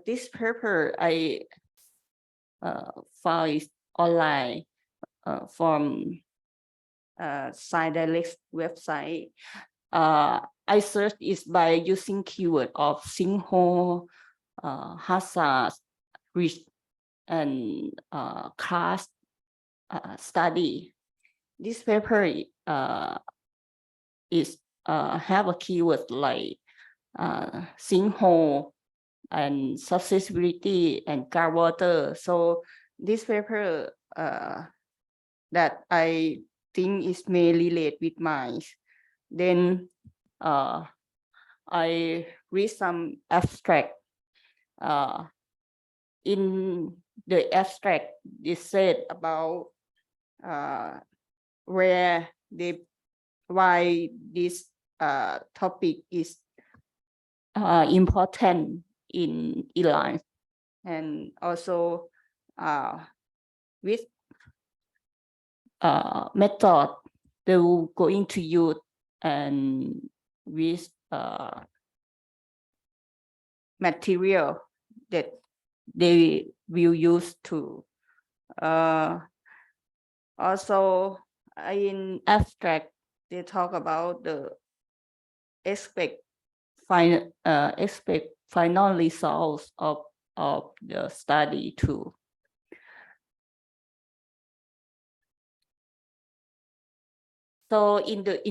This paper I found it online from Science website. I searched it by using keyword of sinkhole, hazard, risk, and class study. This paper is have a keyword like sinkhole and susceptibility and groundwater. So this paper that I think is may relate with mine. Then I read some abstract. In the abstract, it said about why this topic is important in Iran, and also with method they will going to use, and with material that they will use to also in abstract they talk about the final results of the study too. So in the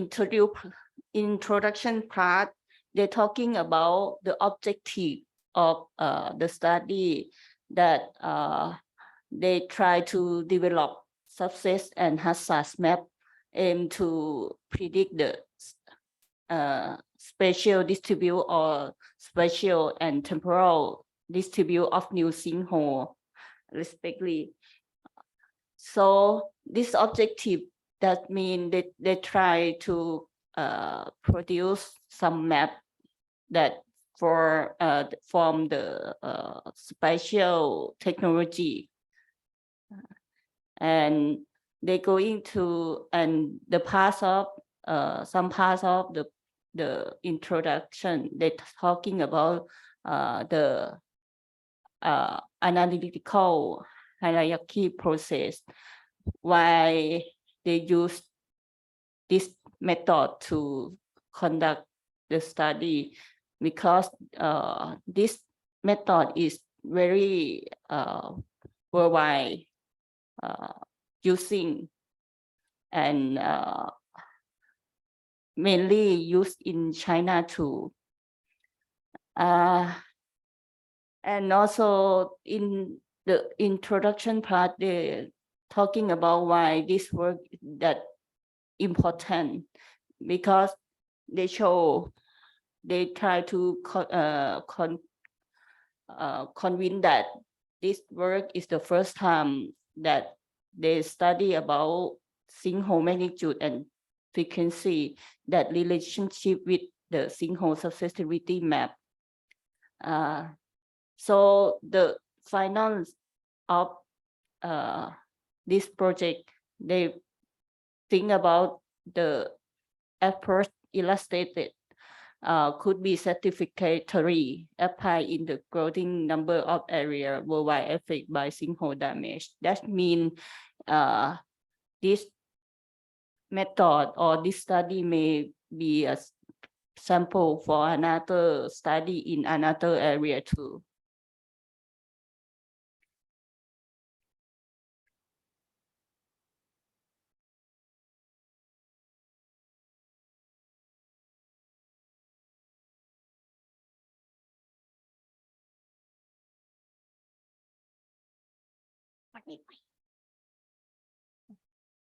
introduction part, they're talking about the objective of the study, that they try to develop success and hazard map aim to predict the spatial distribute or spatial and temporal distribute of new sinkhole respectively. So this objective, that means that they try to produce some map that for from the spatial technology, and they go into, and the parts of some parts of the introduction, they're talking about the analytical hierarchy process, why they use this method to conduct the study, because this method is very worldwide using, and mainly used in China too. And also in the introduction part, they're talking about why this work that important, because they try to convince that this work is the first time that they study about sinkhole magnitude and frequency, that relationship with the sinkhole susceptibility map. So the final of this project, they think about the approach illustrated could be certificatory, applied in the growing number of areas worldwide affected by sinkhole damage. That means this method or this study may be a sample for another study in another area too.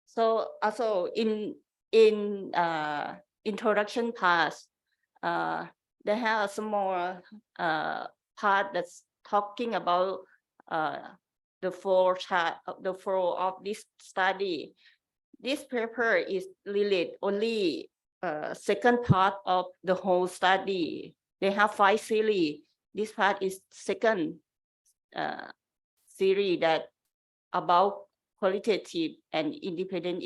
So also in introduction part, they have a small part that's talking about the flow of this study. This paper is related only second part of the whole study. They have 5 series. This part is second series that about qualitative and independent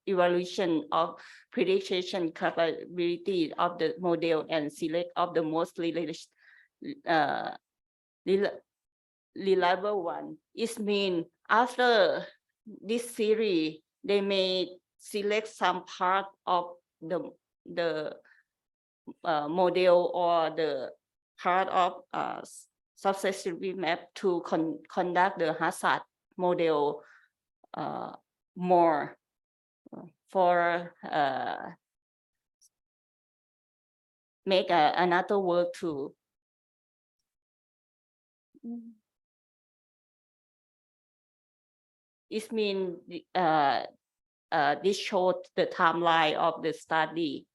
evaluation of prediction capability of the model and select of the most reliable one. It means after this series, they may select some part of the model or the part of successive map to conduct the hazard model more for make another work too. It means this showed the timeline of the study.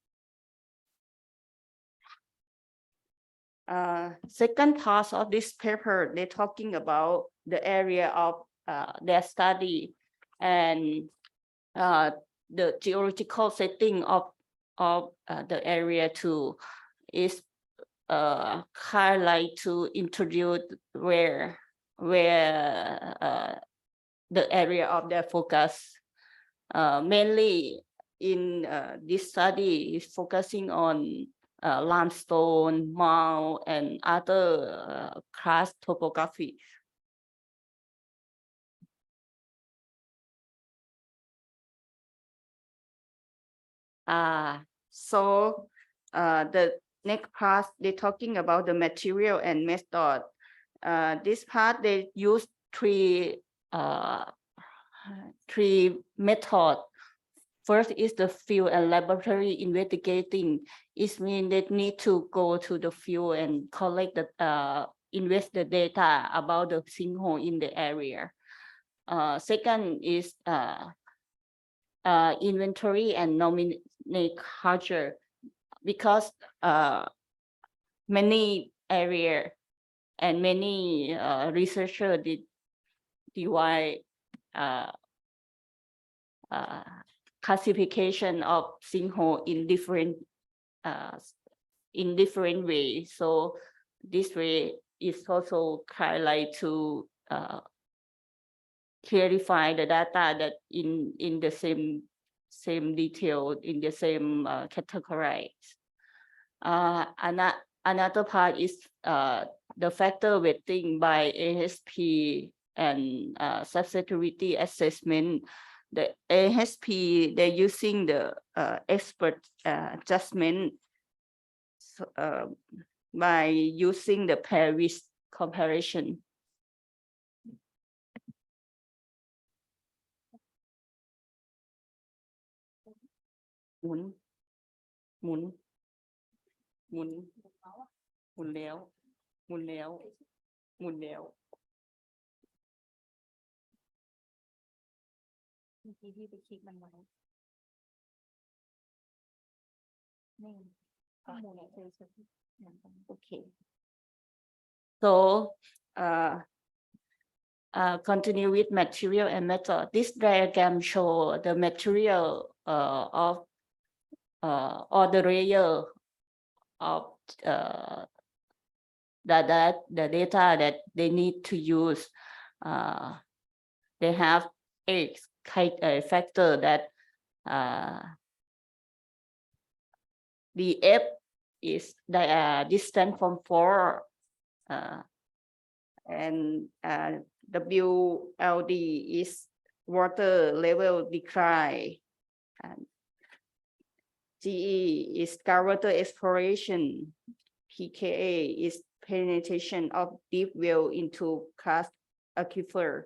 Second part of this paper, they're talking about the area of their study and the geological setting of the area too is highlight to introduce where the area of their focus. Mainly in this study is focusing on limestone, mound, and other karst topography. So the next part, they're talking about the material and method. This part, they use three methods. First is the field and laboratory investigating. It means they need to go to the field and collect the invest the data about the sinkhole in the area. Second is inventory and nomenclature, because many area and many researchers did divide classification of sinkhole in different ways. So this way is also highlight to clarify the data that in the same detail, in the same categories. Another part is the factor weighting by ASP and susceptibility assessment. The ASP, they're using the expert judgment by using the Paris comparison. Hãy subscribe cho kênh Ghiền Mì Gõ để không bỏ lỡ Okay. So continue with material and method. This diagram shows the material of or the layer of the data that they need to use. They have a factor that the F is distant from 4 and WLD is water level decline, and GE is groundwater exploration, pKa is penetration of deep well into karst aquifer,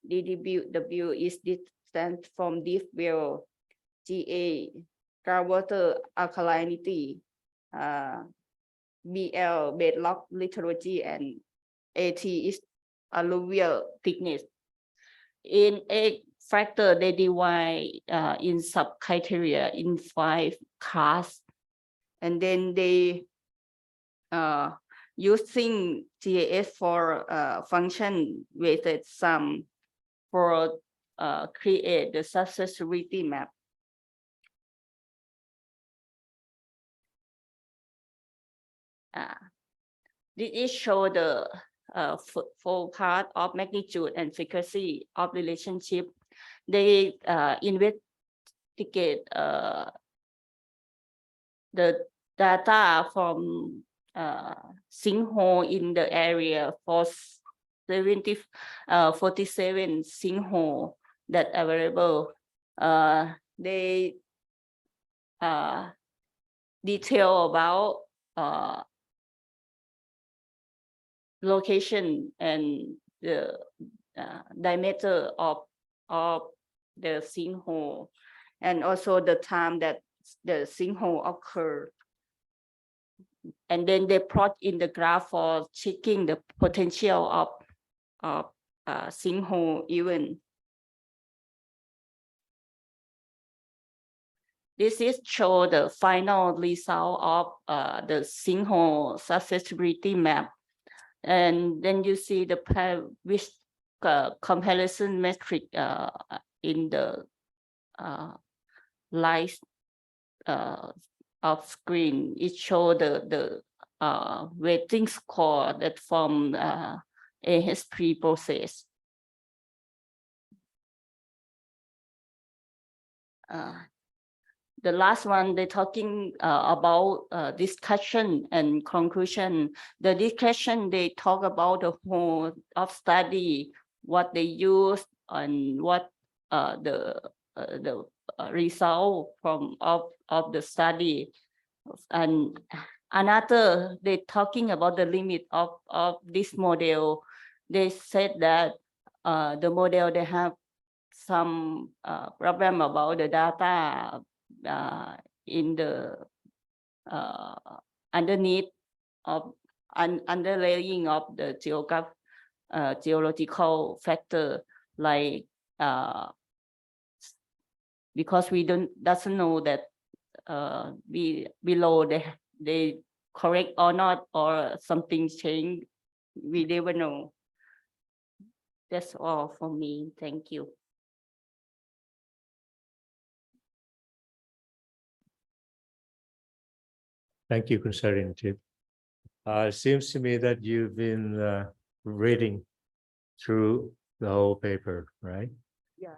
DW is distance from deep well, GA groundwater alkalinity, BL bedrock lithology, and AT is alluvial thickness. In a factor, they divide in sub-criteria in 5 karsts, and then they using GIS for function weighted sum for create the susceptibility map. This show the full part of magnitude and frequency of relationship. they investigate the data from sinkhole in the area for 47 sinkhole that available. They detail about location and the diameter of the sinkhole, and also the time that the sinkhole occurred. And then they plot in the graph for checking the potential of sinkhole event. This is show the final result of the sinkhole susceptibility map. And then you see the which comparison metric in the light of screen. It show the weighting score that from ASP process. The last one, they're talking about discussion and conclusion. The discussion, they talk about the whole of study, what they use, and what the result from of the study. And another, they're talking about the limit of this model. They said that the model, they have some problem about the data in the underneath of underlaying of the geological factor, like because we doesn't know that below they correct or not, or something changed, we never know. That's all for me. Thank you. Thank you, Conservative. It seems to me that you've been reading through the whole paper, right? Yeah.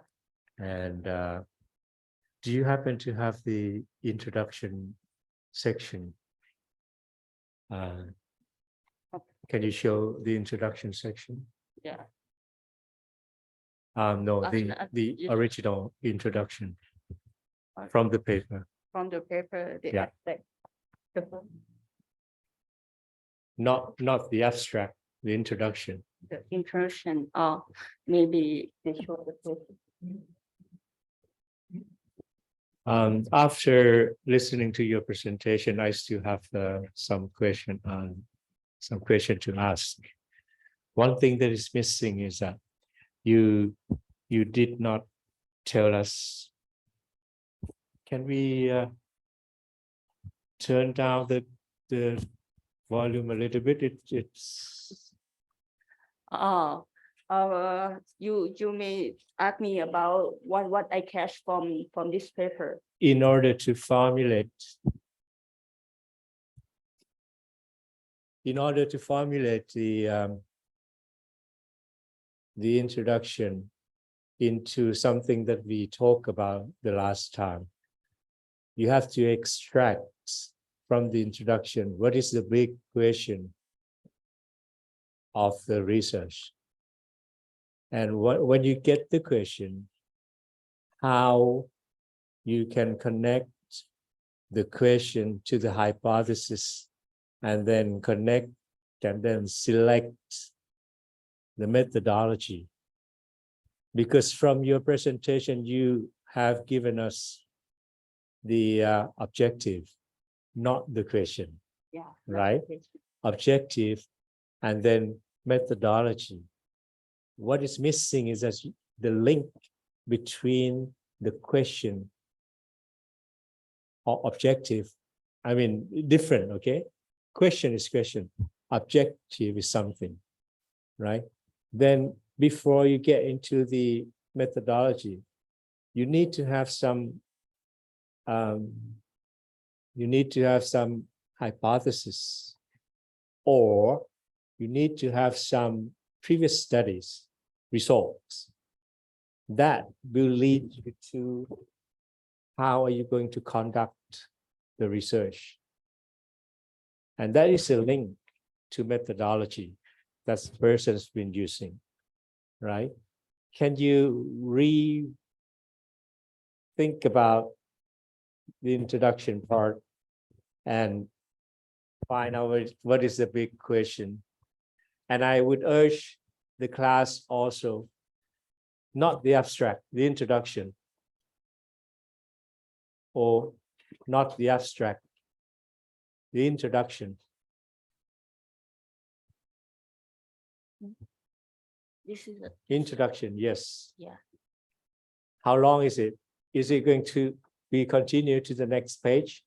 And do you happen to have the introduction section? Can you show the introduction section? Yeah. No, the original introduction from the paper. From the paper, the Yeah. abstract. Not the abstract, the introduction. The introduction, or maybe they show the paper. After listening to your presentation, I still have some question to ask. One thing that is missing is that you did not tell us. Can we turn down the volume a little bit? It's. You may ask me about what I catch from this paper. In order to formulate the introduction into something that we talked about the last time, you have to extract from the introduction what is the big question of the research, and when you get the question, how you can connect the question to the hypothesis, and then connect and then select the methodology. Because from your presentation, you have given us the objective, not the question. Yeah. Right? Objective and then methodology. What is missing is that the link between the question or objective. I mean, different, okay? Question is question. Objective is something, right? Then before you get into the methodology, you need to have some hypothesis, or you need to have some previous studies results. that will lead you to how are you going to conduct the research. And that is a link to methodology that the person's been using, right? Can you think about the introduction part and find out what is the big question? And I would urge the class also, not the abstract, the introduction, or not the abstract, the introduction. This is a Introduction, yes. Yeah. How long is it? Is it going to be continued to the next page?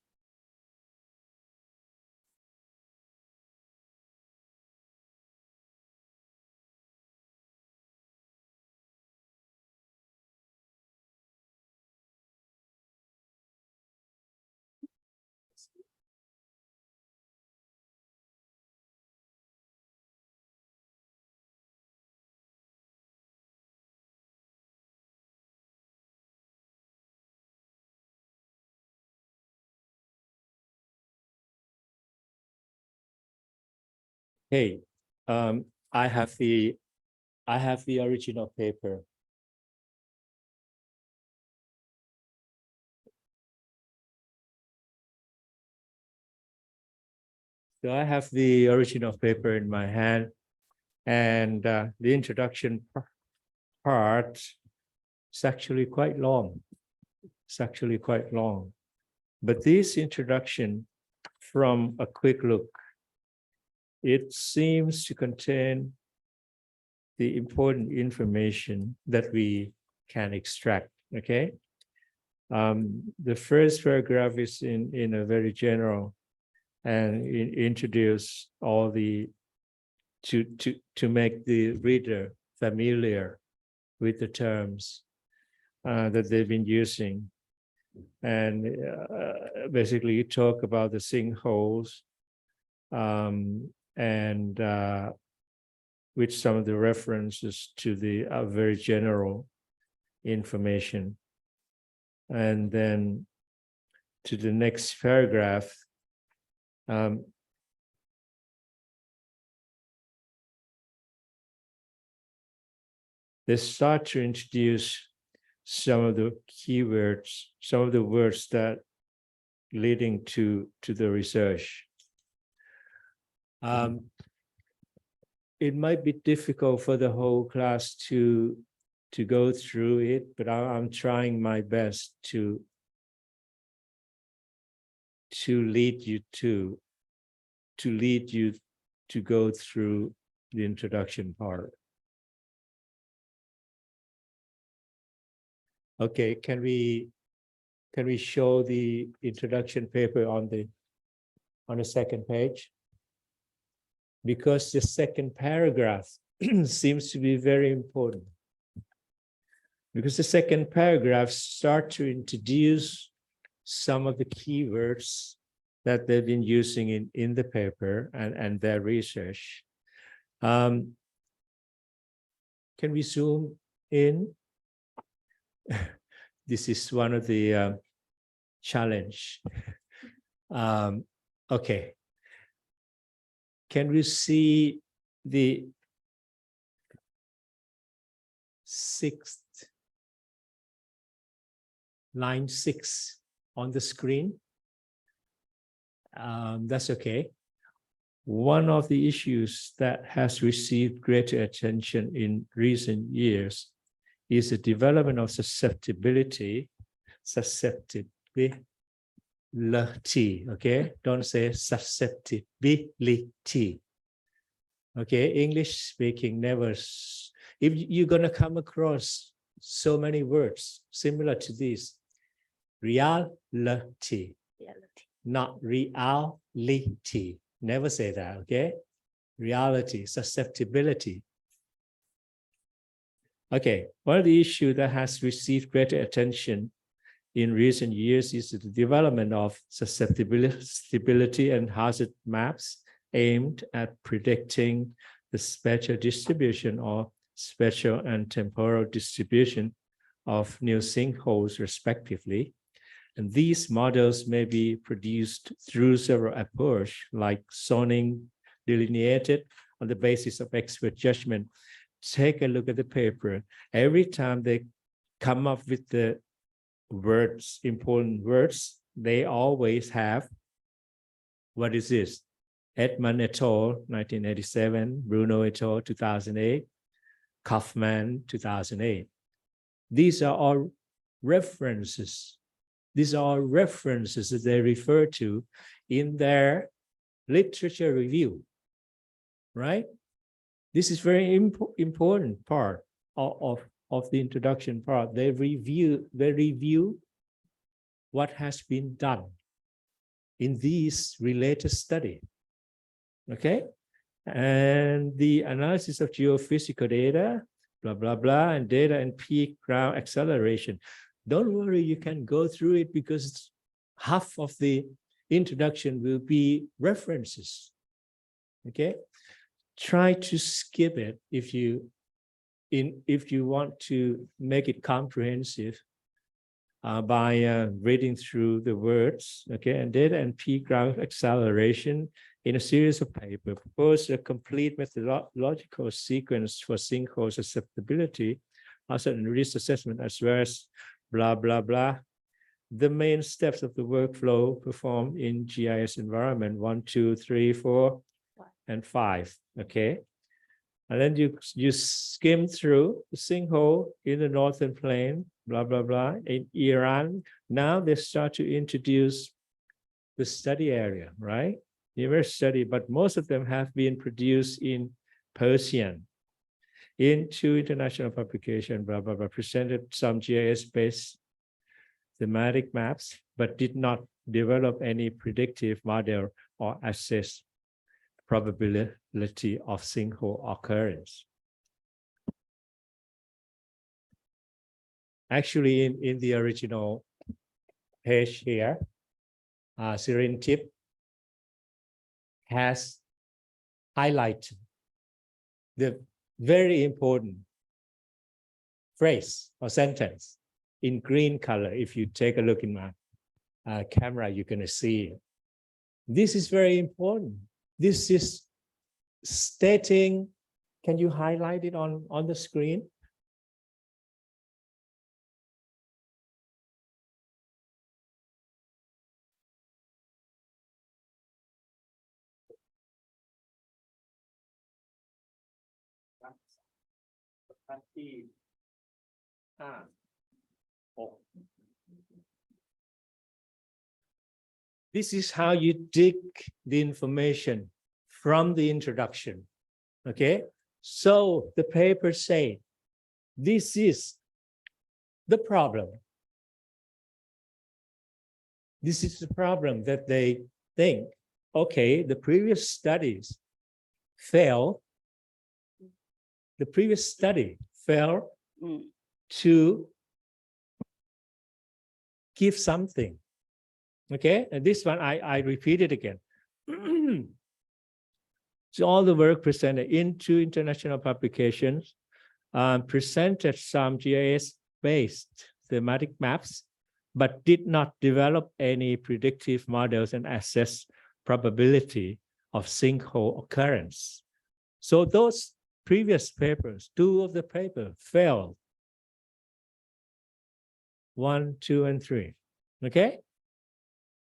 Hey, I have the original paper. So I have the original paper in my hand, and the introduction part is actually quite long. It's actually quite long. But this introduction, from a quick look, it seems to contain the important information that we can extract, okay? The first paragraph is in a very general and introduce all the to make the reader familiar with the terms that they've been using, and basically you talk about the sinkholes and with some of the references to the very general information, and then to the next paragraph. They start to introduce some of the keywords, some of the words that leading to the research. It might be difficult for the whole class to go through it, but I'm trying my best to lead you to go through the introduction part. Okay, can we show the introduction paper on the second page? Because the second paragraph seems to be very important. Because the second paragraph starts to introduce some of the keywords that they've been using in the paper and their research. Can we zoom in? This is one of the challenge. Okay. Can we see the line 6 on the screen? That's okay. One of the issues that has received greater attention in recent years is the development of susceptibility, okay? Don't say susceptibility. Okay, English speaking never, if you're gonna come across so many words similar to this, reality, not reality. Never say that, okay? Reality, susceptibility. Okay, one of the issues that has received greater attention in recent years is the development of susceptibility and hazard maps aimed at predicting the spatial distribution or spatial and temporal distribution of new sinkholes respectively. And these models may be produced through several approaches like zoning delineated on the basis of expert judgment. Take a look at the paper. Every time they come up with the words, important words, they always have, what is this? Edmund et al., 1987, Bruno et al., 2008, Kaufman, 2008. These are all references. These are references that they refer to in their literature review, right? This is very important part of the introduction part. They review what has been done in these related study, okay? And the analysis of geophysical data, blah, blah, blah, and data and peak ground acceleration. Don't worry, you can go through it because half of the introduction will be references, okay? Try to skip it if you want to make it comprehensive by reading through the words, okay? And data and peak ground acceleration in a series of papers propose a complete methodological sequence for sinkhole susceptibility, also in risk assessment, as well as blah, blah, blah. The main steps of the workflow performed in GIS environment 1, 2, 3, 4, and 5, okay? And then you skim through the sinkhole in the northern plain, blah, blah, blah, in Iran. Now they start to introduce the study area, right? Universe study, but most of them have been produced in Persian. Into international publication, blah, blah, blah, presented some GIS-based thematic maps, but did not develop any predictive model or assess probability of sinkhole occurrence. Actually, in the original page here, Sirin Tip has highlighted the very important phrase or sentence in green color. If you take a look in my camera, you're going to see it. This is very important. This is stating, can you highlight it on the screen? This is how you dig the information from the introduction, okay? So the paper say, this is the problem. This is the problem that they think, okay, the previous studies fail. The previous study failed to give something. Okay, and this one I repeat it again. So all the work presented into international publications presented some GIS-based thematic maps, but did not develop any predictive models and assess probability of sinkhole occurrence. So those previous papers, 2 of the papers failed. 1, 2, and 3. Okay?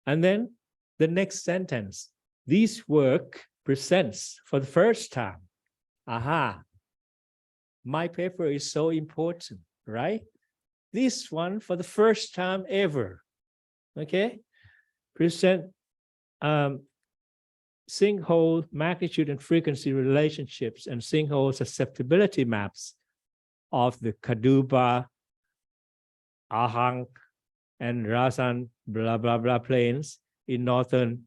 And then the next sentence, this work presents for the first time. Aha, my paper is so important, right? This one for the first time ever, okay? Present sinkhole magnitude and frequency relationships and sinkhole susceptibility maps of the Kaduba, Ahang, and Rasan, blah, blah, blah, plains in northern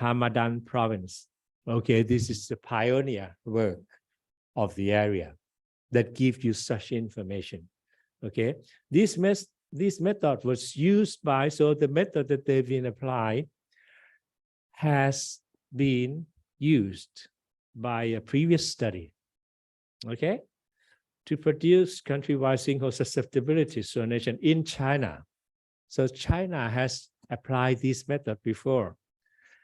Hamadan province. Okay, this is the pioneer work of the area that gives you such information. Okay, this method was used by, so the method that they've been applied has been used by a previous study. Okay, to produce countrywide single susceptibility zonation in China. So China has applied this method before,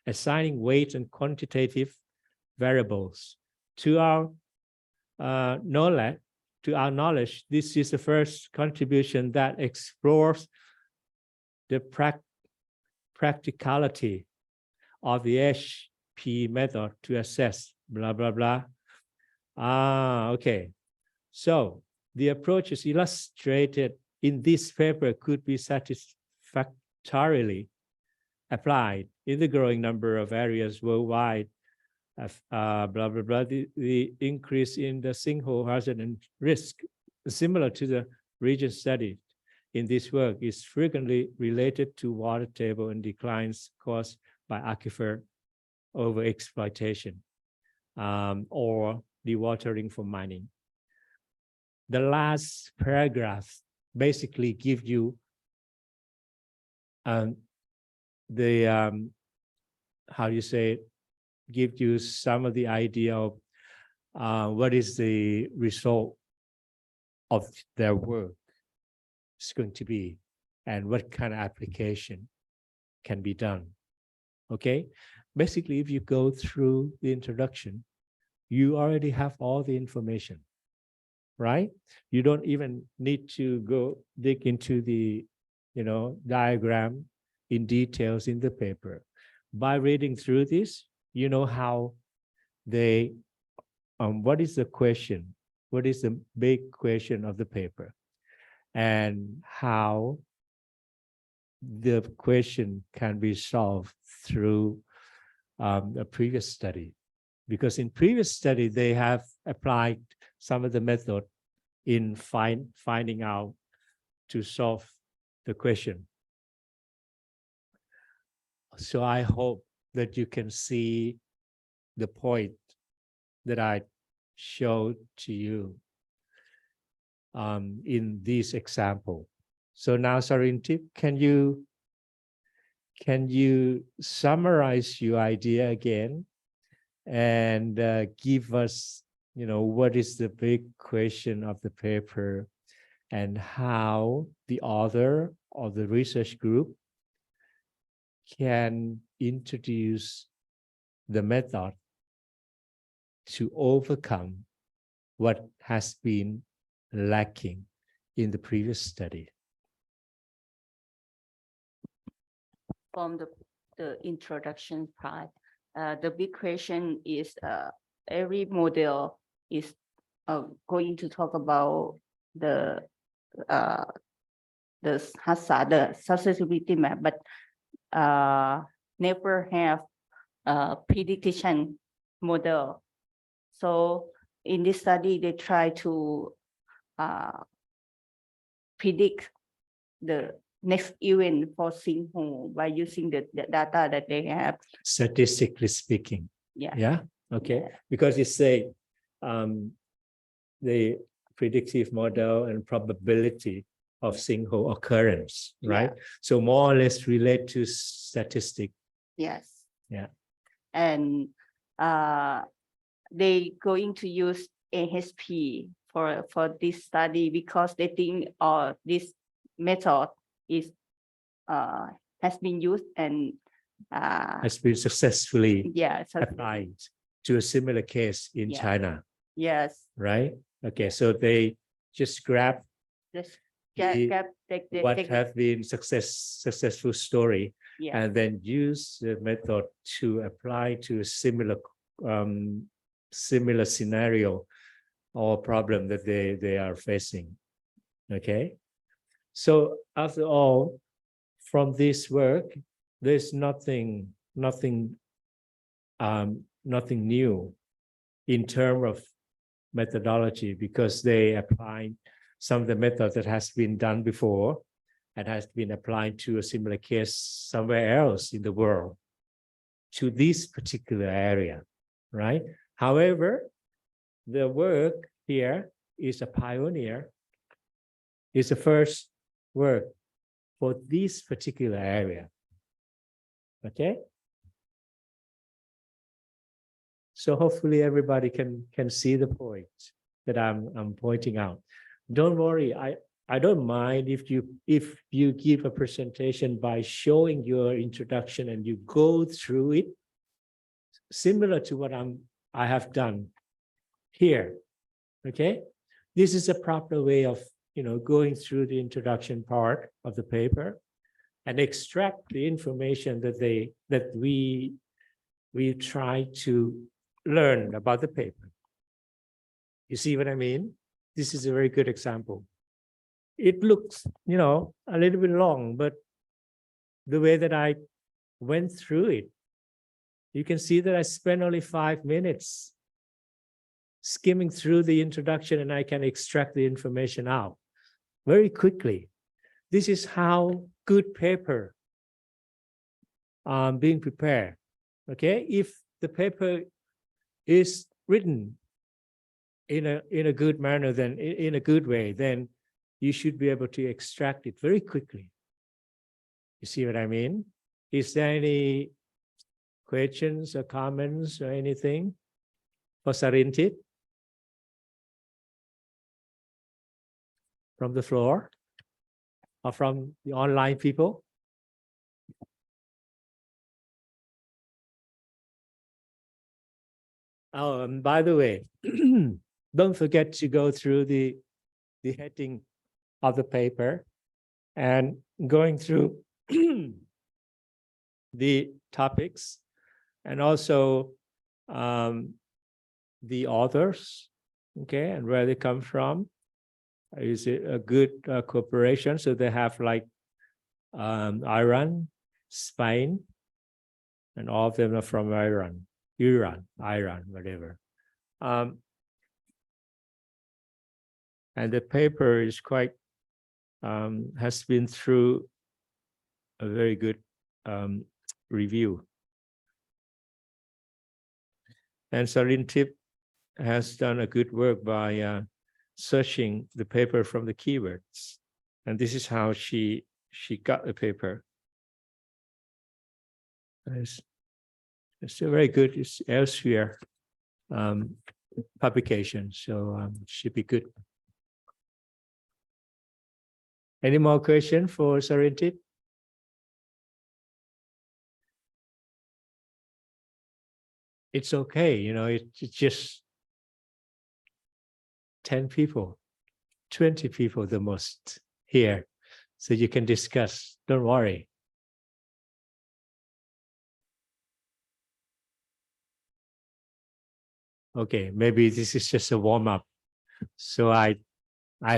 assigning weight and quantitative variables. To our knowledge, this is the first contribution that explores the practicality of the HP method to assess blah, blah, blah. Okay. So the approaches illustrated in this paper could be satisfactorily applied in the growing number of areas worldwide. Blah, blah, blah. The increase in the sinkhole hazard and risk, similar to the region studied in this work, is frequently related to water table and declines caused by aquifer overexploitation or dewatering from mining. The last paragraph basically gives you how do you say it? Give you some of the idea of what is the result of their work is going to be and what kind of application can be done. Okay, basically, if you go through the introduction, you already have all the information, right? You don't even need to go dig into the diagram in details in the paper. By reading through this, you know how they what is the question, what is the big question of the paper, and how the question can be solved through a previous study. Because in previous study, they have applied some of the method in finding out to solve the question. So I hope that you can see the point that I showed to you in this example. So now, Sarintip, can you summarize your idea again and give us, what is the big question of the paper and how the author of the research group can introduce the method to overcome what has been lacking in the previous study. From the introduction part, the big question is every model is going to talk about the hazard, the susceptibility map, but never have a prediction model. So in this study, they try to predict the next event for sinkhole by using the data that they have. Statistically speaking. Yeah. Yeah. Okay. Yeah. Because you say the predictive model and probability of sinkhole occurrence, right? Yeah. So more or less relate to statistic. Yes. Yeah. And they going to use AHP for this study because they think this method is has been used and has been successfully so applied to a similar case in Yeah. China, yes, right? Okay, so they just grab just the- get what have been successful story yeah, and then use the method to apply to a similar scenario or problem that they are facing. Okay, so after all, from this work, there's nothing new in terms of methodology because they apply some of the methods that has been done before and has been applied to a similar case somewhere else in the world to this particular area, right? However, the work here is a pioneer, is the first work for this particular area. Okay. So hopefully everybody can see the point that I'm pointing out. Don't worry, I don't mind if you give a presentation by showing your introduction and you go through it, similar to what I have done here. Okay, this is a proper way of going through the introduction part of the paper and extract the information that we try to learn about the paper. You see what I mean? This is a very good example. It looks, a little bit long, but the way that I went through it, you can see that I spent only 5 minutes skimming through the introduction, and I can extract the information out very quickly. This is how good paper being prepared. Okay, if the paper is written in a good manner, then in a good way, then you should be able to extract it very quickly. You see what I mean? Is there any questions or comments or anything for Sarintit from the floor or from the online people? Oh, and by the way, don't forget to go through the heading of the paper and going through the topics, and also the authors, okay, and where they come from. Is it a good cooperation? So they have like Iran, Spain, and all of them are from Iran, whatever. And the paper is quite, has been through a very good review. And Sarintip has done a good work by searching the paper from the keywords. And this is how she got the paper. It's still very good. It's elsewhere publication, so should be good. Any more question for Sarintip? It's okay, it's just 10 people, 20 people the most here, so you can discuss. Don't worry. Okay, maybe this is just a warm-up. So I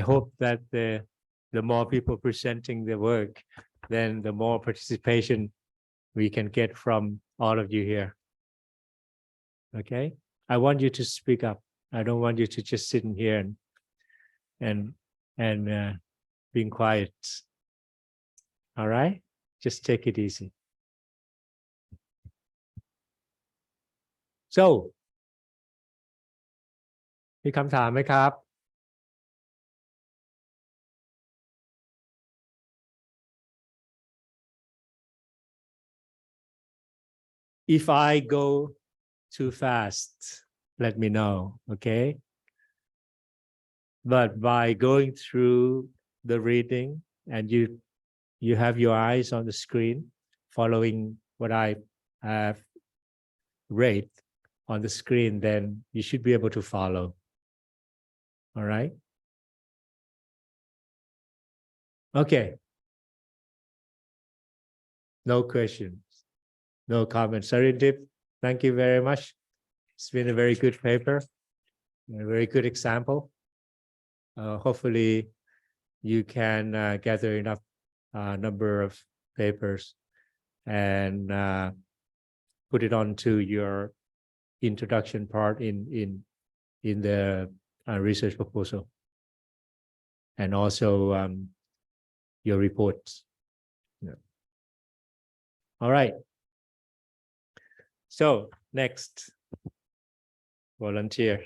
hope that the more people presenting the work, then the more participation we can get from all of you here. Okay, I want you to speak up. I don't want you to just sit in here and being quiet. All right, just take it easy. So มีคำถามไหมครับ If I go too fast, let me know, okay? But by going through the reading and you have your eyes on the screen, following what I have read on the screen, then you should be able to follow. All right? Okay. No questions, no comments. Sarintip, thank you very much. It's been a very good paper, a very good example. Hopefully you can gather enough number of papers and put it onto your introduction part in the research proposal, and also your reports. Yeah. All right. So next, volunteer.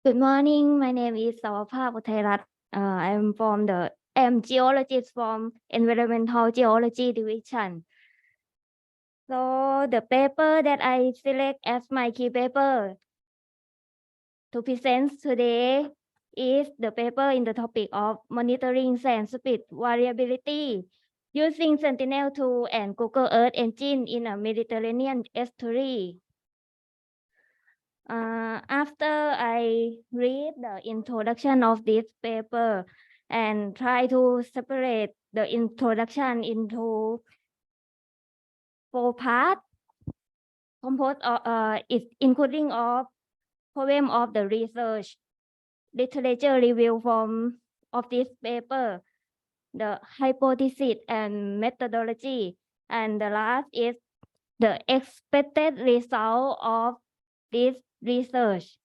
Good morning. My name is Sawapha Uthairat. I'm geologist from Environmental Geology Division. So the paper that I select as my key paper to present today is the paper in the topic of monitoring sand speed variability using Sentinel-2 and Google Earth Engine in a Mediterranean estuary. After I read the introduction of this paper and try to separate the introduction into 4 parts, composed of including of poem of the research, literature review of this paper, the hypothesis and methodology, and the last is the expected result of this research.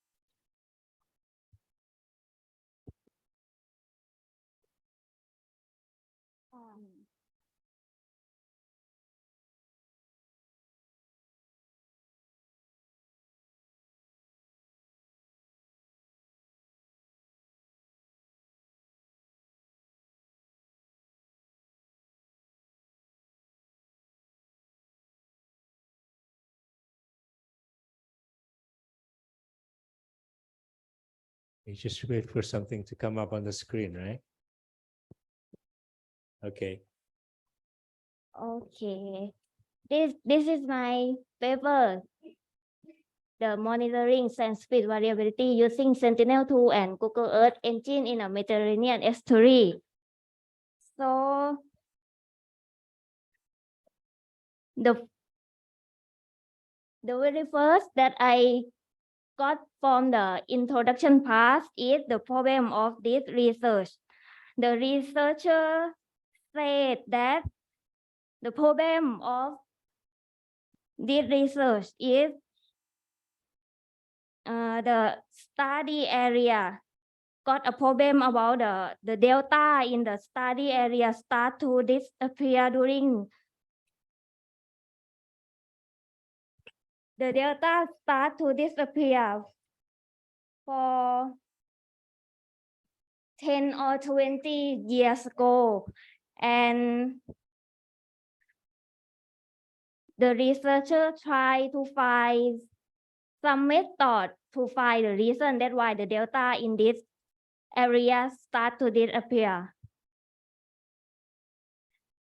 You just wait for something to come up on the screen, right? Okay. Okay, this is my paper, the monitoring sand speed variability using Sentinel-2 and Google Earth Engine in a Mediterranean estuary. So the very first that I got from the introduction part is the problem of this research. The researcher said that the problem of this research is the study area got a problem about the delta in the study area start to disappear during the delta start to disappear for 10 or 20 years ago, and the researcher tried to find some method to find the reason that why the delta in this area start to disappear.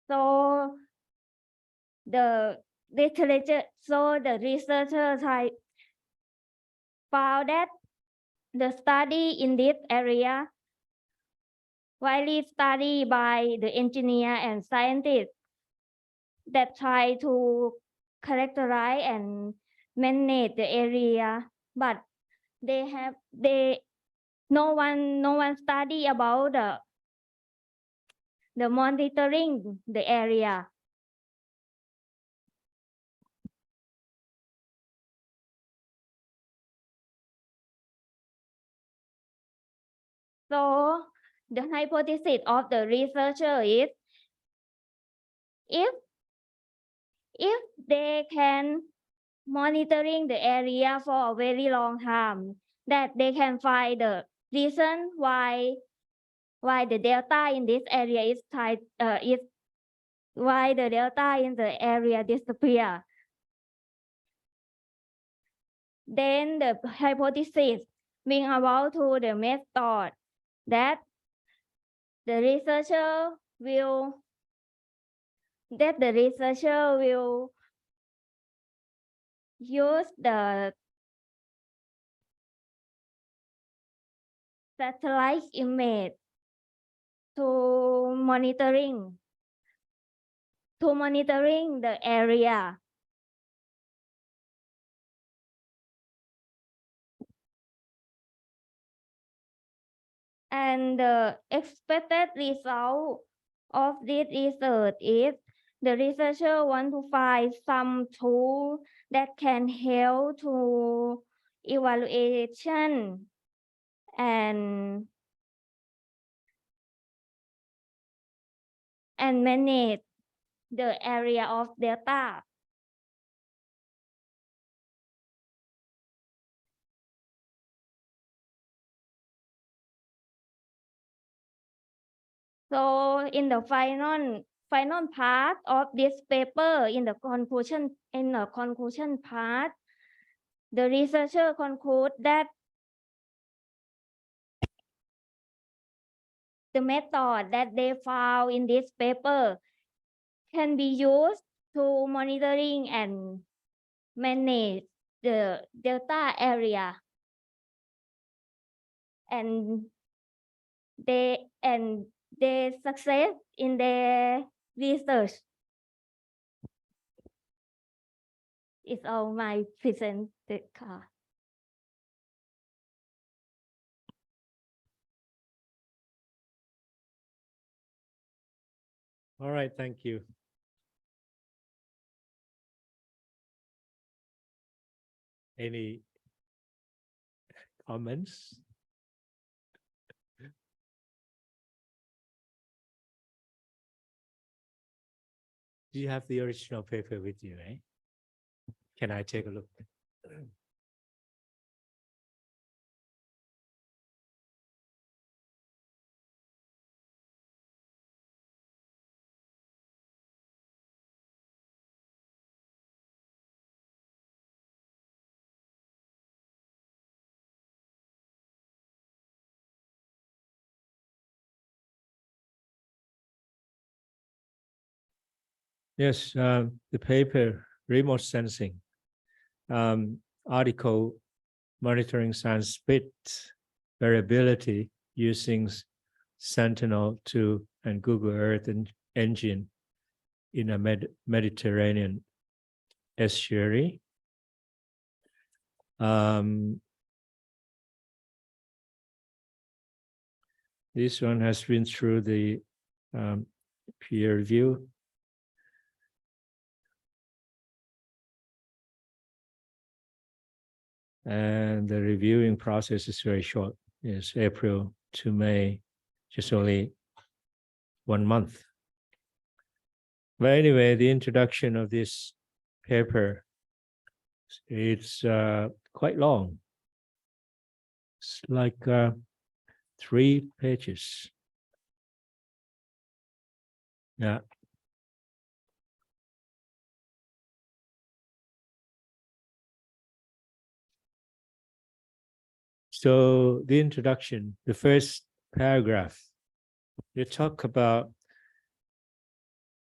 So the researcher found that the study in this area widely studied by the engineer and scientists that try to characterize and manage the area, but no one study about the monitoring the area. So the hypothesis of the researcher is if they can monitoring the area for a very long time, that they can find the reason why the delta in this area is why the delta in the area disappear. Then the hypothesis being about to the method that the researcher will use the satellite image to monitoring the area. And the expected result of this research is the researcher want to find some tool that can help to evaluation and manage the area of delta. So in the final part of this paper, in the conclusion part, the researcher conclude that the method that they found in this paper can be used to monitoring and manage the delta area, and they success in their research. It's all my presented. All right, thank you. Any comments? Do you have the original paper with you, eh? Can I take a look? Yes, the paper, remote sensing, article monitoring sunspot variability using Sentinel-2 and Google Earth Engine in a Mediterranean estuary. This one has been through the peer review. And the reviewing process is very short. It's April to May, just only 1 month. But anyway, the introduction of this paper, it's quite long. It's like 3 pages. Yeah. So the introduction, the first paragraph, you talk about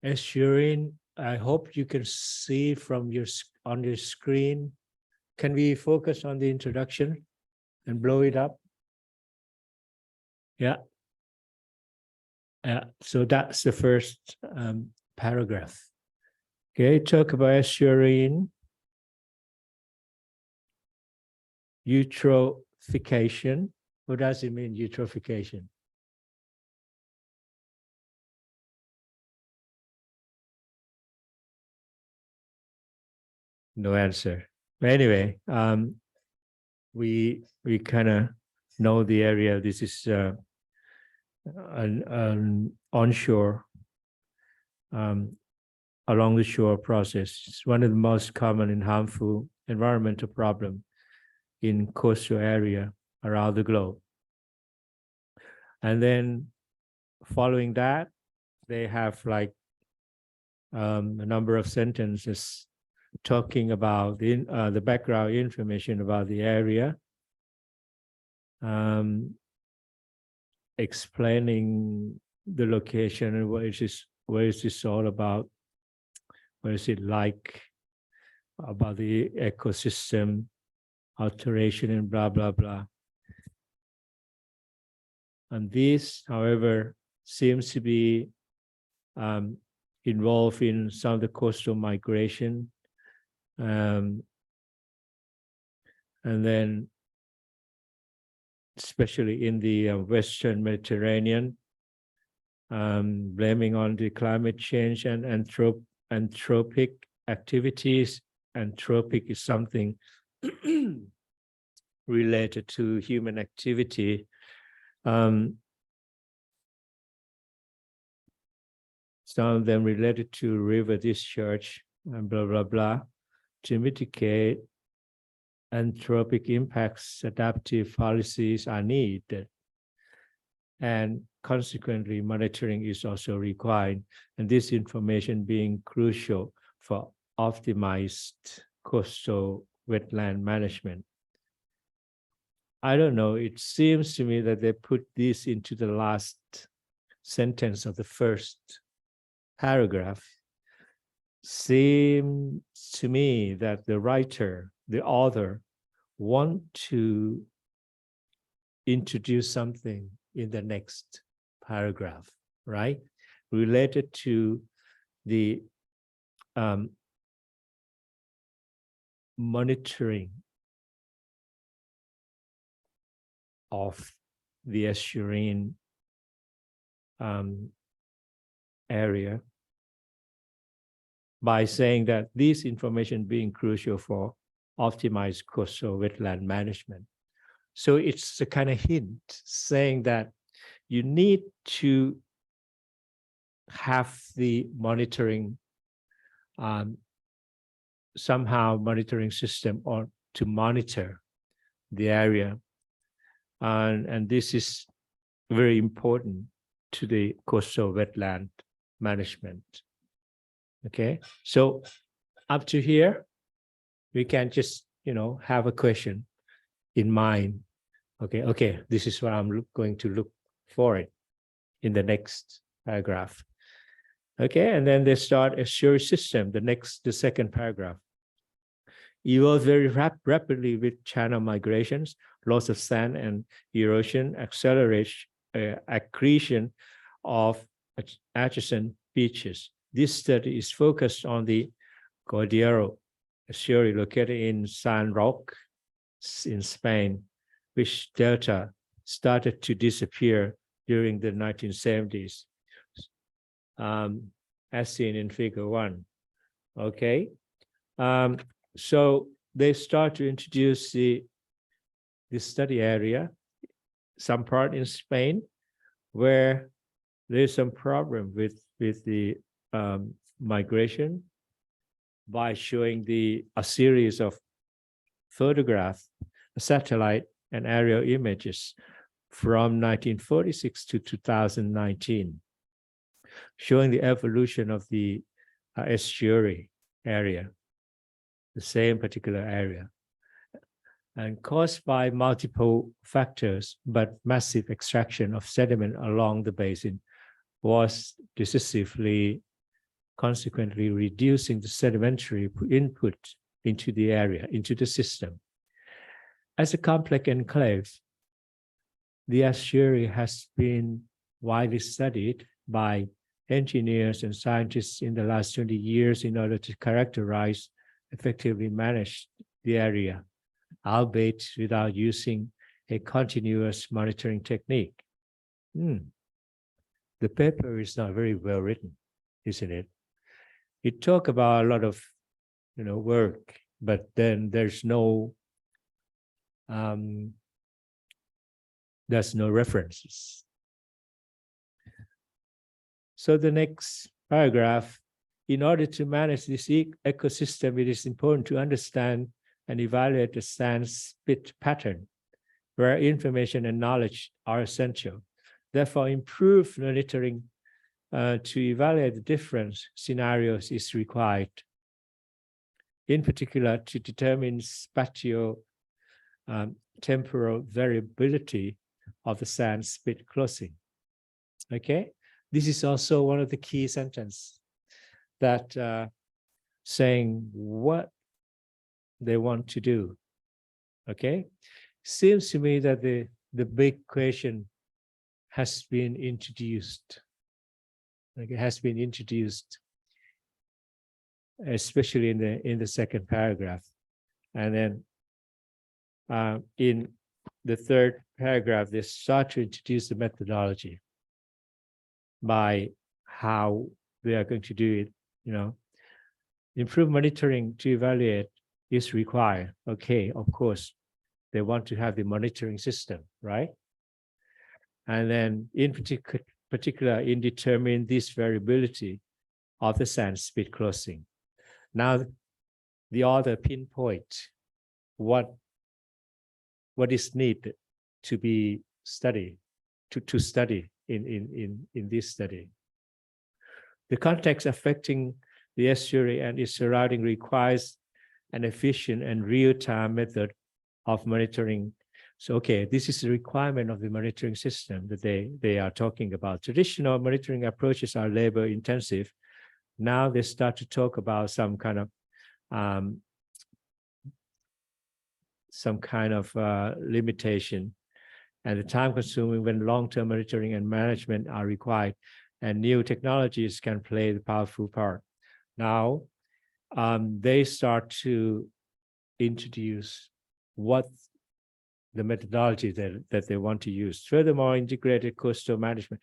estuarine. I hope you can see from on your screen. Can we focus on the introduction and blow it up? Yeah. Yeah. So that's the first paragraph. Okay, talk about estuarine, eutrophication. What does it mean, eutrophication? No answer. But anyway, we kind of know the area. This is an onshore, along the shore process. It's one of the most common and harmful environmental problem in coastal area around the globe. And then following that, they have like a number of sentences talking about the background information about the area, explaining the location and what is this all about, what is it like, about the ecosystem, alteration and blah, blah, blah. And this, however, seems to be involved in some of the coastal migration. And then especially in the Western Mediterranean, blaming on the climate change and anthropic activities. Anthropic is something related to human activity. Some of them related to river discharge and blah, blah, blah. To mitigate anthropic impacts, adaptive policies are needed. And consequently, monitoring is also required, and this information being crucial for optimized coastal wetland management. I don't know, it seems to me that they put this into the last sentence of the first paragraph. Seems to me that the writer, the author, want to introduce something in the next paragraph, right? Related to the monitoring of the estuarine area by saying that this information being crucial for optimized coastal wetland management. So it's a kind of hint saying that you need to have the monitoring, somehow monitoring system or to monitor the area. And this is very important to the coastal wetland management. Okay, so up to here, we can just, have a question in mind. Okay, this is what I'm going to look for it in the next paragraph. Okay, and then they start estuary system, the second paragraph. Evolves very rapidly with channel migrations, loss of sand and erosion, accelerates accretion of adjacent beaches. This study is focused on the Cordillera estuary located in San Roque in Spain, which delta started to disappear during the 1970s, as seen in figure 1. Okay, so they start to introduce the study area, some part in Spain, where there's some problem with the migration, by showing a series of photographs, satellite and aerial images from 1946 to 2019, showing the evolution of the estuary area, the same particular area, and caused by multiple factors, but massive extraction of sediment along the basin was decisively, consequently reducing the sedimentary input into the area, into the system. As a complex enclave, the estuary has been widely studied by engineers and scientists in the last 20 years in order to characterize, effectively manage the area, albeit without using a continuous monitoring technique. The paper is not very well written, isn't it? It talks about a lot of, work, but then there's no references. So the next paragraph, in order to manage this ecosystem, it is important to understand and evaluate the sand spit pattern, where information and knowledge are essential. Therefore, improved monitoring to evaluate the different scenarios is required, in particular to determine spatio-temporal variability of the sand spit closing. Okay, this is also one of the key sentences that saying what they want to do. Okay, seems to me that the big question has been introduced. It has been introduced, especially in the second paragraph, and then in the third paragraph, they start to introduce the methodology by how they are going to do it. Improved monitoring to evaluate is required. Okay, of course, they want to have the monitoring system, right? And then in particular in determining this variability of the sand spit closing. Now, the author pinpoint what is needed to be studied, to study in this study. The context affecting the estuary and its surrounding requires an efficient and real-time method of monitoring. So, okay, this is the requirement of the monitoring system that they are talking about. Traditional monitoring approaches are labor intensive. Now they start to talk about some kind of limitation and the time consuming when long-term monitoring and management are required, and new technologies can play the powerful part. Now, they start to introduce what the methodology that they want to use. Furthermore, integrated coastal management.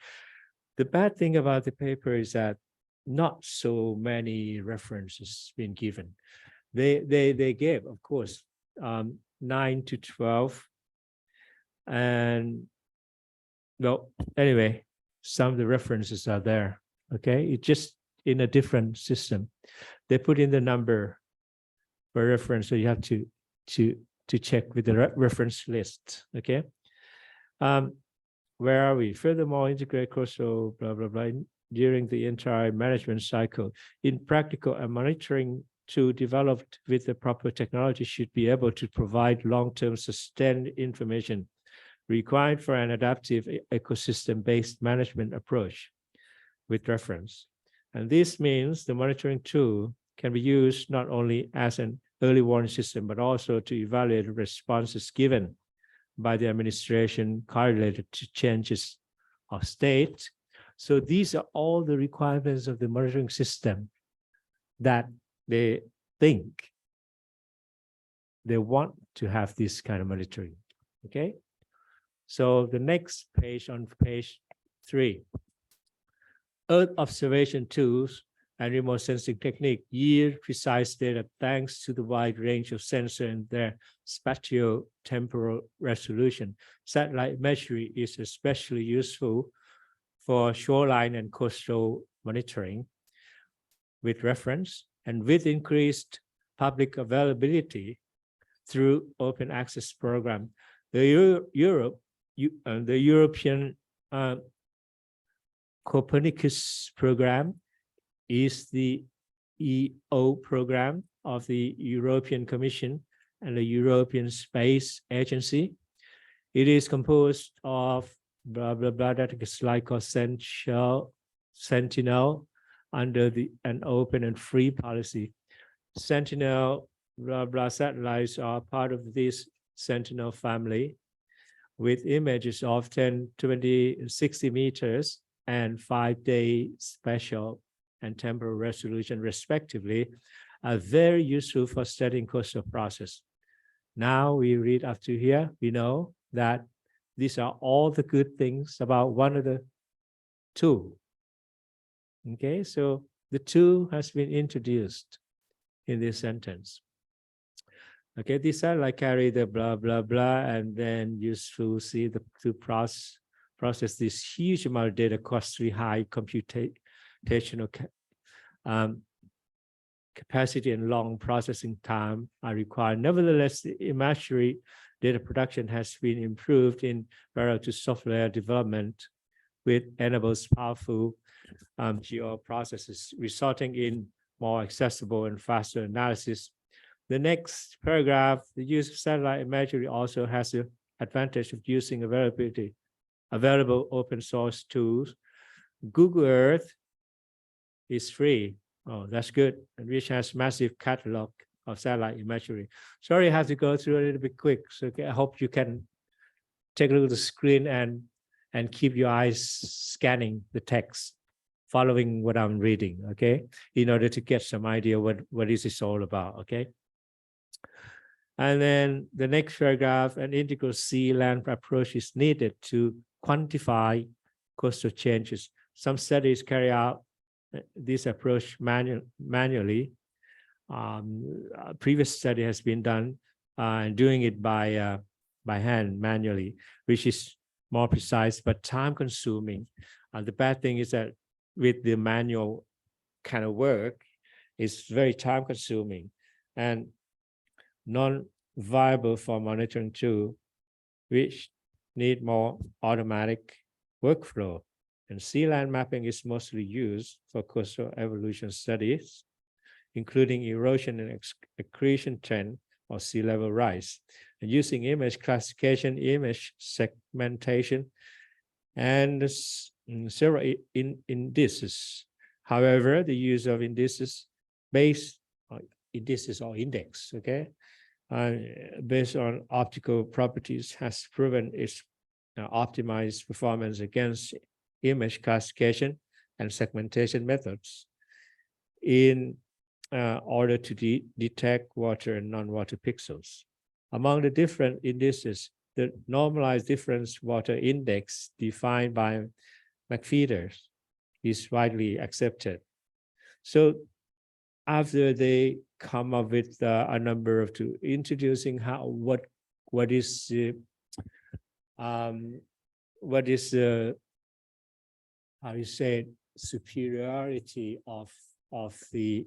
The bad thing about the paper is that not so many references been given. They gave, of course, 9 to 12. And well, anyway, some of the references are there. Okay, it's just in a different system. They put in the number for reference, so you have to check with the reference list. Okay, where are we? Furthermore, integrate coastal blah blah blah during the entire management cycle. In practical, and monitoring to developed with the proper technology should be able to provide long-term sustained information required for an adaptive ecosystem-based management approach with reference. And this means the monitoring tool can be used not only as an early warning system, but also to evaluate responses given by the administration correlated to changes of state. So these are all the requirements of the monitoring system that they think they want to have this kind of monitoring. Okay. So the next page, on page 3, Earth observation tools and remote sensing technique yield precise data thanks to the wide range of sensors and their spatial temporal resolution. Satellite imagery is especially useful for shoreline and coastal monitoring with reference, and with increased public availability through open access program. The European Copernicus program is the EO program of the European Commission and the European Space Agency. It is composed of blah blah blah, that is like a Sentinel under an open and free policy. Sentinel blah blah satellites are part of this Sentinel family, with images of 10, 20, 60 meters and 5-day spatial and temporal resolution, respectively, are very useful for studying coastal process. Now we read up to here, we know that these are all the good things about one of the two. Okay, so the two has been introduced in this sentence. Okay, these are like carry the blah, blah, blah, and then useful see to process this huge amount of data, costly, high computational capacity and long processing time are required. Nevertheless, the imagery data production has been improved in parallel to software development, which enables powerful geo processes, resulting in more accessible and faster analysis. The next paragraph, the use of satellite imagery also has the advantage of using available open source tools. Google Earth is free. Oh, that's good. And which has massive catalog of satellite imagery. Sorry, I have to go through a little bit quick. So I hope you can take a look at the screen and keep your eyes scanning the text, following what I'm reading, okay? In order to get some idea what is this all about, okay? And then the next paragraph, an integral sea land approach is needed to quantify coastal changes. Some studies carry out this approach manually. A previous study has been done and doing it by hand manually, which is more precise but time consuming. The bad thing is that with the manual kind of work, it's very time consuming and non-viable for monitoring tool, which need more automatic workflow. And sea land mapping is mostly used for coastal evolution studies, including erosion and accretion trend or sea level rise, and using image classification, image segmentation, and several indices. However, the use of indices based on indices or index, okay, based on optical properties has proven its optimized performance against image classification and segmentation methods in order to detect water and non-water pixels. Among the different indices, the normalized difference water index defined by McFeeder is widely accepted. So after they come up with a number of introducing what is how you say superiority of the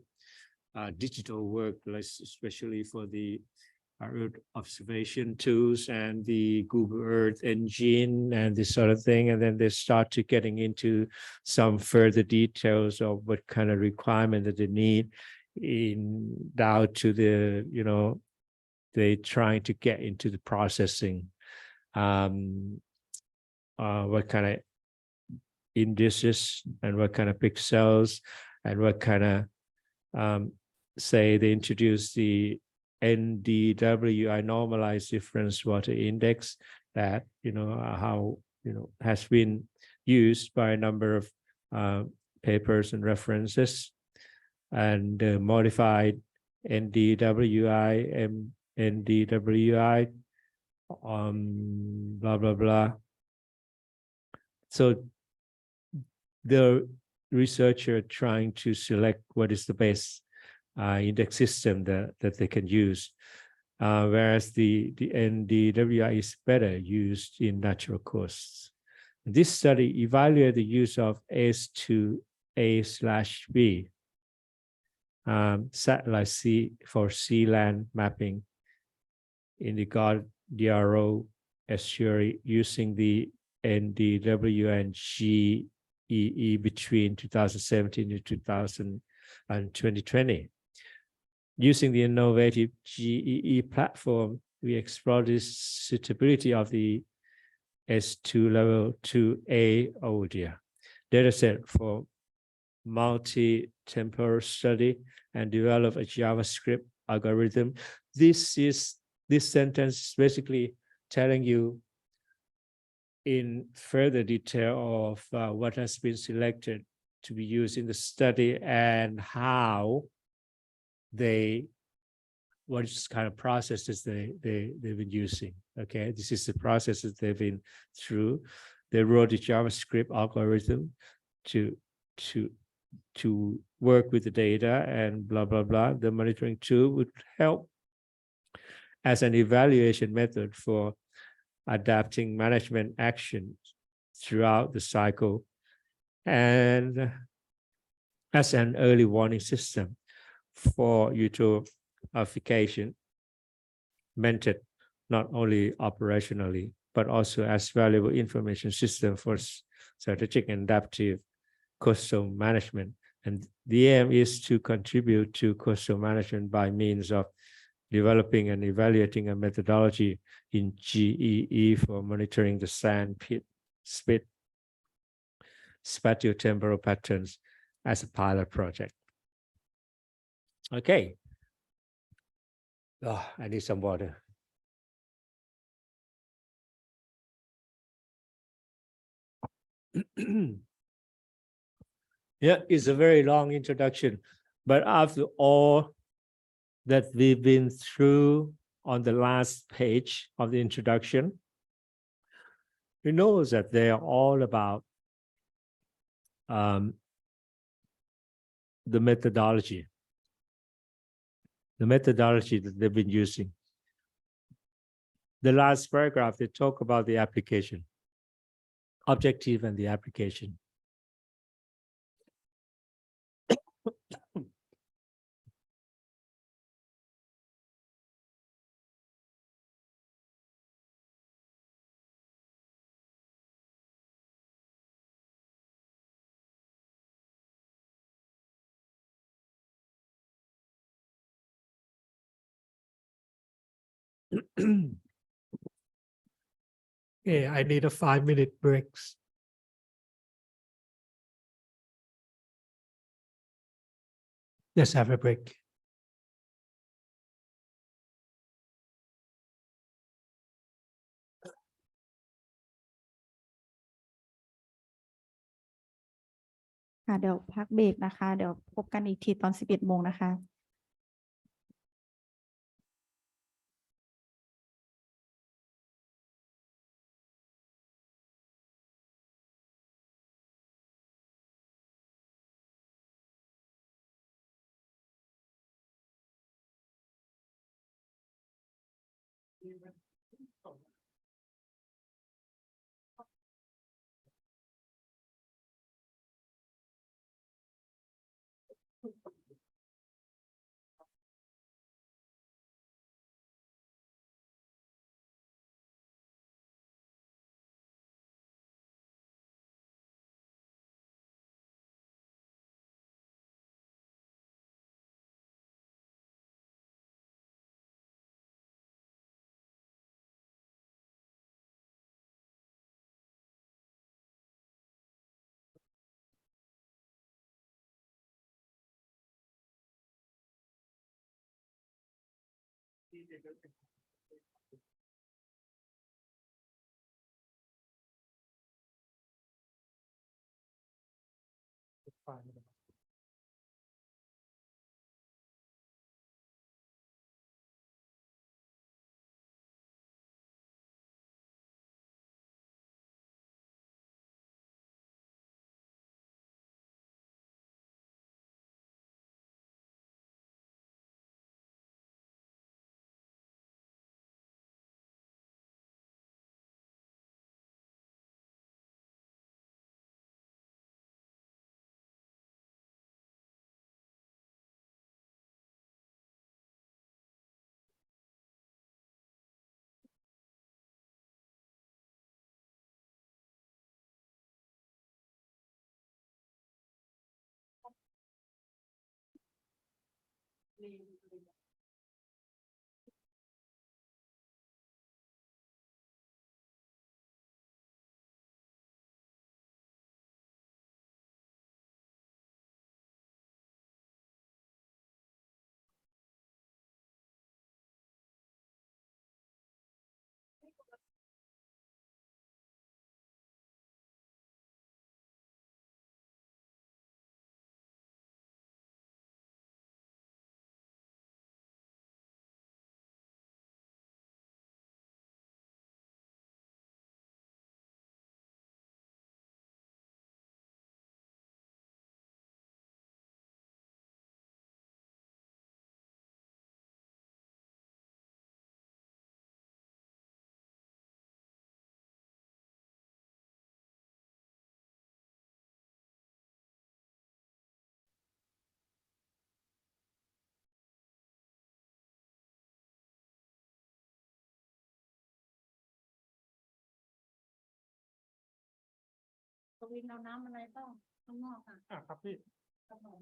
digital work, especially for the Earth observation tools and the Google Earth engine and this sort of thing. And then they start to getting into some further details of what kind of requirement that they need down to the, they trying to get into the processing, what kind of indices and what kind of pixels and what kind of, say they introduce the NDWI normalized difference water index that how has been used by a number of papers and references, and modified NDWI, NDWI, blah blah blah. So the researcher trying to select what is the best index system that they can use, whereas the NDWI is better used in natural coasts. This study evaluated the use of S2A/B satellite for sea land mapping in the DRO estuary using the NDW and GEE between 2017 and 2020. Using the innovative GEE platform, we explored the suitability of the S2 level 2A dataset for multi-temporal study and develop a JavaScript algorithm. This sentence is basically telling you in further detail of what has been selected to be used in the study and how what kind of processes they've been using. Okay, this is the processes they've been through. They wrote the JavaScript algorithm to work with the data and blah blah blah. The monitoring tool would help as an evaluation method for adapting management actions throughout the cycle, and as an early warning system for eutrophication method, not only operationally, but also as valuable information system for strategic and adaptive coastal management. And the aim is to contribute to coastal management by means of developing and evaluating a methodology in GEE for monitoring the sand pit spit spatiotemporal patterns as a pilot project. Okay. Oh, I need some water. Yeah, it's a very long introduction, but after all that we've been through on the last page of the introduction, we know that they are all about the methodology that they've been using. The last paragraph, they talk about the application, objective and the application. Okay, I need a 5-minute breaks. Let's have a break. ค่ะเดี๋ยวพักเบรกนะคะ เดี๋ยวพบกันอีกทีตอน 11 โมงนะคะกวินเอาน้ำอะไรต้องข้างนอกค่ะ ครับพี่ ครับผม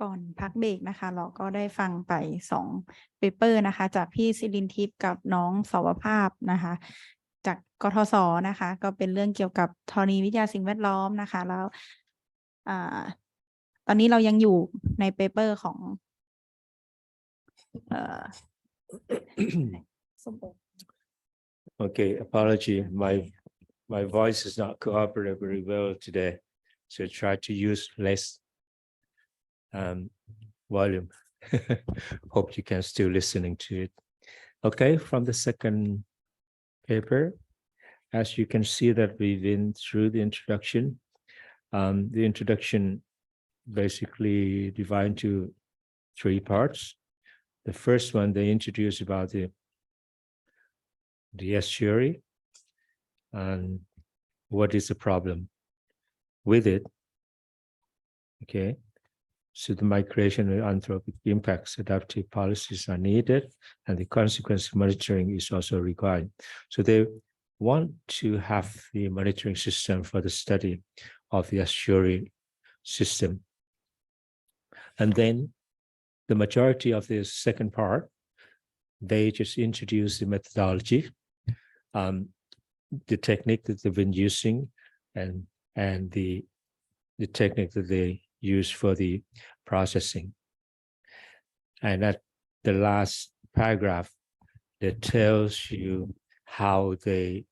ก่อนพักเบรกนะคะ เราก็ได้ฟังไป2 เปเปอร์นะคะ จากพี่ศิรินทิพย์กับน้องสวภาพนะคะ จากกทศนะคะ ก็เป็นเรื่องเกี่ยวกับธรณีวิทยาสิ่งแวดล้อมนะคะ แล้วตอนนี้เรายังอยู่ในเปเปอร์ของOkay, apology. My voice is not cooperating very well today, so try to use less volume. Hope you can still listening to it. Okay, from the second paper, as you can see that we've been through the introduction. The introduction basically divided into 3 parts. The first one, they introduce about the estuary and what is the problem with it. Okay, so the migration and anthropic impacts, adaptive policies are needed, and the consequence monitoring is also required. So they want to have the monitoring system for the study of the estuary system. And then the majority of the second part, they just introduce the methodology, the technique that they've been using, and the technique that they use for the processing. And at the last paragraph, that tells you how they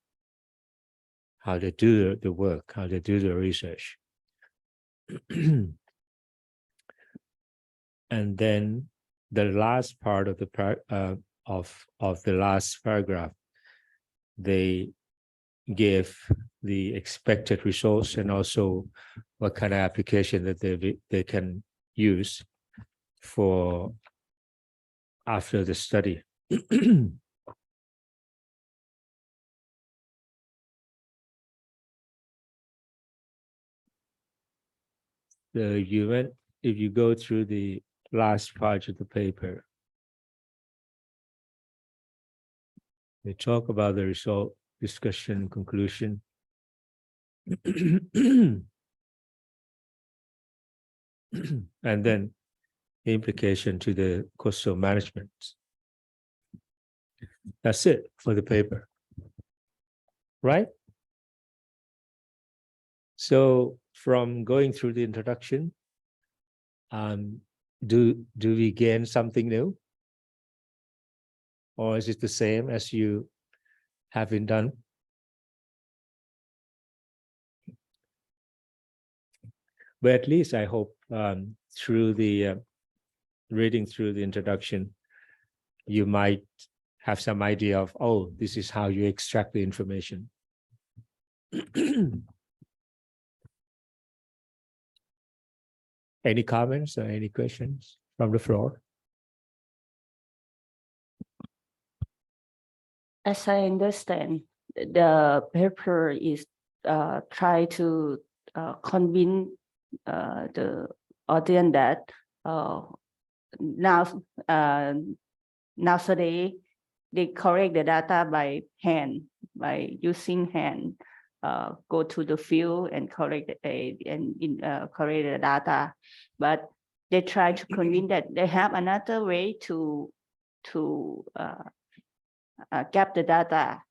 do the work, how they do the research. And then the last part of the the last paragraph, they give the expected results and also what kind of application that they can use for after the study. If you go through the last part of the paper, they talk about the result, discussion, conclusion. And then the implication to the coastal management. That's it for the paper, right? So from going through the introduction, do we gain something new? Or is it the same as you have been done? But at least I hope through the reading through the introduction, you might have some idea of, oh, this is how you extract the information. Any comments or any questions from the floor? As I understand, the paper is try to convince the audience that nowadays they collect the data by hand, by using hand, go to the field and collect collect the data, but they try to convince that they have another way to get the data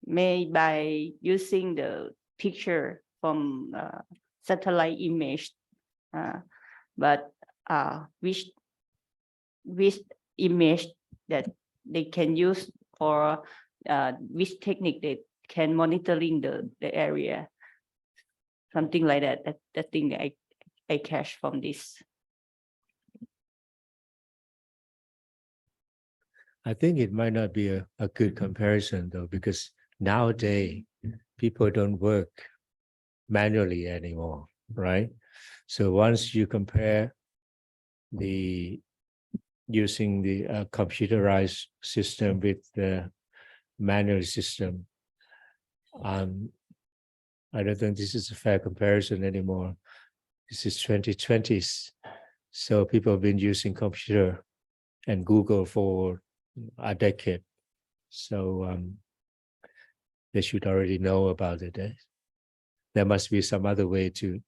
made by using the picture from satellite image, but which image that they can use, or which technique they can monitoring the area, something like that. The thing I catch from this. I think it might not be a good comparison though, because nowadays people don't work manually anymore, right? So once you compare using the computerized system with the manual system, I don't think this is a fair comparison anymore. This is 2020s. So people have been using computer and Google for a decade. So they should already know about it. There must be some other way to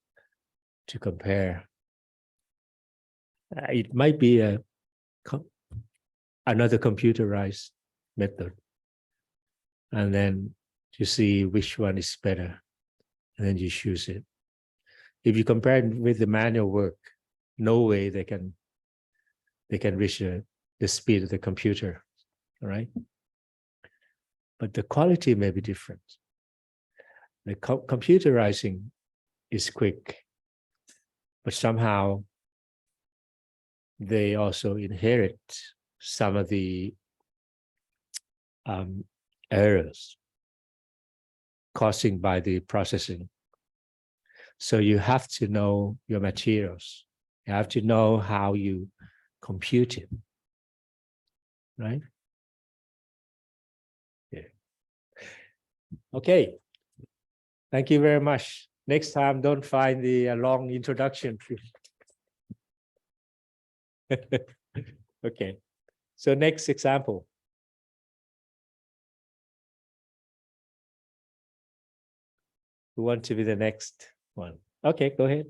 compare. It might be another computerized method. And then you see which one is better. And then you choose it. If you compare it with the manual work, no way they can reach the speed of the computer, all right? But the quality may be different. The computerizing is quick, but somehow they also inherit some of the errors. causing by the processing. So you have to know your materials. You have to know how you compute it, right? Yeah. Okay. Thank you very much. Next time, don't find the long introduction. Okay. So next example. Who want to be the next one? Okay, go ahead.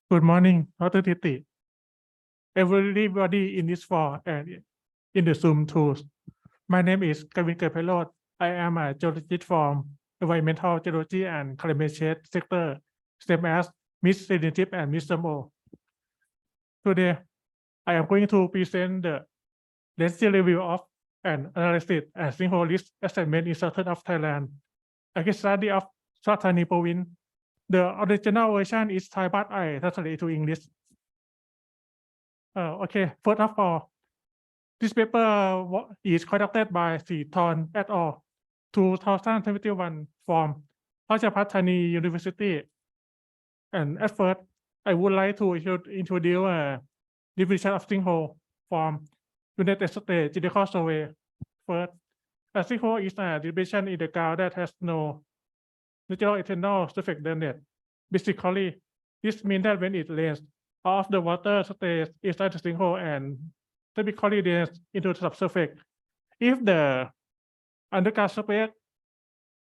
Good morning, Dr. Titi. Everybody in this floor and in the Zoom tools. My name is Kevin Kerpelot. I am a geologist from environmental geology and climate change sector, same as Miss Serenity and Mr. Mo. Today, I am going to present the latest review of an analysis and single list assessment in southern of Thailand. A case study of Sathani province. The original version is Thai, but I translate to English. Okay, first of all, this paper is conducted by Thorn et al. 2021 from Rajabhatani University. And at first, I would like to introduce a definition of sinkhole from United States Geological Survey. First, a sinkhole is a depression in the ground that has no natural internal surface damage. Basically, this means that when it rains, all of the water stays inside the sinkhole and typically drains into the subsurface. If the underground surface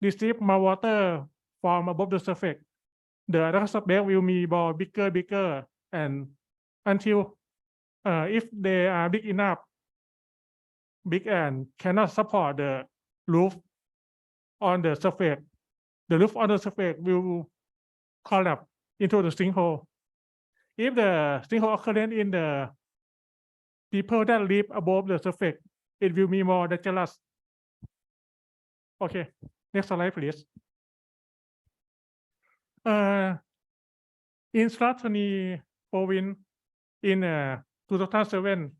receives more water from above the surface, the underground surface will be more bigger, and until if they are big enough, big and cannot support the roof on the surface, the roof on the surface will collapse into the sinkhole. If the sinkhole occurrence in the people that live above the surface, it will be more dangerous. Okay, next slide, please. In Sathani province in 2007,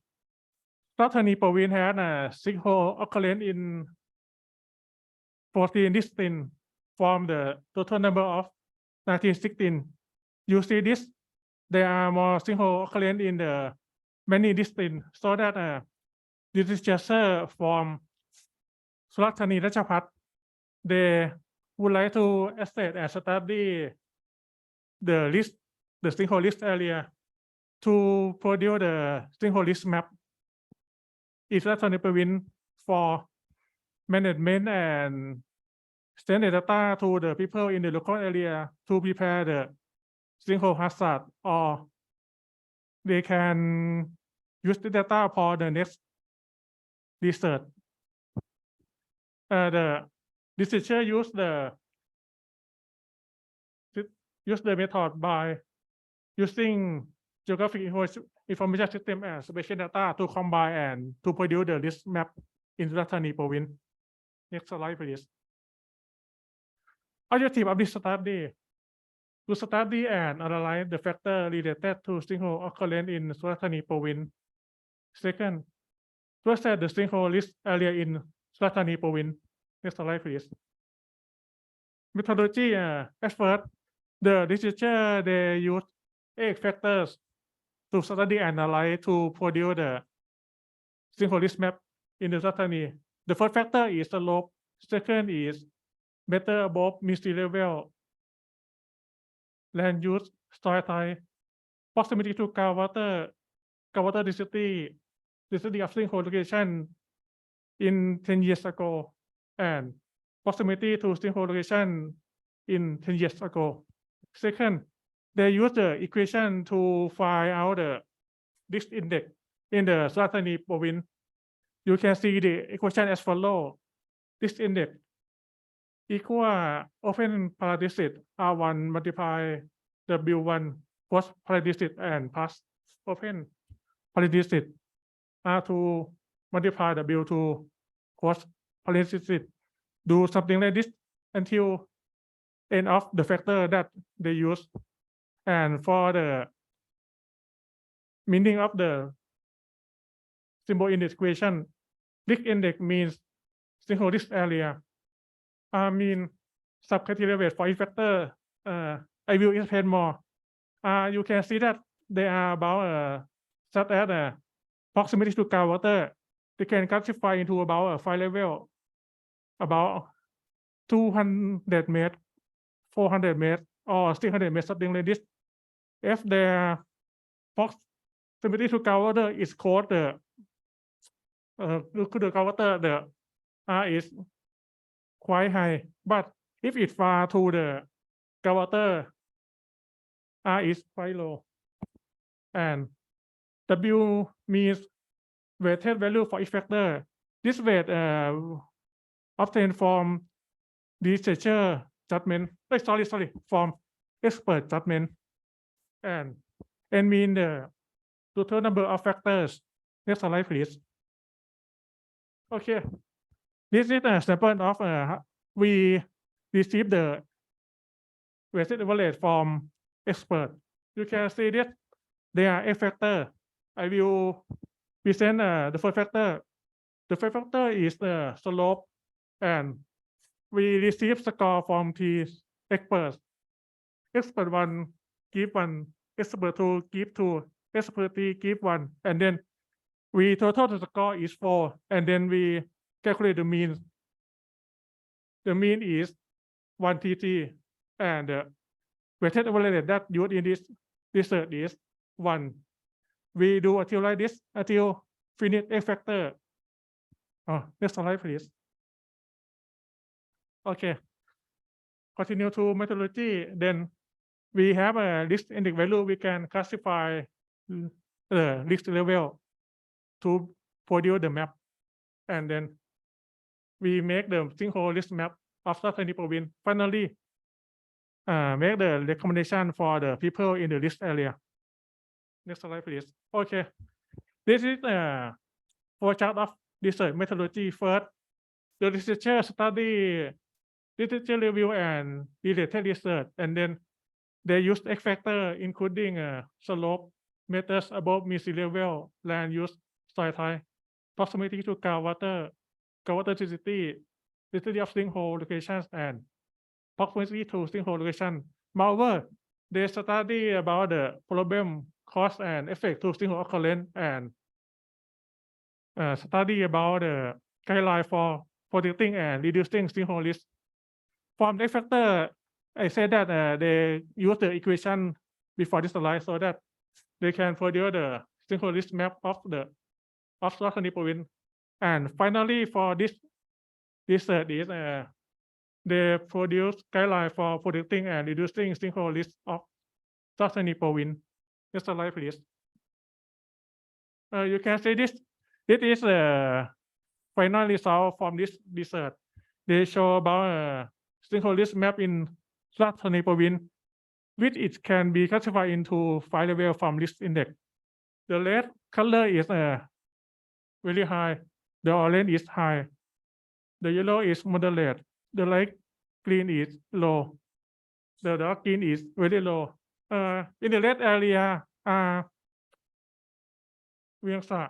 Sathani province had a sinkhole occurrence in 14 districts from the total number of 1916. You see this? There are more sinkhole occurrence in the many districts, so that this is just from Surathani Rajapat. They would like to assess and study the list, the sinkhole list area, to produce the sinkhole list map. It's Surathani province for management and send the data to the people in the local area to prepare the sinkhole hazard, or they can use the data for the next research. The researcher use the method by using geographic information system and spatial data to combine and to produce the list map in Surathani province. Next slide, please. Objective of this study: to study and analyze the factor related to sinkhole occurrence in Surathani province. Second, to assess the sinkhole list area in Surathani province. Next slide, please. Methodology: at first, the researcher they use 8 factors to study and analyze to produce the sinkhole list map in the Surathani. The first factor is slope. Second is better above mean sea level, land use, soil type, proximity to groundwater density of sinkhole location in 10 years ago, and proximity to sinkhole location in 10 years ago. Second, they use the equation to find out the disk index in the Surathani province. You can see the equation as follows. Disk index equal open parenthesis R1 multiply W1 close parenthesis and plus open parenthesis R2 multiply W2 cross parentheses, do something like this until end of the factor that they use. And for the meaning of the symbol in the equation, this index means synchronous area. Mean subcriterion weight for each factor. I will explain more. You can see that they are about such as proximity to groundwater. They can classify into about 5 level, about 200 meters, 400 meters, or 600 meters, something like this. If their proximity to groundwater is close, the groundwater, the R is quite high. But if it's far to the groundwater, R is quite low. And W means weighted value for each factor. This weight obtained from researcher judgment. From expert judgment. And mean the total number of factors. Next slide, please. Okay. This is a sample of we received the weighted average from expert. You can see that there are 8 factors. I will present the first factor. The first factor is the slope, and we receive score from the experts. Expert 1 give 1, expert 2 give 2, expert 3 give 1, and then we total the score is 4, and then we calculate the mean. The mean is 1 TT, and the weighted average that used in this research is 1. We do until like this until finish a factor. Next slide, please. Okay. Continue to methodology. Then we have a list index value. We can classify the list level to produce the map, and then we make the single list map of Southern province. Finally, make the recommendation for the people in the list area. Next slide, please. Okay. This is a flowchart of research methodology. First, the researcher study literature review and related research, and then they use X factor, including slope, meters above mean sea level, land use, soil type, proximity to groundwater, groundwater density of sinkhole locations, and proximity to sinkhole location. Moreover, they study about the problem, cause, and effect to sinkhole occurrence, and study about the guideline for protecting and reducing sinkhole risk. From X factor, I said that they use the equation before this slide so that they can produce the sinkhole risk map of Southern province. And finally, for this research is they produce guideline for protecting and reducing sinkhole risk of Southern province. Next slide, please. You can see this. This is the final result from this research. They show about sinkhole risk map in Southern province, which it can be classified into 5 levels from risk index. The red color is very high. The orange is high. The yellow is moderate. The light green is low. The dark green is very low. In the red area are Viengsa,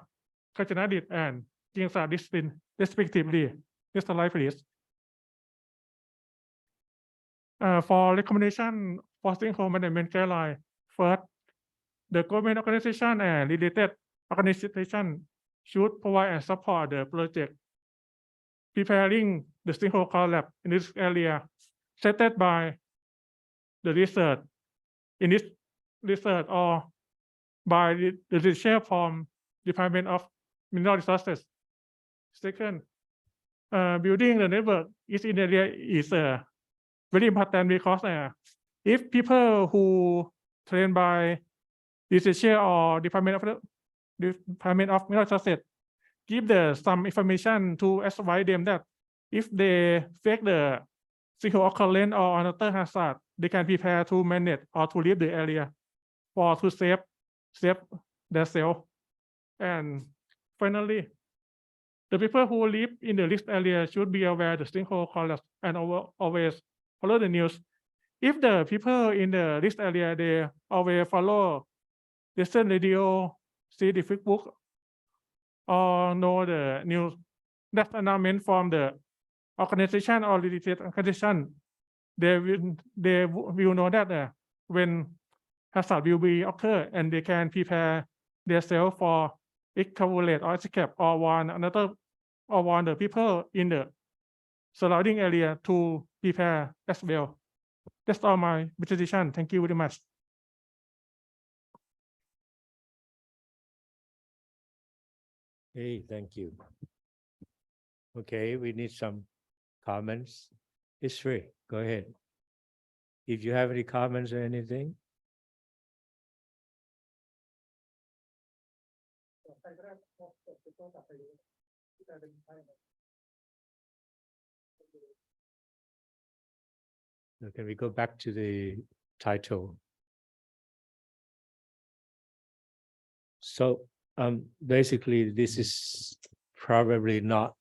Kachanadit, and Kiengsa district respectively. Next slide, please. For recommendation for sinkhole management guideline, first, the government organization and related organization should provide and support the project preparing the sinkhole collapse in this area stated by the research in this research or by the research from Department of Mineral Resources. Second, building the network in the area is very important because if people who trained by researcher or Department of Mineral Resources give some information to advise them that if they fake the sinkhole occurrence or another hazard, they can prepare to manage or to leave the area or to save themselves. And finally, The people who live in the risk area should be aware the sinkhole collapse and always follow the news. If the people in the risk area, they always follow, listen radio, see the Facebook, or know the news, that's announcement from the organization or related organization, they will know that when hazard will be occur, and they can prepare themselves for evacuate or escape, or warn the people in the surrounding area to prepare as well. That's all my presentation. Thank you very much. Hey, thank you. Okay, we need some comments. It's free. Go ahead. If you have any comments or anything. So can we go back to the title? So basically this is probably not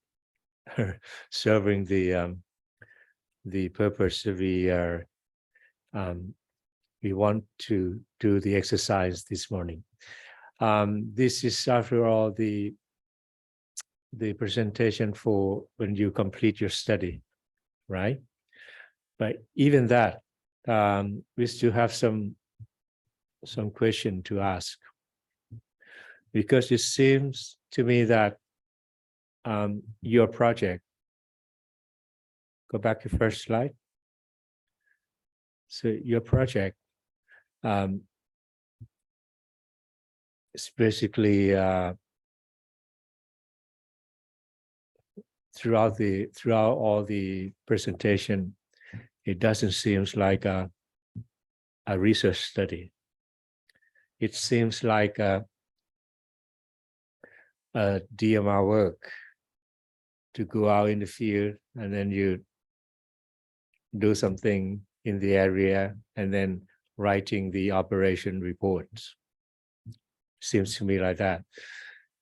serving the purpose we want to do the exercise this morning. This is, after all, the presentation for when you complete your study, right? But even that, we still have some question to ask, because it seems to me that your project, go back to first slide. So your project is basically throughout all the presentation, it doesn't seem like a research study. It seems like a DMR work, to go out in the field and then you do something in the area and then writing the operation reports. Seems to me like that.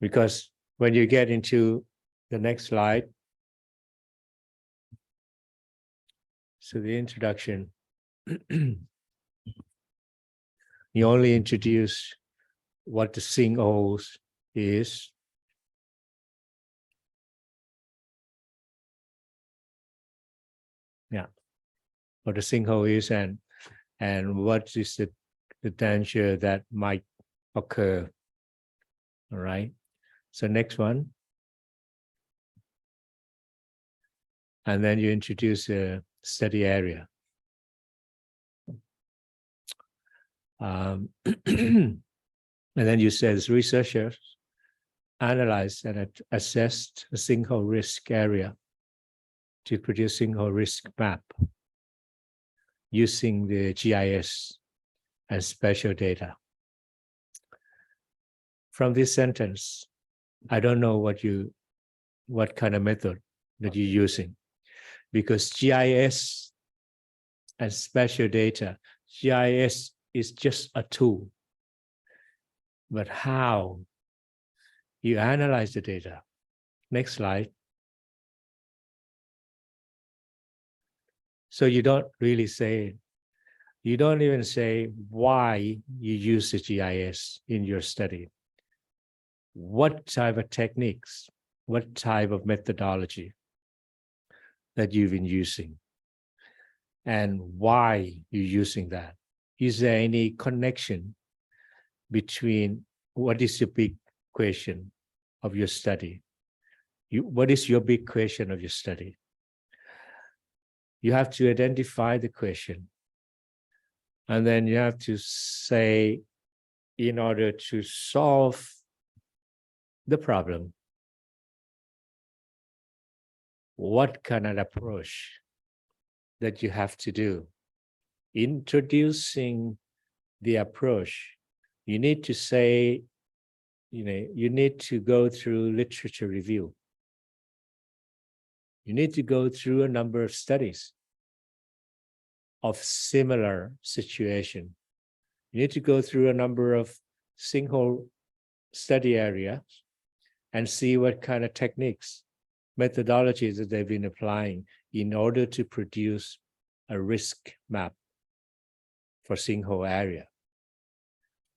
Because when you get into the next slide, so the introduction, you only introduce what the sinkholes is. Yeah, what the sinkhole is and what is the danger that might occur. All right. So next one. And then you introduce a study area. And then you say researchers analyzed and assessed a sinkhole risk area to produce sinkhole risk map using the GIS and spatial data. From this sentence, I don't know what kind of method that you're using, because GIS and spatial data, GIS is just a tool, but how you analyze the data. Next slide. So you don't really say, you don't even say why you use the GIS in your study. What type of techniques, what type of methodology that you've been using, and why you're using that. Is there any connection between what is your big question of your study? What is your big question of your study? You have to identify the question, and then you have to say, in order to solve the problem, what kind of approach that you have to do. Introducing the approach, you need to say, you need to go through literature review. You need to go through a number of studies of similar situation. You need to go through a number of sinkhole study areas and see what kind of techniques, methodologies that they've been applying in order to produce a risk map for sinkhole area.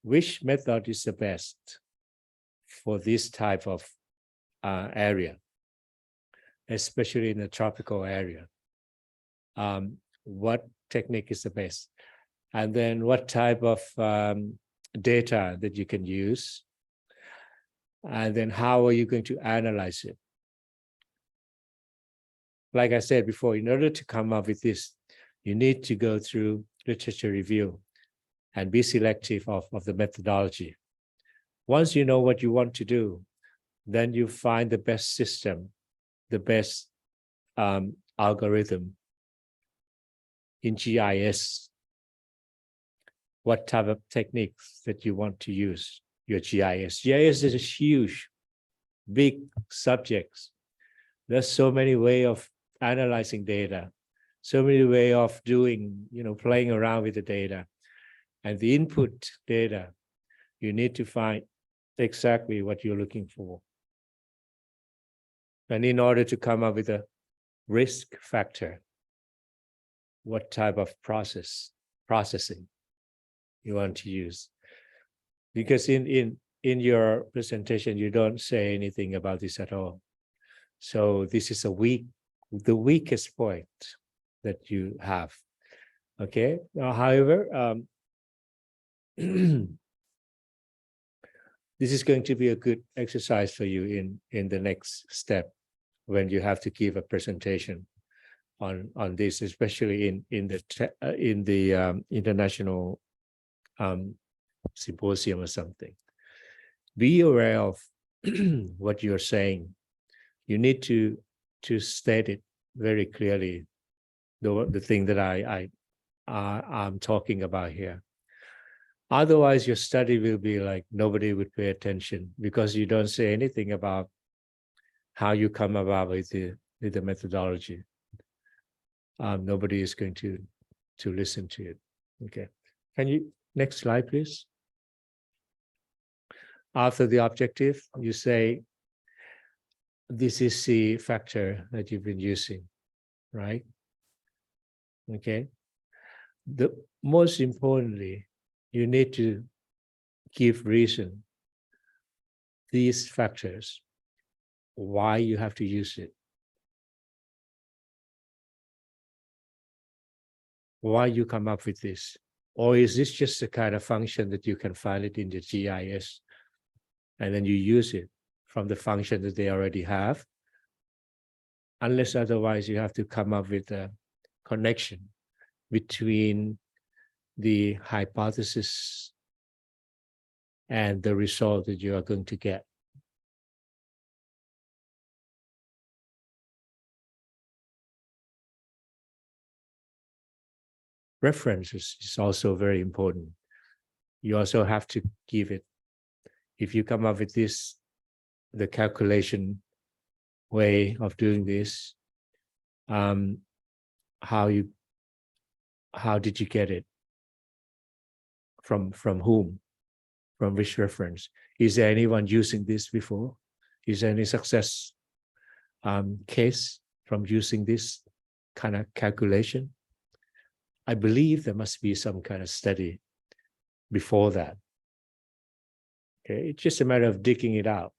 Which method is the best for this type of area, especially in a tropical area? What technique is the best? And then what type of data that you can use? And then how are you going to analyze it? Like I said before, in order to come up with this, you need to go through literature review and be selective of the methodology. Once you know what you want to do, then you find the best system, the best algorithm in GIS. What type of techniques that you want to use your GIS. GIS is a huge, big subjects. There's so many ways of analyzing data, so many ways of doing, playing around with the data. And the input data, you need to find exactly what you're looking for. And in order to come up with a risk factor, what type of processing you want to use. Because in your presentation, you don't say anything about this at all. So this is the weakest point that you have. Okay. Now, however, this is going to be a good exercise for you in the next step when you have to give a presentation on this, especially in the international symposium or something. Be aware of what you're saying. You need to state it very clearly, the thing that I'm talking about here. Otherwise, your study will be like nobody would pay attention because you don't say anything about how you come about with the methodology. Nobody is going to listen to it. Okay. Can you, next slide, please? After the objective, you say, this is the factor that you've been using, right? Okay. Most importantly, you need to give reason, these factors, why you have to use it. Why you come up with this? Or is this just a kind of function that you can find it in the GIS and then you use it from the function that they already have? Unless otherwise you have to come up with a connection between the hypothesis and the result that you are going to get. References is also very important. You also have to give it. If you come up with this, the calculation way of doing this, how did you get it? From whom? From which reference? Is there anyone using this before? Is there any success case from using this kind of calculation? I believe there must be some kind of study before that. Okay, it's just a matter of digging it out,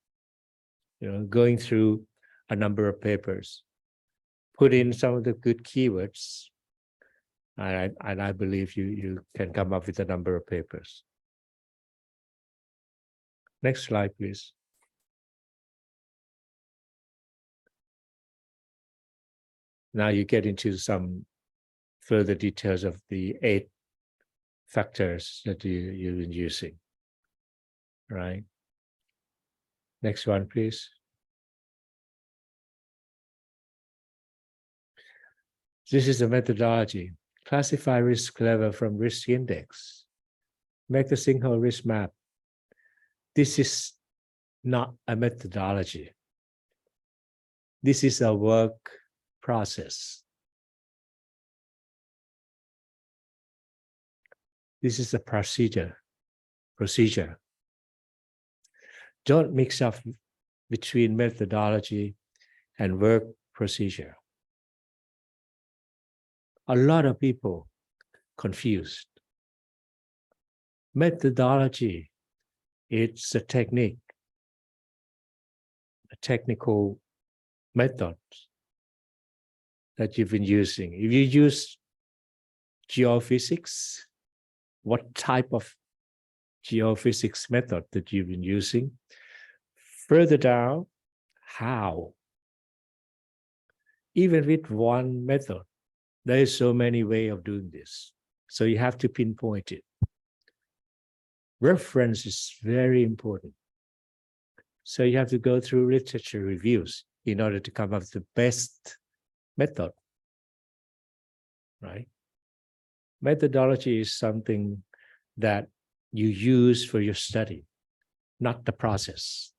going through a number of papers, put in some of the good keywords, and I believe you can come up with a number of papers. Next slide, please. Now you get into some further details of the 8 factors that you've been using, right? Next one, please. This is the methodology. Classify risk level from risk index. Make the sinkhole risk map. This is not a methodology. This is a work process. This is a procedure. Don't mix up between methodology and work procedure. A lot of people confused. Methodology, it's a technique, a technical method that you've been using. If you use geophysics, what type of geophysics method that you've been using? Further down, how? Even with one method, there is so many ways of doing this. So you have to pinpoint it. Reference is very important. So you have to go through literature reviews in order to come up with the best method, right? Methodology is something that you use for your study, not the process.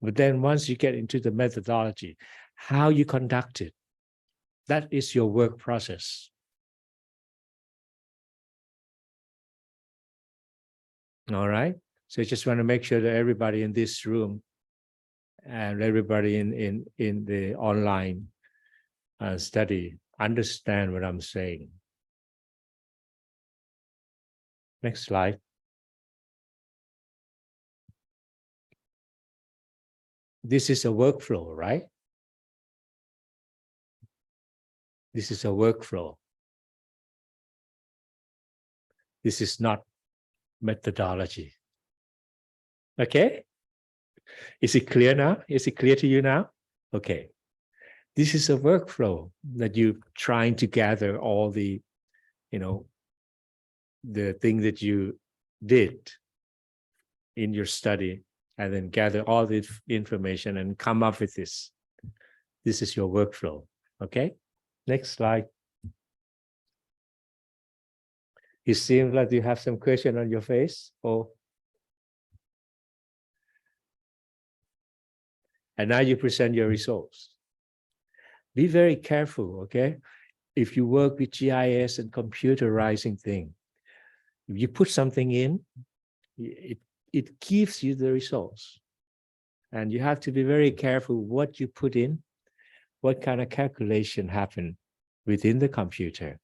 But then once you get into the methodology, how you conduct it, that is your work process. All right. So I just want to make sure that everybody in this room and everybody in the online study understand what I'm saying. Next slide. This is a workflow, right? This is a workflow. This is not methodology. Okay? Is it clear now? Is it clear to you now? Okay. This is a workflow that you're trying to gather all the, the thing that you did in your study and then gather all the information and come up with this. This is your workflow. Okay? Next slide. It seems like you have some question on your face. And now you present your results. Be very careful, okay? If you work with GIS and computerizing thing, if you put something in, it gives you the results. And you have to be very careful what you put in, what kind of calculation happened within the computer,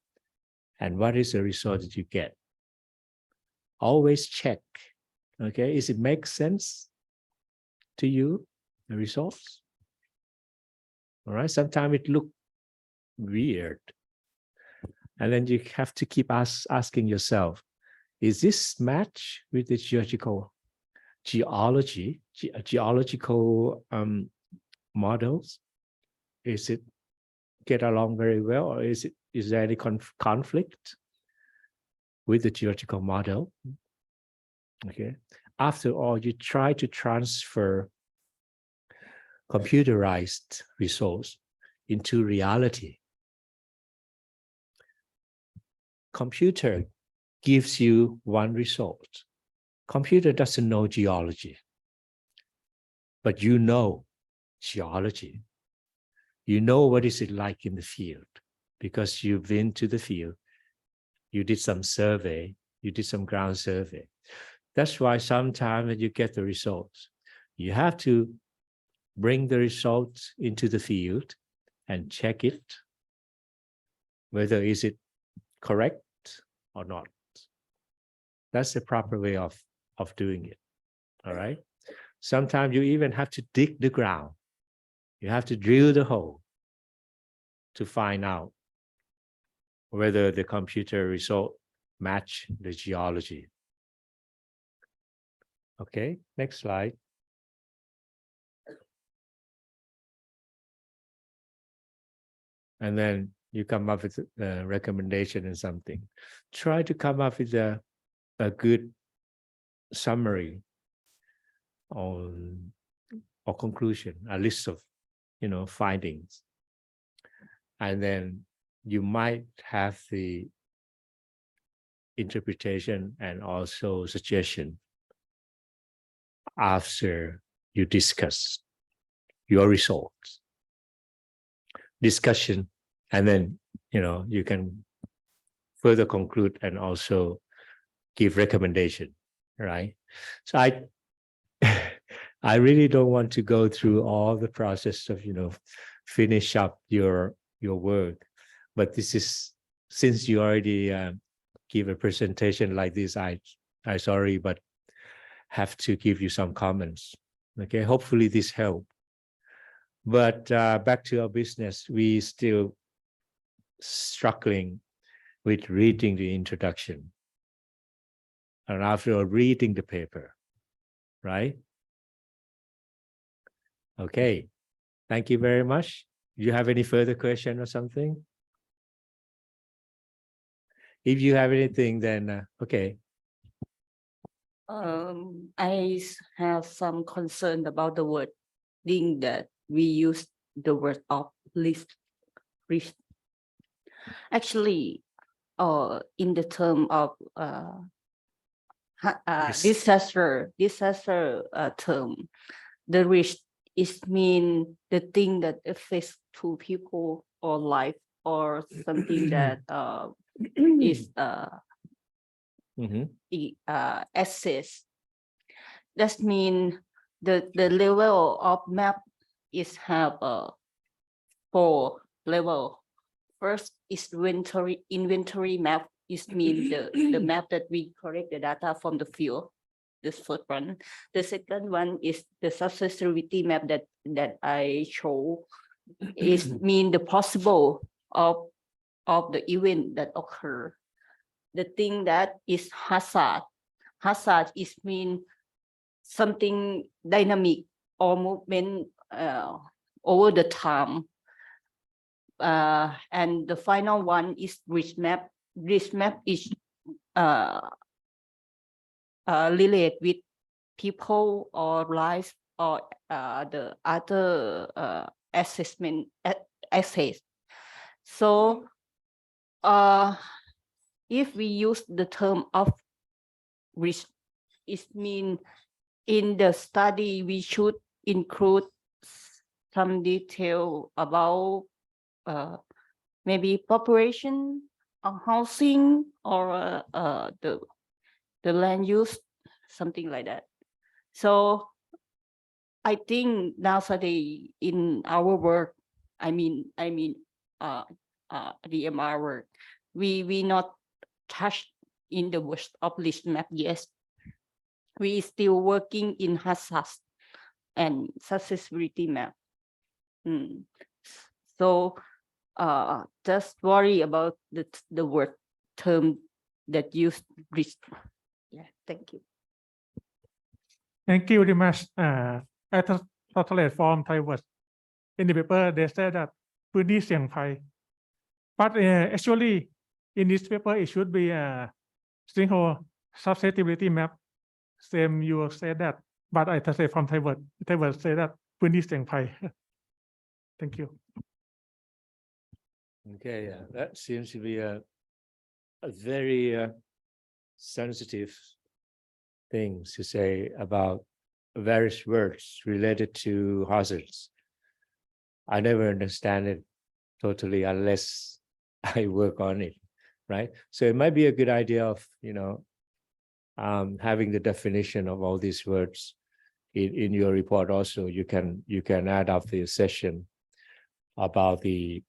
and what is the result that you get. Always check, okay? Is it make sense to you, the results? All right, sometimes it look weird. And then you have to keep asking yourself, is this match with the geological models? Is it get along very well, or is there any conflict with the geological model? Okay. After all, you try to transfer computerized results into reality. Computer gives you one result. Computer doesn't know geology, but you know geology. You know what is it like in the field because you've been to the field. You did some survey, you did some ground survey. That's why sometimes when you get the results, you have to bring the results into the field and check it, whether is it correct or not. That's the proper way of doing it, all right? Sometimes you even have to dig the ground. You have to drill the hole to find out whether the computer result match the geology. Okay, next slide. And then you come up with a recommendation and something. Try to come up with a good summary or conclusion, a list of findings. And then you might have the interpretation and also suggestion after you discuss your results. Discussion, and then you can further conclude and also give recommendation, right? So I really don't want to go through all the process of, finish up your work. But this is, since you already give a presentation like this, I sorry, but have to give you some comments. Okay, hopefully this helped. But back to our business, we still struggling with reading the introduction. And after reading the paper, right? Okay, thank you very much. Do you have any further question or something? If you have anything, then okay. I have some concern about the wording that we use the word of list. Actually, in the term of Yes. disaster term, the risk is mean the thing that affects two people or life or something that is Mhm. access. That mean the level of map is have 4 level. First is inventory map. Is mean the map that we collect the data from the field. This first one. The second one is the susceptibility map that I show. Is mean the possible of the event that occur. The thing that is hazard. Hazard is mean something dynamic or movement over the time. And the final one is risk map. Risk map is relate with people or life or the other assessment assets. So if we use the term of risk, it means in the study we should include some detail about maybe population or housing or the land use, something like that. So I think nowadays in our work, I mean the MR work, we not touch in the worst of list map. Yes, we still working in hazard and accessibility map. So just worry about the word term that use risk. Yeah, thank you. Thank you very much. I translate from Thai words. In the paper, they said that พื้นที่เสี่ยงภัย but actually in this paper it should be a single susceptibility map. Same you said that, but I translate from Thai word. Thai word say that พื้นที่เสี่ยงภัย Thank you. Okay, yeah, that seems to be a very sensitive thing to say about various words related to hazards. I never understand it totally unless I work on it, right? So it might be a good idea of, having the definition of all these words in your report also. You can add up the session about the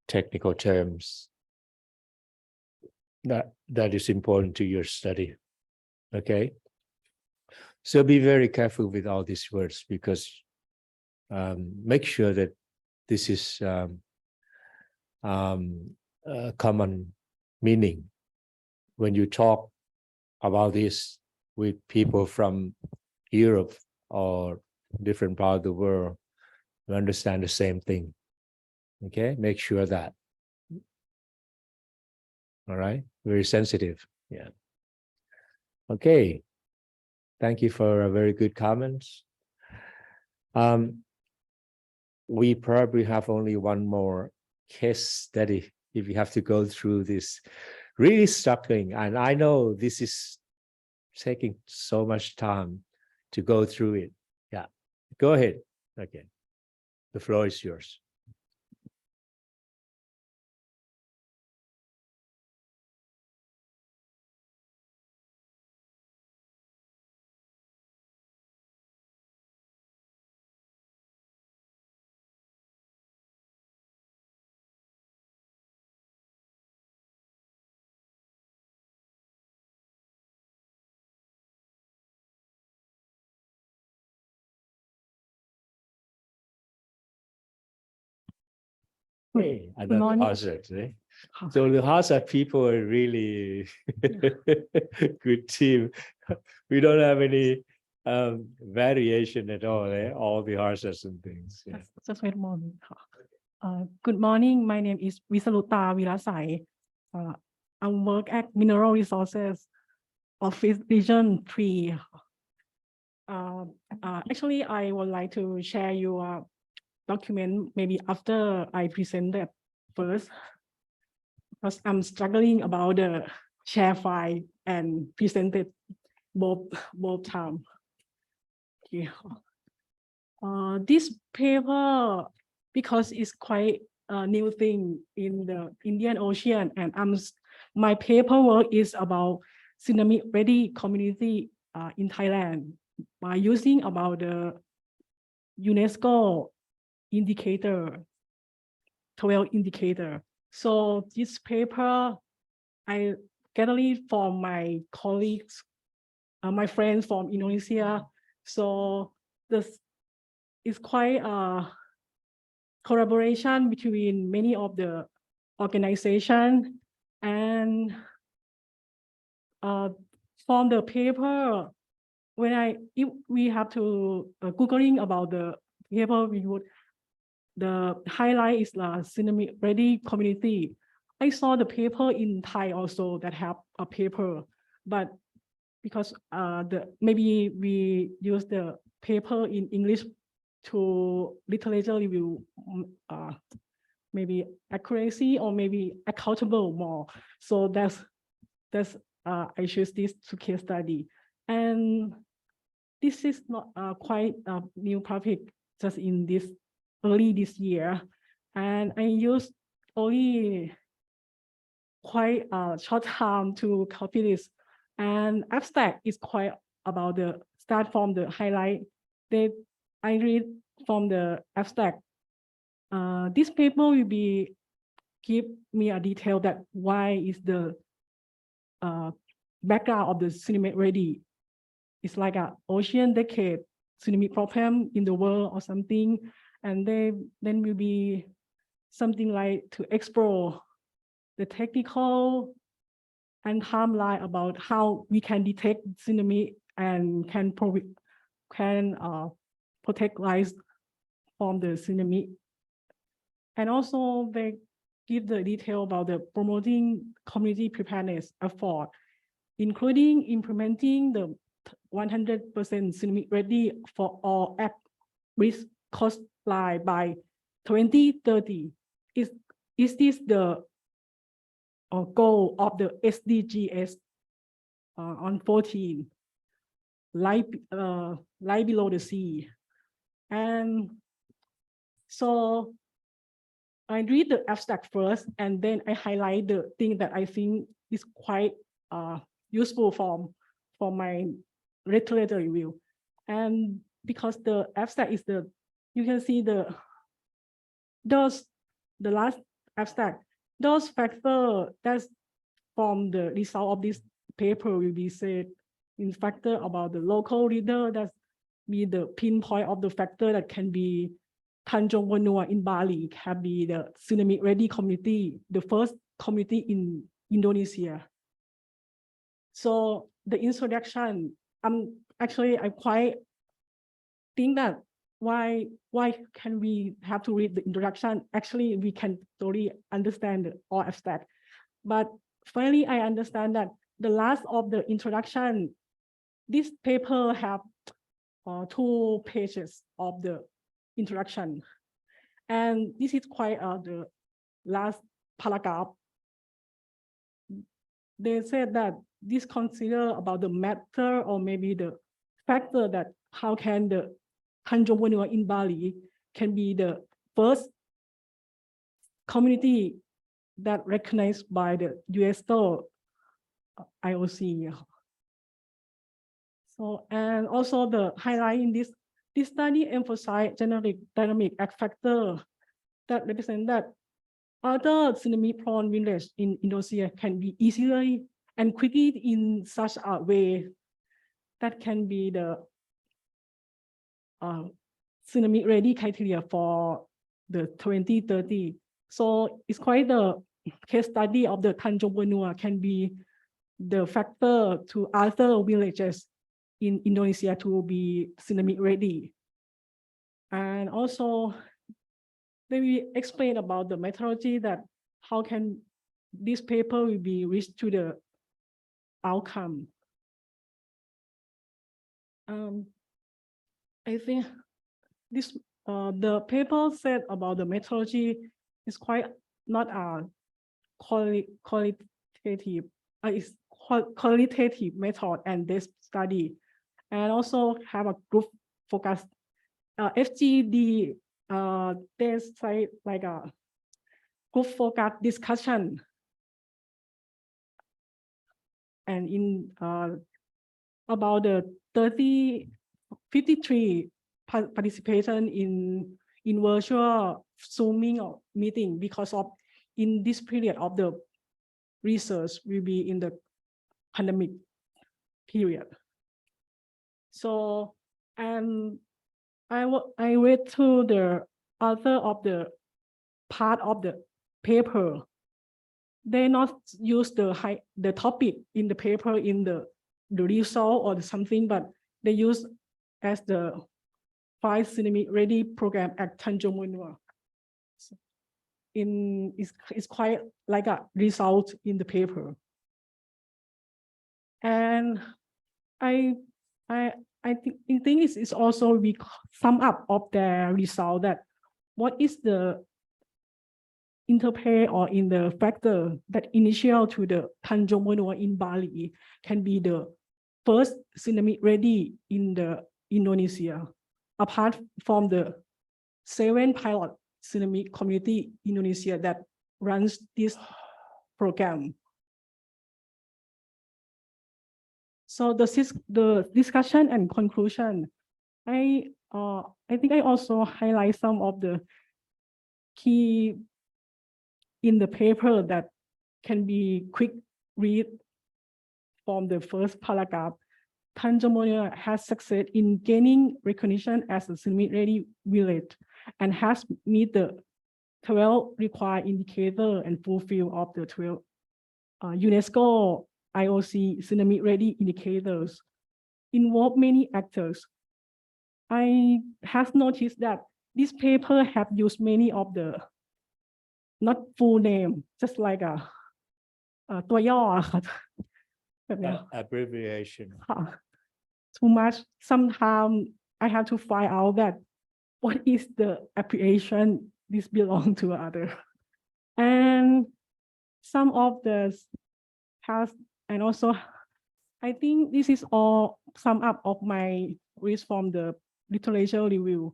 technical terms that is important to your study. Okay, so be very careful with all these words because make sure that this is a common meaning when you talk about this with people from Europe or different part of the world. You understand the same thing. Okay, make sure that. All right, very sensitive. Yeah. Okay, thank you for a very good comments. We probably have only one more case study if you have to go through this. Really struggling, and I know this is taking so much time to go through it. Yeah, go ahead. Okay, the floor is yours. Hey, I love morning. hazards, eh? So the hazard people are really good team. We don't have any variation at all, eh? All the hazards and things. Yeah. Just wait a moment ค่ะ Good morning my name is วิสรุตาวีระไสย I work at Mineral Resources Office Region 3 ค่ะ Actually I would like to share your document maybe after I present that first because I'm struggling about the share file and presented both time. Okay. This paper, because it's quite a new thing in the Indian Ocean, and my paperwork is about tsunami ready community in Thailand by using about the UNESCO indicator, 12 indicator. So this paper, I gathered it from my colleagues, my friends from Indonesia. So this is quite a collaboration between many of the organizations, and from the paper, if we have to Googling about the paper, the highlight is the tsunami ready community. I saw the paper in Thai also that have a paper, but because maybe we use the paper in English to literature review, maybe accuracy or maybe accountable more. So that's I choose this to case study, and this is not quite a new topic just in early this year, and I used only quite a short time to copy this, and abstract is quite about the start from the highlight. I read from the abstract. This paper will give me a detail that why is the background of the tsunami ready. It's like an ocean decade tsunami problem in the world or something, and then will be something like to explore the technical and timeline about how we can detect tsunami and can protect lives from the tsunami. And also they give the detail about the promoting community preparedness effort, including implementing the 100% tsunami ready for all at-risk coastline by 2030. Is this the goal of the SDGs on 14, light below the sea? And so I read the abstract first, and then I highlight the thing that I think is quite useful for my literature review. And because the abstract is you can see the last abstract, those factors that's from the result of this paper will be said in factor about the local leader, that's be the pinpoint of the factor that can be Tanjung Benua in Bali, can be the tsunami ready community, the first community in Indonesia. So the introduction, I quite think that why can we have to read the introduction? Actually, we can totally understand all abstract, but finally I understand that the last of the introduction, this paper have 2 pages of the introduction, and this is quite the last paragraph. They said that this consider about the matter or maybe the factor that how can the Tanjung Benua in Bali can be the first community that recognized by the UNESCO IOC. So, and also the highlight in this study emphasize generic dynamic factor that represent that other tsunami prone village in Indonesia can be easily and quickly in such a way that can be the tsunami ready criteria for the 2030 So it's quite the case study of the Tanjung Benua can be the factor to other villages in Indonesia to be tsunami ready. And also, then we explain about the methodology that how can this paper will be reached to the outcome. I think this the paper said about the methodology is quite not qualitative. It's qualitative method and this study, and also have a group focus. FGD they say like a group focus discussion, and in about the 53 participation in virtual Zooming or meeting because of in this period of the research will be in the pandemic period. So, and I read through the author of the part of the paper. They not use the topic in the paper in the result or something, but they use as the 5 tsunami ready program at Tanjung Benua. It's quite like a result in the paper. And I think it's also we sum up of the result that what is the interplay or in the factor that initial to the Tanjung Benua in Bali can be the first tsunami ready in the Indonesia, apart from the 7 pilot tsunami community Indonesia that runs this program. So the discussion and conclusion, I think I also highlight some of the key in the paper that can be quick read from the first paragraph. Tanjung Benua has succeeded in gaining recognition as a tsunami-ready village and has met the 12 required indicator and fulfill of the 12 UNESCO IOC tsunami-ready indicators. Involve many actors. I have noticed that this paper have used many of the not full name, just like a ตัวย่อค่ะแบบเนี้ย Abbreviation. Too much. Sometimes I have to find out that what is the abbreviation this belong to other. And some of the has, and also I think this is all sum up of my read from the literature review.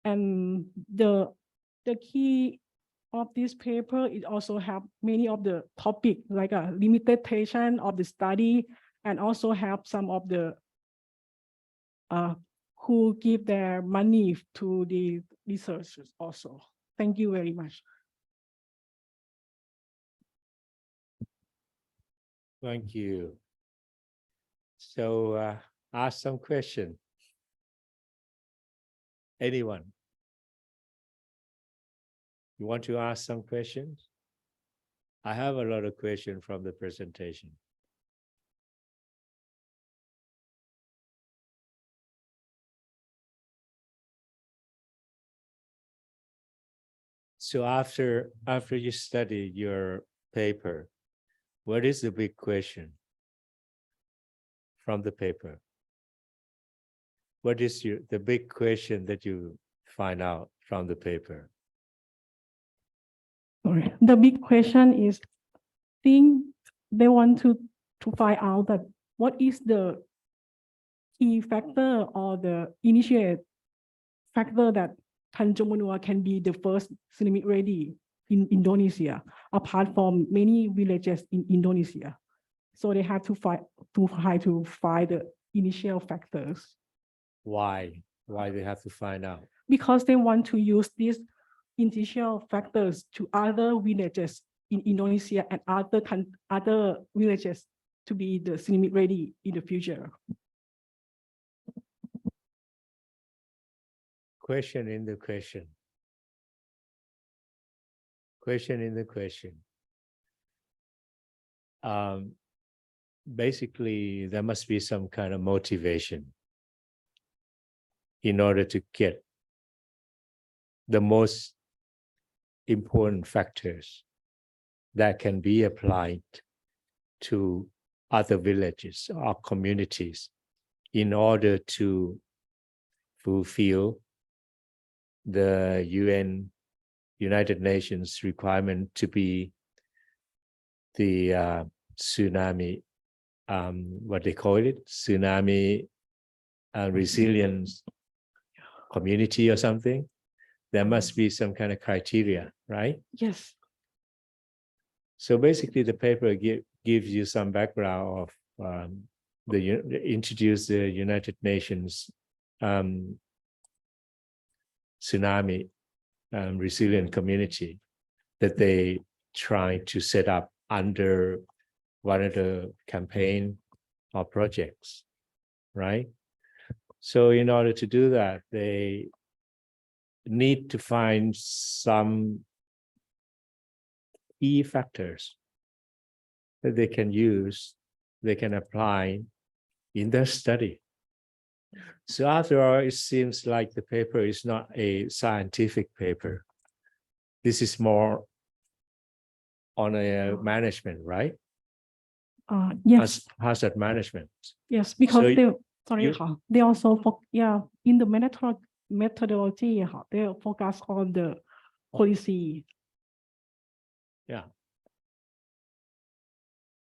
And the key of this paper, it also have many of the topic like a limitation of the study, and also have some of the who give their money to the researchers also. Thank you very much. Thank you. So ask some question. Anyone? You want to ask some questions? I have a lot of questions from the presentation. So after you study your paper, what is the big question from the paper? What is the big question that you find out from the paper? Sorry. The big question is, they want to find out that what is the key factor or the initiate factor that Tanjung Benua can be the first tsunami ready in Indonesia, apart from many villages in Indonesia. So they have to try to find the initial factors. Why? Why they have to find out? Because they want to use these initial factors to other villages in Indonesia and other villages to be the tsunami ready in the future. Question in the question. question in the question. Basically, there must be some kind of motivation in order to get the most important factors that can be applied to other villages or communities in order to fulfill the United Nations requirement to be the tsunami, what they call it, tsunami resilience community or something. There must be some kind of criteria, right? Yes. So basically, the paper gives you some background of introduce the United Nations tsunami resilient community that they try to set up under one of the campaign or projects, right? So in order to do that, they need to find some key factors that they can use, they can apply in their study. So after all, it seems like the paper is not a scientific paper. This is more on a management, right? Yes. Hazard management. Yes, because So they, sorry, you- they also in the methodology, they focus on the policy. Yeah.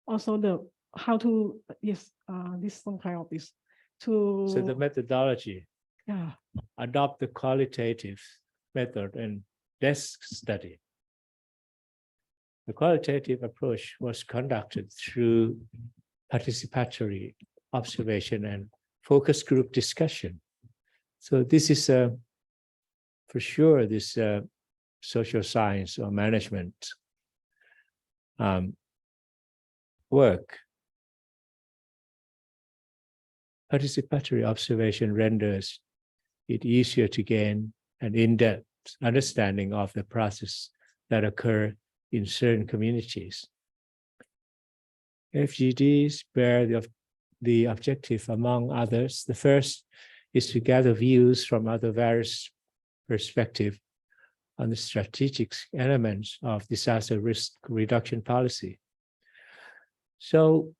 Also the how to this some kind of this to So the methodology, yeah adopt the qualitative method and desk study. The qualitative approach was conducted through participatory observation and focus group discussion. So this is for sure this social science or management work. Participatory observation renders it easier to gain an in-depth understanding of the process that occur in certain communities. FGDs bear the objective, among others. The first is to gather views from other various perspectives on the strategic elements of disaster risk reduction policy. So,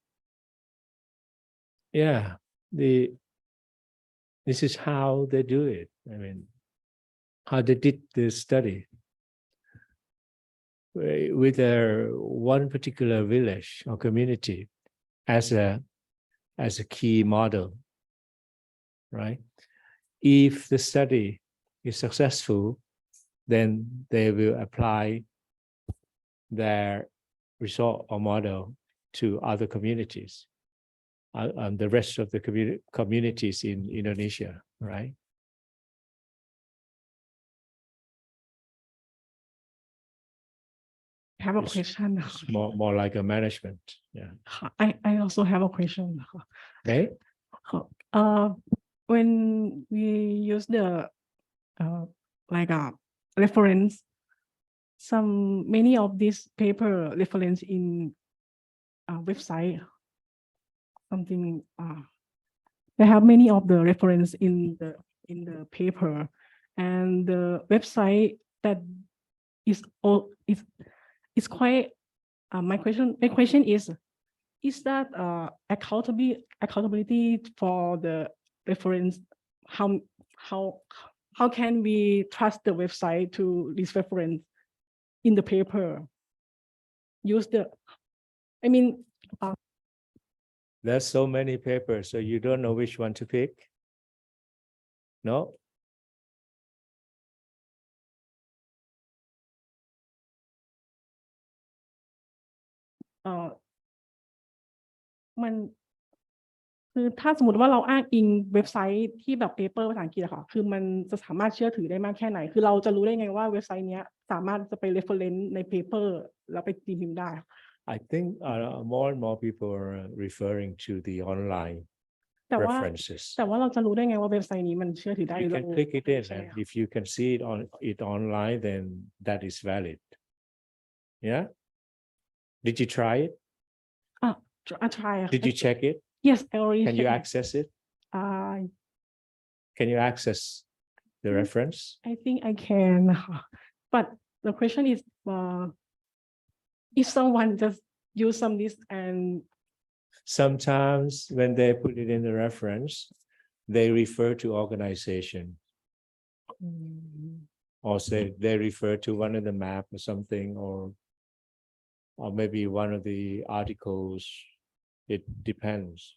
yeah, this is how they do it. I mean, how they did the study with their one particular village or community as a key model, right? If the study is successful, then they will apply their result or model to other communities, and the rest of the communities in Indonesia, right? I have a It's- question. It's more like a management, yeah. I also have a question. Okay. When we use the like a reference, many of these paper reference in website, something they have many of the reference in the paper, and the website that is all is quite my question is that accountability for the reference? How can we trust the website to this reference in the paper? There's so many papers, so you don't know which one to pick? No?มันคือถ้าสมมติว่าเราอ้างอิงเว็บไซต์ที่แบบเปเปอร์ภาษาอังกฤษอะค่ะคือมันจะสามารถเชื่อถือได้มากแค่ไหนคือเราจะรู้ได้ไงว่าเว็บไซต์เนี้ยสามารถจะไป reference ในเปเปอร์แล้วไปตีพิมพ์ได้ I think more and more people are referring to the online แต่ว่า references. เราจะรู้ได้ไงว่าเว็บไซต์นี้มันเชื่อถือได้ You หรือ can เรา click it in, ใช่ and ค่ะ if you can see it online, then that is valid. Yeah. Did you try it? I try. Did you check it? Yes, I already. Can you checked. access it? Uh, Can you access the reference? I think I can, but the question is, if someone just use some this and Sometimes when they put it in the reference, they refer to organization, or say they refer to one of the map or something, or maybe one of the articles. It depends.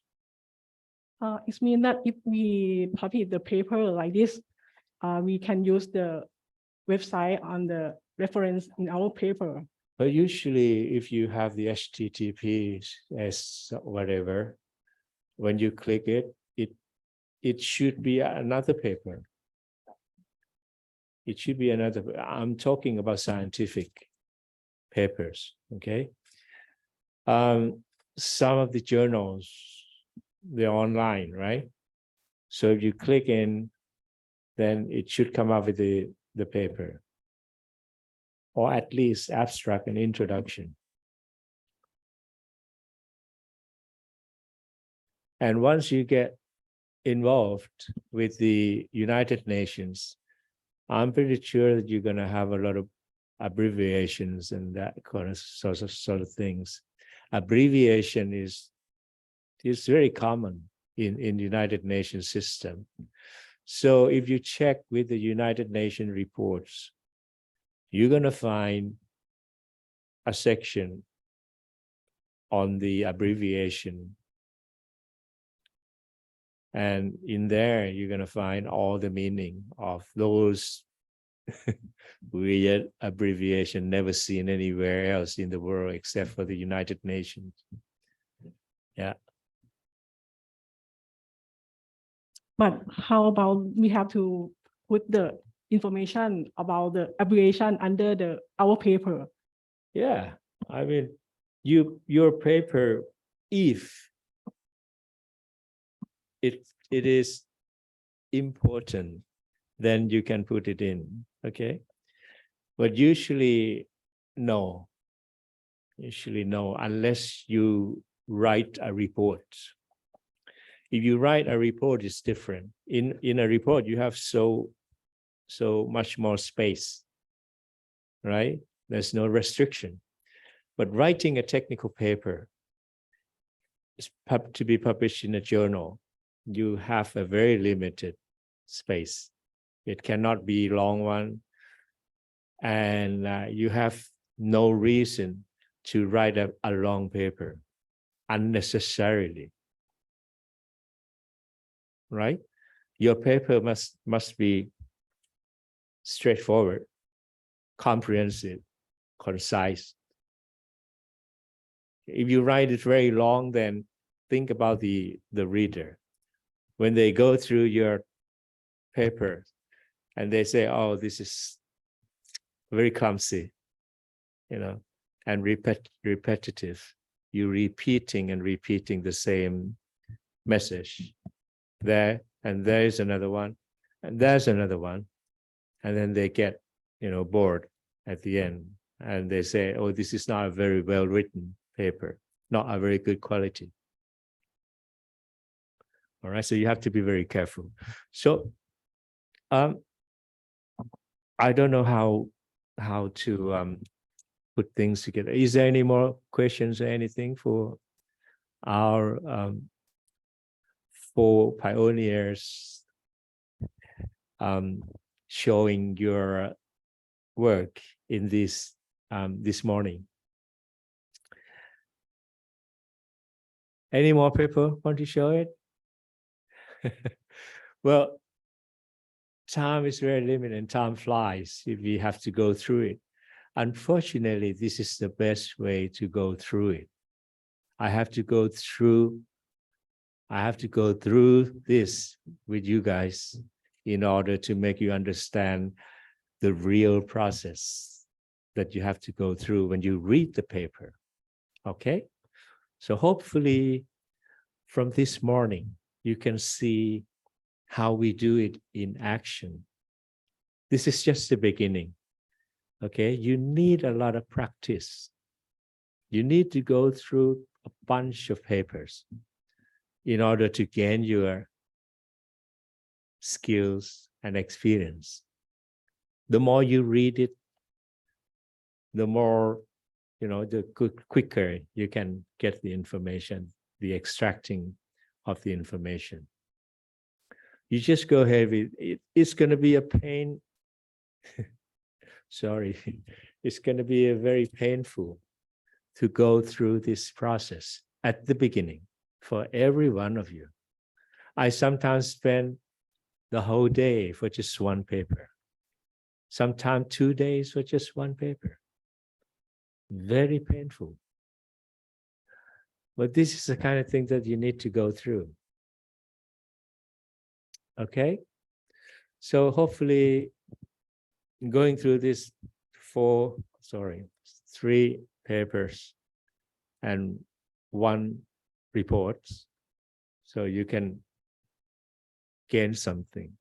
it means that if we publish the paper like this, we can use the website on the reference in our paper. But usually if you have the HTTPS whatever, when you click it, it should be another paper. It should be another. I'm talking about scientific papers, okay? Some of the journals, they're online, right? So if you click in, then it should come up with the paper, or at least abstract and introduction. And once you get involved with the United Nations, I'm pretty sure that you're going to have a lot of abbreviations and that kind of sort of things. Abbreviation is very common in the United Nations system. So if you check with the United Nations reports, you're going to find a section on the abbreviation. And in there, you're going to find all the meaning of those weird abbreviation never seen anywhere else in the world except for the United Nations. Yeah. But how about we have to put the information about the abbreviation under our paper? Yeah, I mean, your paper, if it is important, then you can put it in, okay? But usually no, unless you write a report. If you write a report, it's different. In a report, you have so much more space, right? There's no restriction. But writing a technical paper is to be published in a journal, you have a very limited space. It cannot be a long one. And you have no reason to write a long paper unnecessarily. Right? Your paper must be straightforward, comprehensive, concise. If you write it very long, then think about the reader. When they go through your paper and they say, oh, this is very clumsy, and repetitive. You're repeating and repeating the same message. There, and there is another one, and there's another one. And then they get, bored at the end. And they say, oh, this is not a very well-written paper, not a very good quality. All right, so you have to be very careful. So I don't know how to put things together. Is there any more questions or anything for our 4 pioneers showing your work in this morning? Any more people want to show it? Well, time is very limited and time flies if we have to go through it. Unfortunately, this is the best way to go through it. I have to go through this with you guys in order to make you understand the real process that you have to go through when you read the paper. Okay? So hopefully from this morning, you can see how we do it in action. This is just the beginning. Okay, you need a lot of practice. You need to go through a bunch of papers in order to gain your skills and experience. The more you read it, the more, the quicker you can get the information, the extracting of the information. You just go ahead with it. It's going to be a pain. Sorry, it's going to be a very painful to go through this process at the beginning for every one of you. I sometimes spend the whole day for just one paper. Sometimes 2 days for just one paper. Very painful. But this is the kind of thing that you need to go through. Okay? So hopefully going through this 3 papers and 1 report, so you can gain something.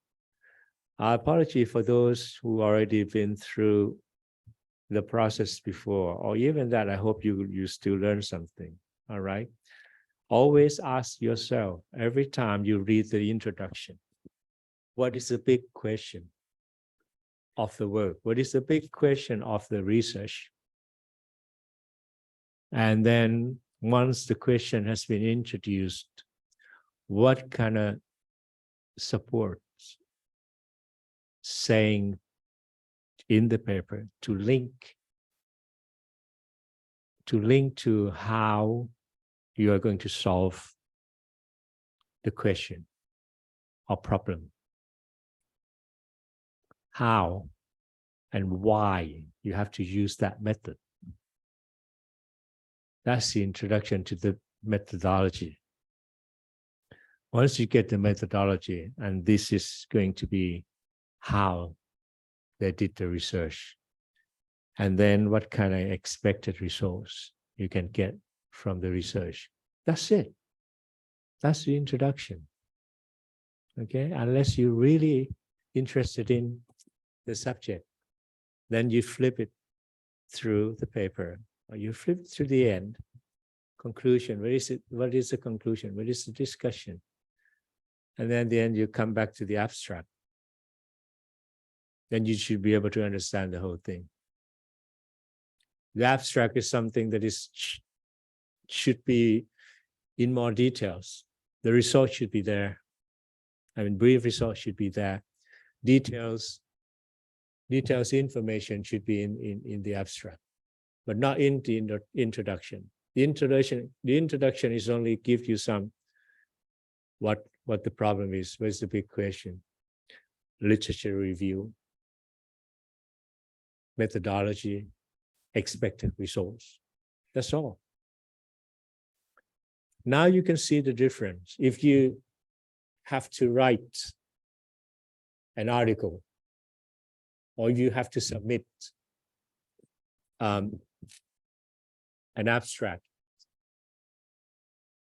I apologize for those who already been through the process before, or even that, I hope you still learn something, all right? Always ask yourself, every time you read the introduction, what is the big question of the work? What is the big question of the research? And then once the question has been introduced, what kind of support saying in the paper to link to how you are going to solve the question or problem. How and why you have to use that method. That's the introduction to the methodology. Once you get the methodology, and this is going to be how they did the research, and then what kind of expected results you can get from the research. That's it. That's the introduction. Okay, unless you're really interested in the subject, then you flip it through the paper, or you flip it to the end. Conclusion, where is it? What is the conclusion? What is the discussion? And then at the end, you come back to the abstract. Then you should be able to understand the whole thing. The abstract is something that should be in more details. The result should be there. I mean, brief results should be there. Details information should be in the abstract, but not in the introduction. The introduction is only give you some what the problem is, what is the big question, literature review, methodology, expected results. That's all. Now you can see the difference. If you have to write an article, or you have to submit an abstract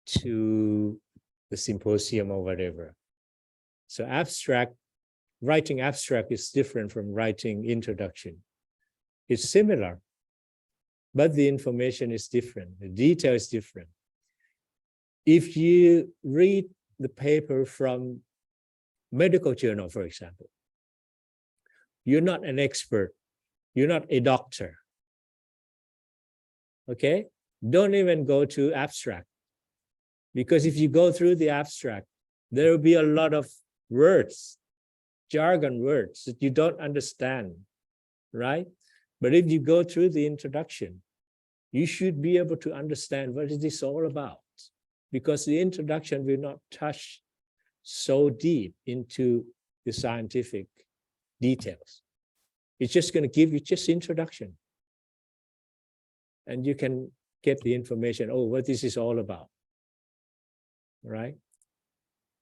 to the symposium or whatever. So writing abstract is different from writing introduction. It's similar, but the information is different. The detail is different. If you read the paper from medical journal, for example, you're not an expert. You're not a doctor. Okay? Don't even go to abstract. Because if you go through the abstract, there will be a lot of words, jargon words that you don't understand, right? But if you go through the introduction, you should be able to understand what is this all about. Because the introduction will not touch so deep into the scientific details. It's just going to give you just introduction. And you can get the information, oh, what this is all about, right?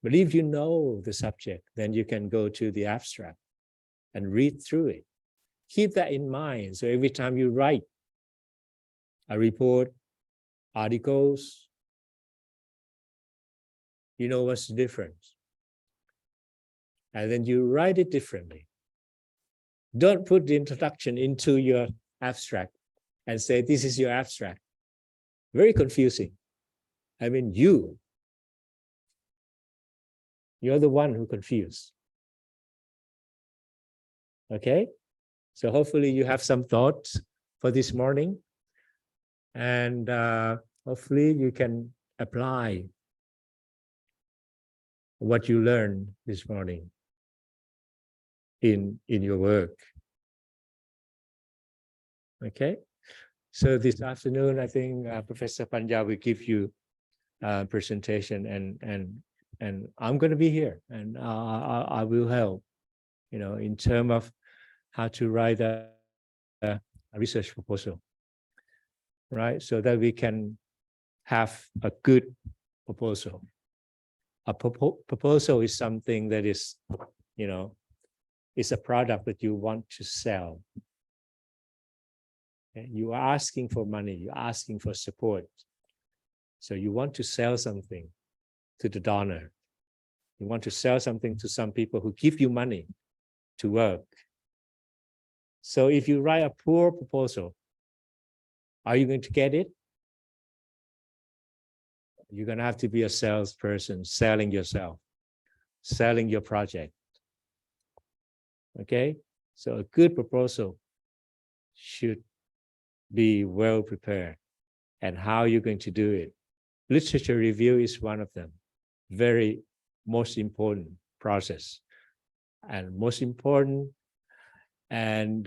But if you know the subject, then you can go to the abstract and read through it. Keep that in mind. So every time you write a report, articles, you know what's the difference. And then you write it differently. Don't put the introduction into your abstract and say, this is your abstract. Very confusing. I mean, you're the one who confused. Okay? So hopefully you have some thoughts for this morning. And hopefully you can apply what you learned this morning in your work. Okay? So this afternoon, I think Professor Panya will give you a presentation, and I'm going to be here, and I will help, in terms of how to write a research proposal, right? So that we can have a good proposal. A proposal is something that is, is a product that you want to sell. Okay? You are asking for money, you're asking for support. So you want to sell something to the donor. You want to sell something to some people who give you money to work. So if you write a poor proposal, are you going to get it? You're going to have to be a salesperson, selling yourself, selling your project. Okay? So a good proposal should be well prepared. And how you're going to do it. Literature review is one of them. Very most important process. And most important and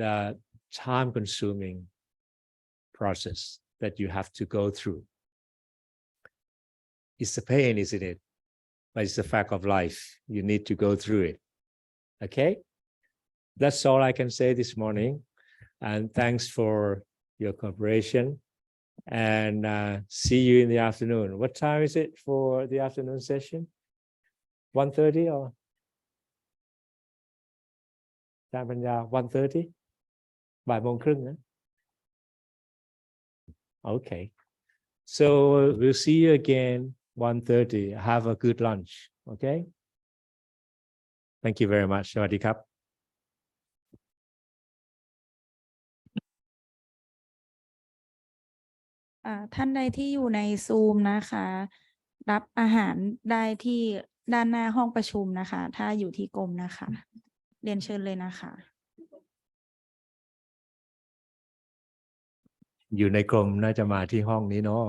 time-consuming process that you have to go through. It's a pain, isn't it? But it's a fact of life. You need to go through it. Okay? That's all I can say this morning. And thanks for your cooperation. And see you in the afternoon. What time is it for the afternoon session? 1:30 or? อาจารย์ปัญญา 1:30 บ่ายโมงครึ่งนะ Okay. So we'll see you again 1:30. Have a good lunch. Okay. Thank you very much. สวัสดีครับท่านใดที่อยู่ในซูมนะคะ รับอาหารได้ที่ด้านหน้าห้องประชุมนะคะ ถ้าอยู่ที่กรมนะคะ เรียนเชิญเลยนะคะ อยู่ในกรมน่าจะมาที่ห้องนี้เนาะ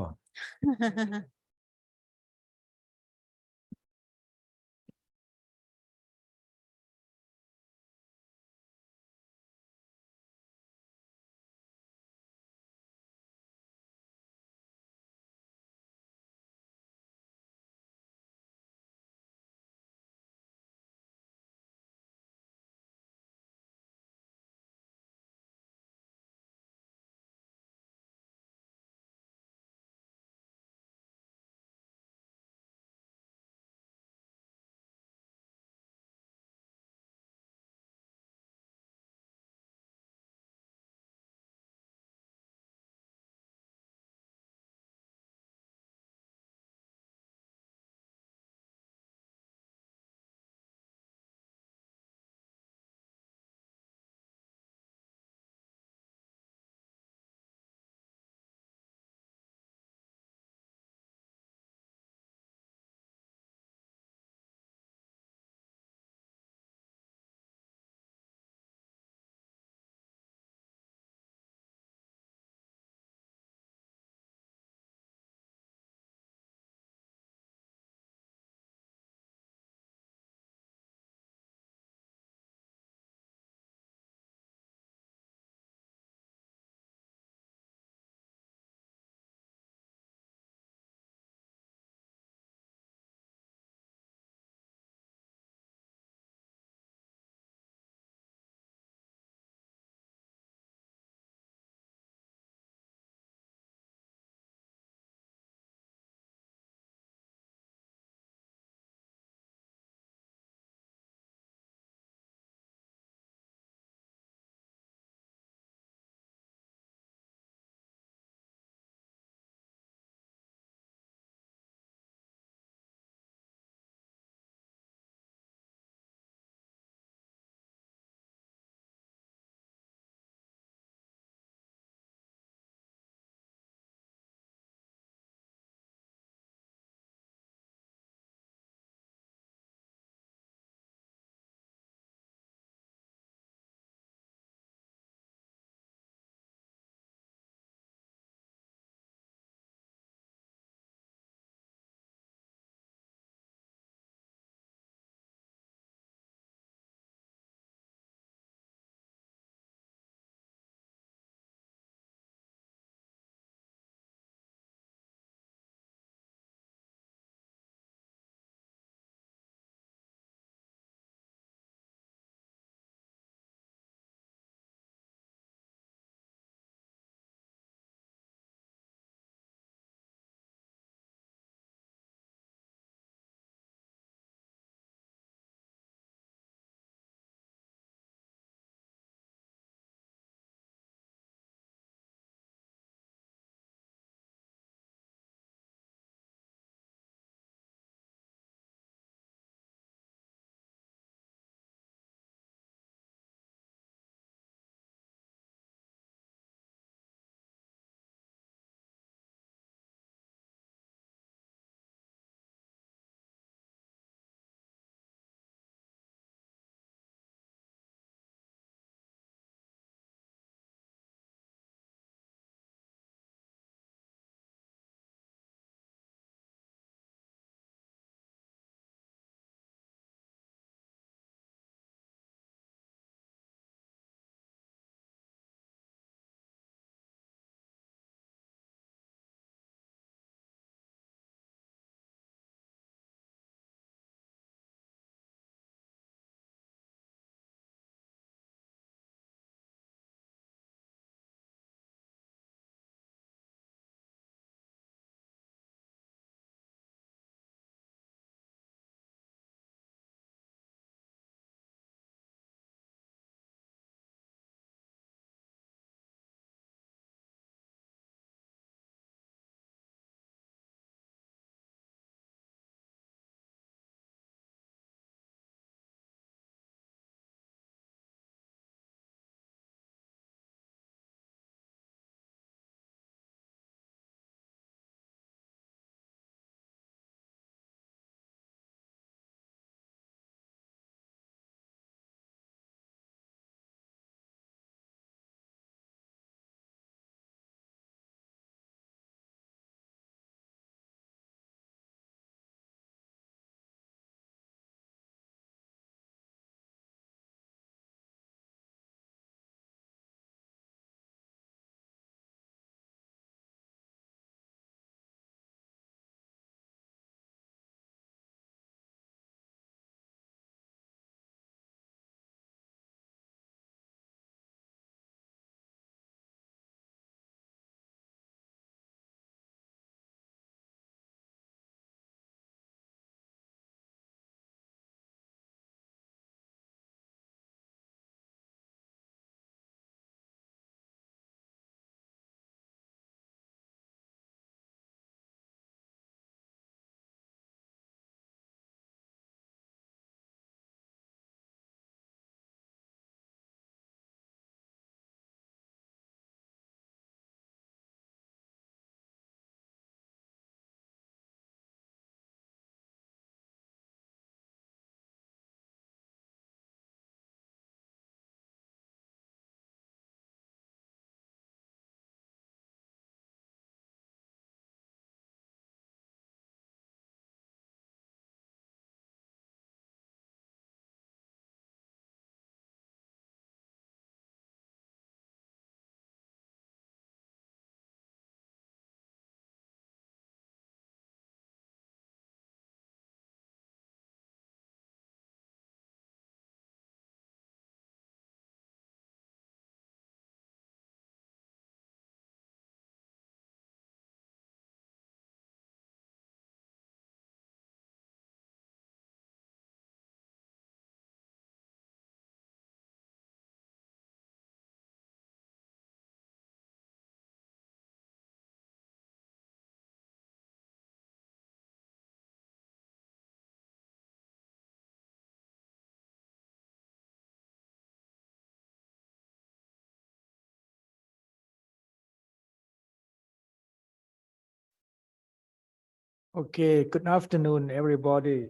Okay, good afternoon, everybody.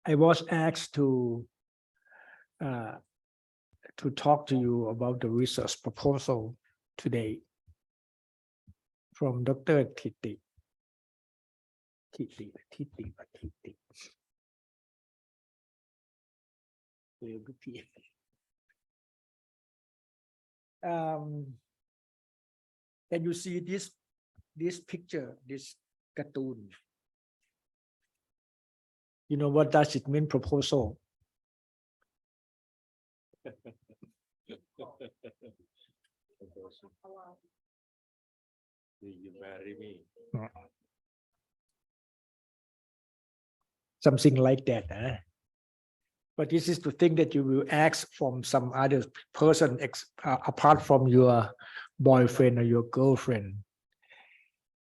I was asked to talk to you about the research proposal today from Dr. Titi. Can you see this picture, this cartoon? You know what does it mean, proposal? Will you marry me? Something like that. But this is the thing that you will ask from some other person apart from your boyfriend or your girlfriend.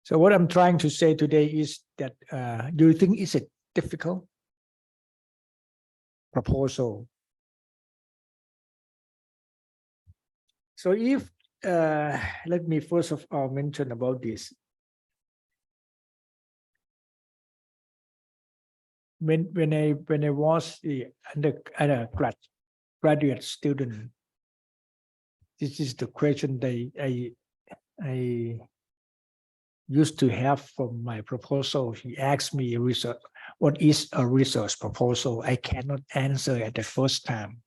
So what I'm trying to say today is that do you think is it difficult proposal? So if let me first of all mention about this. When I was the undergraduate student, this is the question that I used to have from my proposal. He asked me what is a research proposal? I cannot answer at the first time.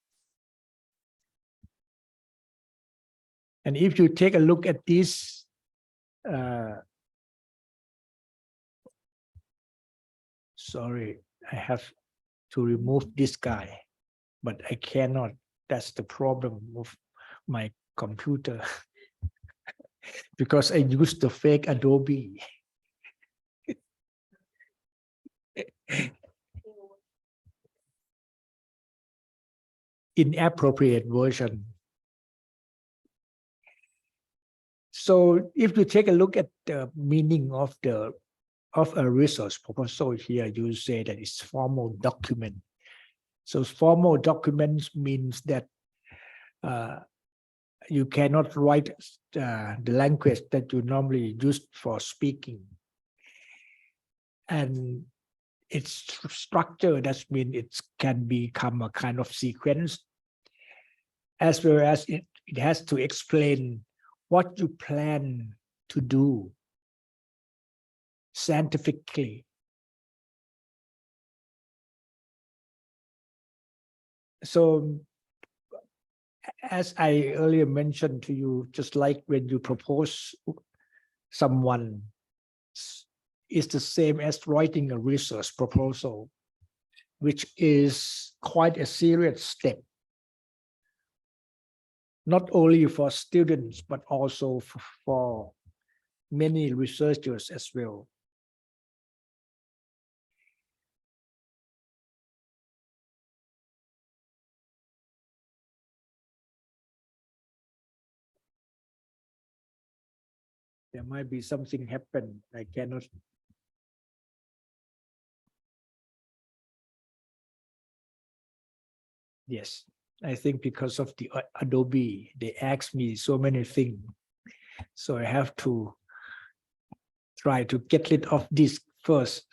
And if you take a look at this, sorry, I have to remove this guy, but I cannot. That's the problem of my computer because I use the fake Adobe. Inappropriate version. So if you take a look at the meaning of a research proposal here, you say that it's formal document. So formal documents means that you cannot write the language that you normally use for speaking. And its structure, that means it can become a kind of sequence, as well as it has to explain what you plan to do scientifically. So as I earlier mentioned to you, just like when you propose someone, it's the same as writing a research proposal, which is quite a serious step, not only for students, but also for many researchers as well. There might be something happen. I cannot. Yes, I think because of the Adobe, they asked me so many things. So I have to try to get rid of this first.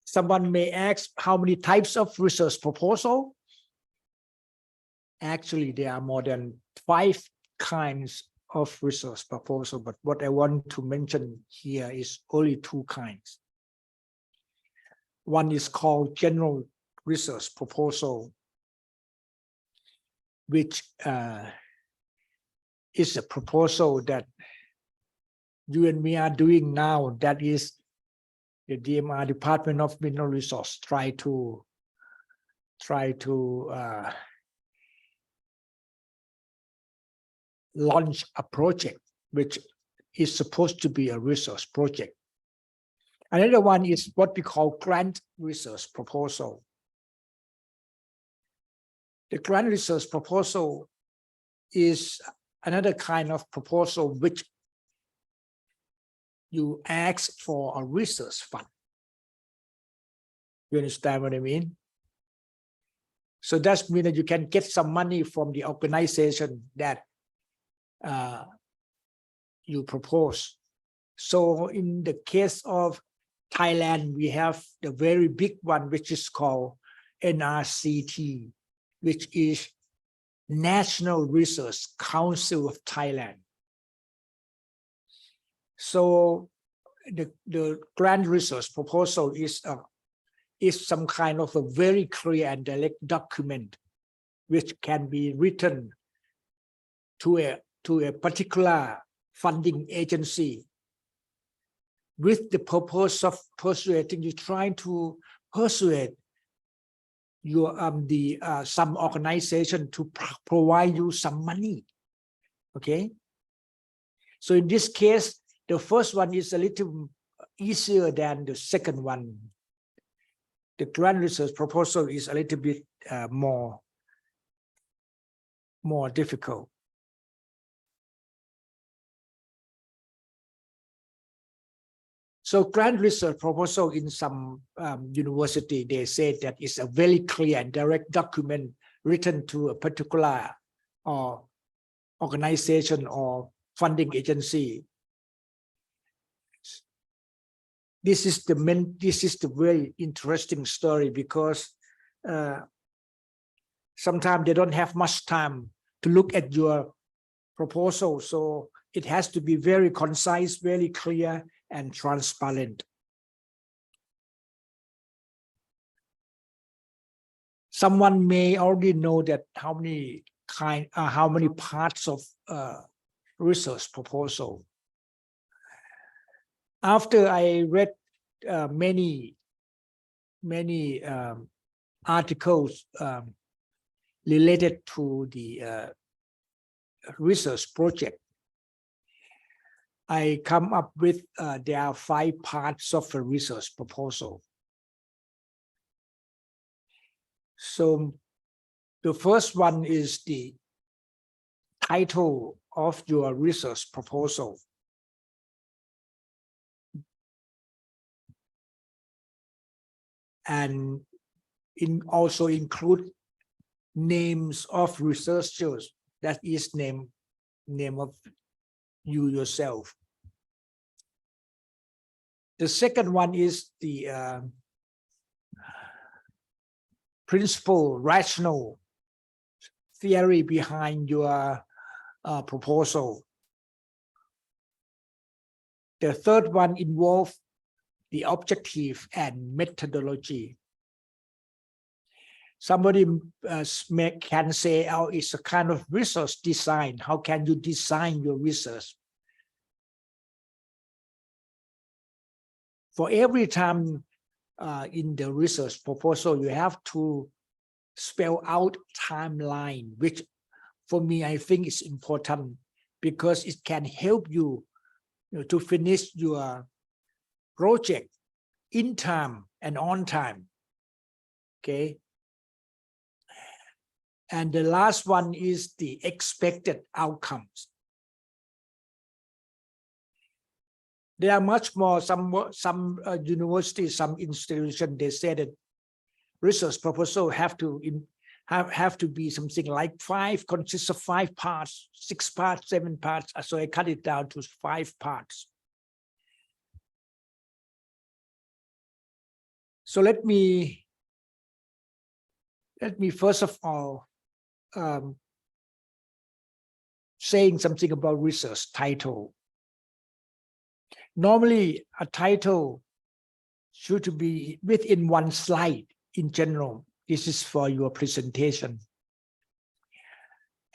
Someone may ask how many types of research proposal. Actually, there are more than 5 kinds of research proposal, but what I want to mention here is only 2 kinds. One is called general research proposal, which is a proposal that you and me are doing now. That is the DMR, Department of Mineral Resource, try to launch a project which is supposed to be a research project. Another one is what we call grant research proposal. The grant research proposal is another kind of proposal which you ask for a research fund. You understand what I mean? So that means that you can get some money from the organization that you propose. So in the case of Thailand, we have the very big one, which is called NRCT, which is National Research Council of Thailand. So the grant research proposal is some kind of a very clear and direct document which can be written to a particular funding agency with the purpose of persuading you, trying to persuade your some organization to provide you some money. Okay, so in this case, the first one is a little easier than the second one. The grant research proposal is a little bit more difficult. So grant research proposal in some university, they say that it's a very clear and direct document written to a particular organization or funding agency. This is the very interesting story because sometimes they don't have much time to look at your proposal. So it has to be very concise, very clear, and transparent. Someone may already know that how many parts of research proposal. After I read many articles related to the research project, I come up with there are 5 parts of a research proposal. So the first one is the title of your research proposal. And also include names of researchers, that is name of you yourself. The second one is the principle, rational theory behind your proposal. The third one involves the objective and methodology. Somebody can say, oh, it's a kind of research design. How can you design your research? For every time in the research proposal, you have to spell out timeline, which for me, I think is important because it can help you, to finish your project in time and on time. Okay. And the last one is the expected outcomes. There are much more. Some universities, some institutions, they say that research proposal have to be something like consists of 5 parts, 6 parts, 7 parts. So I cut it down to 5 parts. So let me first of all saying something about research title. Normally, a title should be within 1 slide in general. This is for your presentation.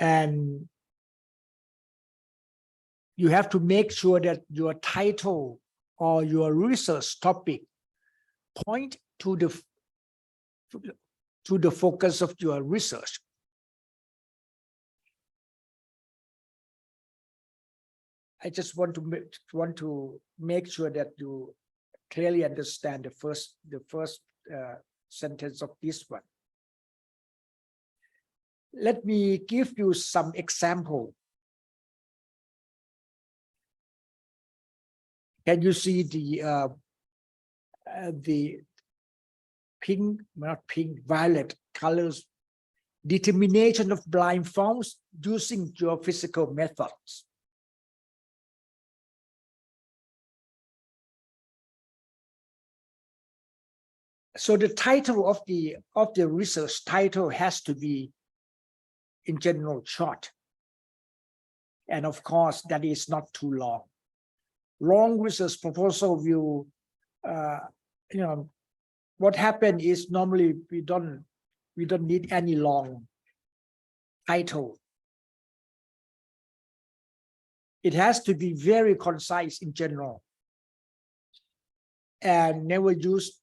And you have to make sure that your title or your research topic point to the focus of your research. I just want to make sure that you clearly understand the first sentence of this one. Let me give you some example. Can you see the pink, not pink, violet colors, determination of blind forms using geophysical methods. So the title of the research title has to be, in general, short. And of course, that is not too long. Long research proposal will, what happened is normally we don't need any long title. It has to be very concise in general and never use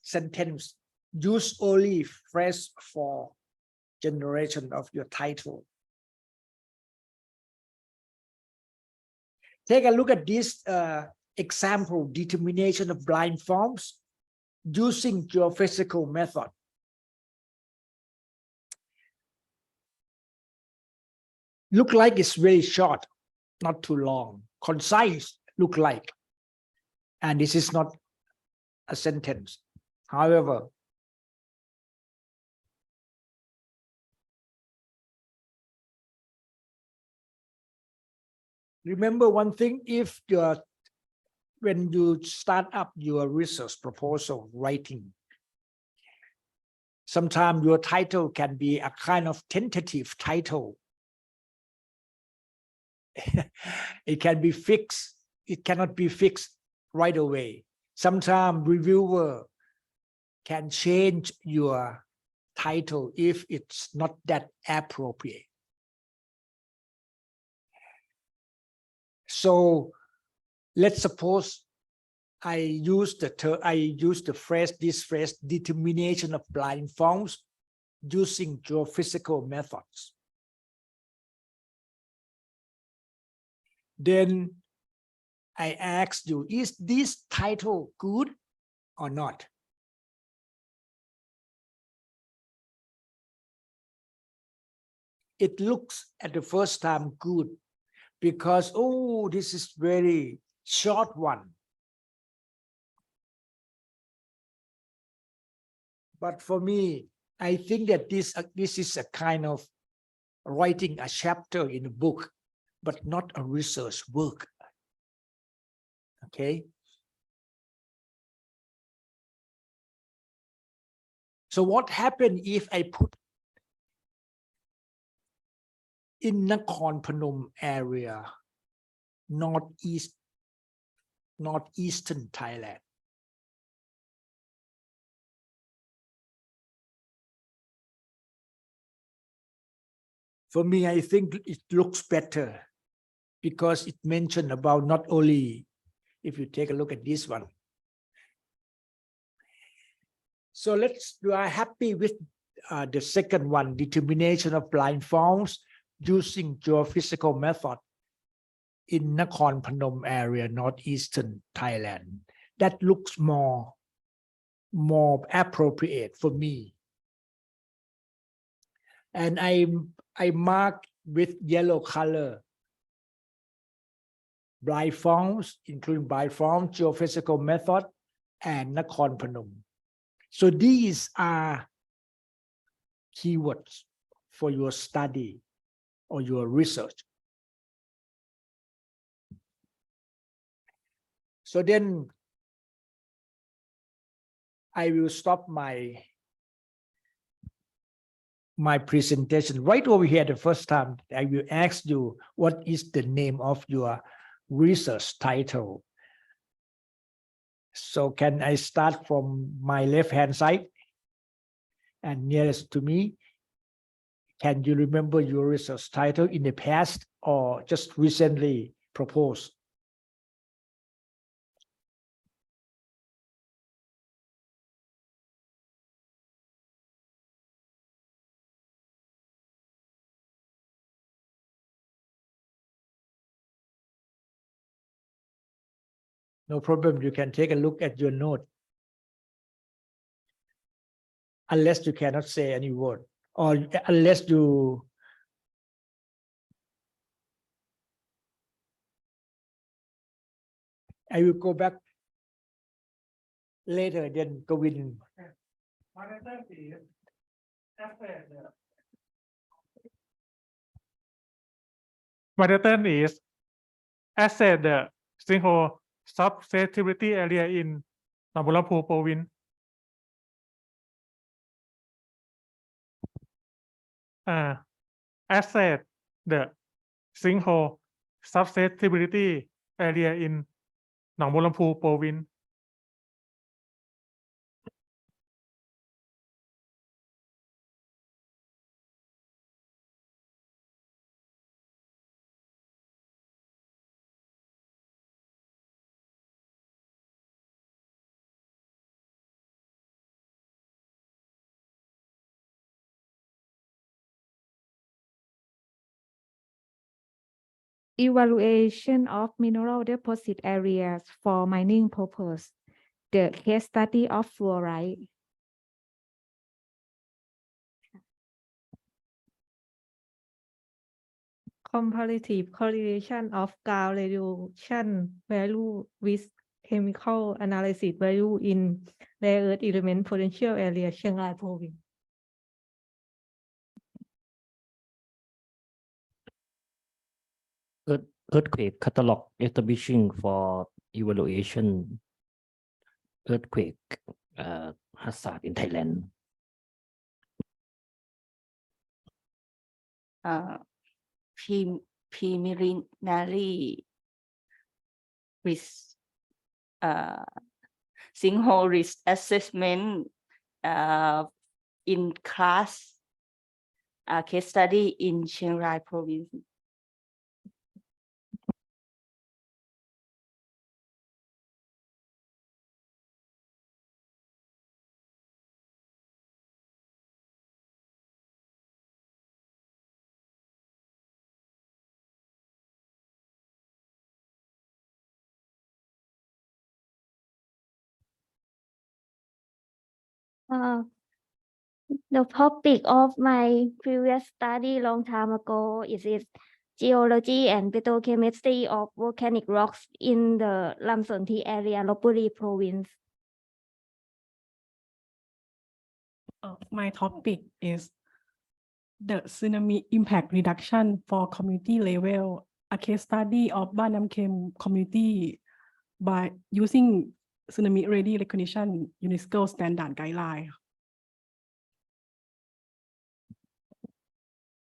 sentence. Use only phrase for generation of your title. Take a look at this example, determination of blind forms using geophysical method. Look like it's very short, not too long. Concise, look like. And this is not a sentence. However, remember one thing, when you start up your research proposal writing, sometimes your title can be a kind of tentative title. It can be fixed. It cannot be fixed right away. Sometimes reviewer can change your title if it's not that appropriate. So let's suppose I use this phrase, determination of blind forms using geophysical methods. Then I ask you, is this title good or not? It looks at the first time good because, oh, this is very short one. But for me, I think that this is a kind of writing a chapter in a book, but not a research work. Okay. So what happened if I put in Nakhon Phanom area, northeastern Thailand? For me, I think it looks better because it mentioned about not only, if you take a look at this one. So you are happy with the second one, determination of blind forms using geophysical method in Nakhon Phanom area, northeastern Thailand. That looks more appropriate for me. And I mark with yellow color blind forms, including blind forms, geophysical method, and Nakhon Phanom. So these are keywords for your study or your research. So then I will stop my presentation right over here. The first time I will ask you, what is the name of your research title? So can I start from my left hand side and nearest to me? Can you remember your research title in the past or just recently proposed? No problem. You can take a look at your note. Unless you cannot say any word or unless you I will go back later, then Gavin Variation is asset. Variation is asset the single susceptibility area in หนองบัวลำพู province. Asset the single susceptibility area in หนองบัวลำพู province. Evaluation of mineral deposit areas for mining purpose. The case study of fluoride. Comparative correlation of ground radiation value with chemical analysis value in rare earth element potential area เชียงราย province. Earthquake catalog establishing for evaluation earthquake hazard in Thailand. Preliminary risk sinkhole risk assessment in class case study in Chiang Rai province. The topic of my previous study long time ago is geology and petrochemistry of volcanic rocks in the Lamsonthi area, Lopburi province. My topic is the tsunami impact reduction for community level, a case study of Ban Nam Kem community by using tsunami ready recognition UNESCO standard guideline.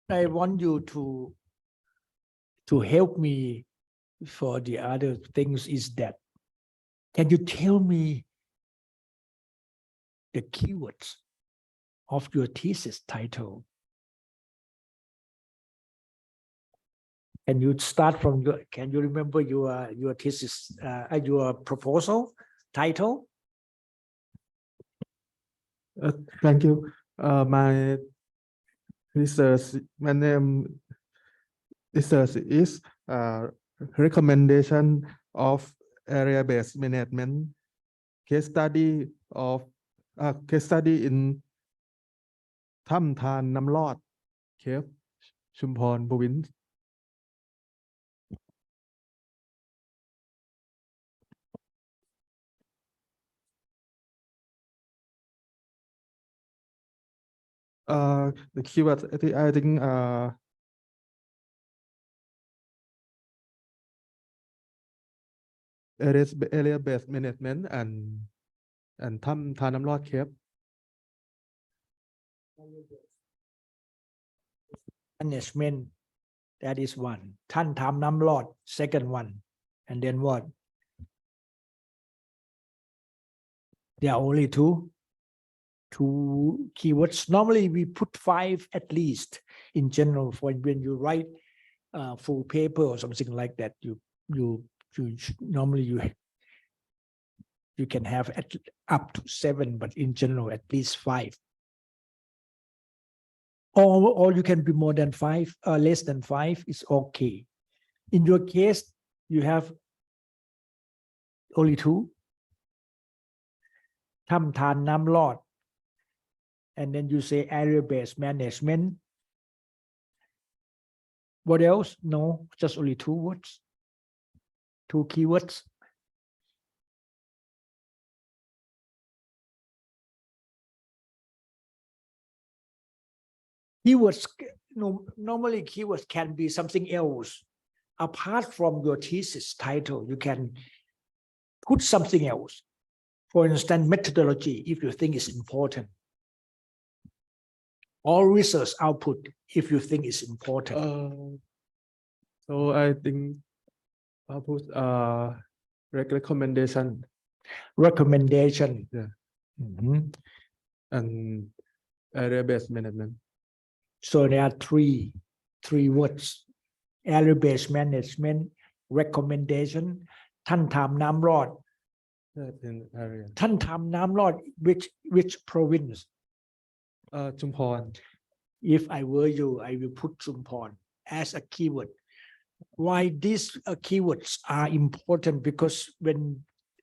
I want you to help me for the other things is that, can you tell me the keywords of your thesis title? Can you start from can you remember your thesis, your proposal title? Thank you. My research is recommendation of area-based management case study in ถ้ำทานน้ำลอด Cave ชุมพร province. The keyword I think area-based management and ถ้ำทานน้ำลอด Cave. Management, that is one. ท่านทำน้ำลอด second one. And then what? There are only two keywords. Normally we put 5 at least in general for when you write full paper or something like that. Normally you can have up to 7, but in general at least 5. Or you can be more than 5, less than 5 is okay. In your case, you have only 2. ถ้ำทานน้ำลอด. And then you say area-based management. What else? No, just only 2 words. 2 keywords. Keywords, no, normally keywords can be something else. Apart from your thesis title, you can put something else. For instance, methodology, if you think is important. Or research output, if you think is important. So I think I'll put recommendation Recommendation. Yeah. Mhm. and area-based management. So there are three words: area-based management, recommendation. ท่านทำน้ำรอด in area. ท่านทำน้ำรอด which province? Chumpon. If I were you, I will put Chumpon as a keyword. Why these keywords are important? Because when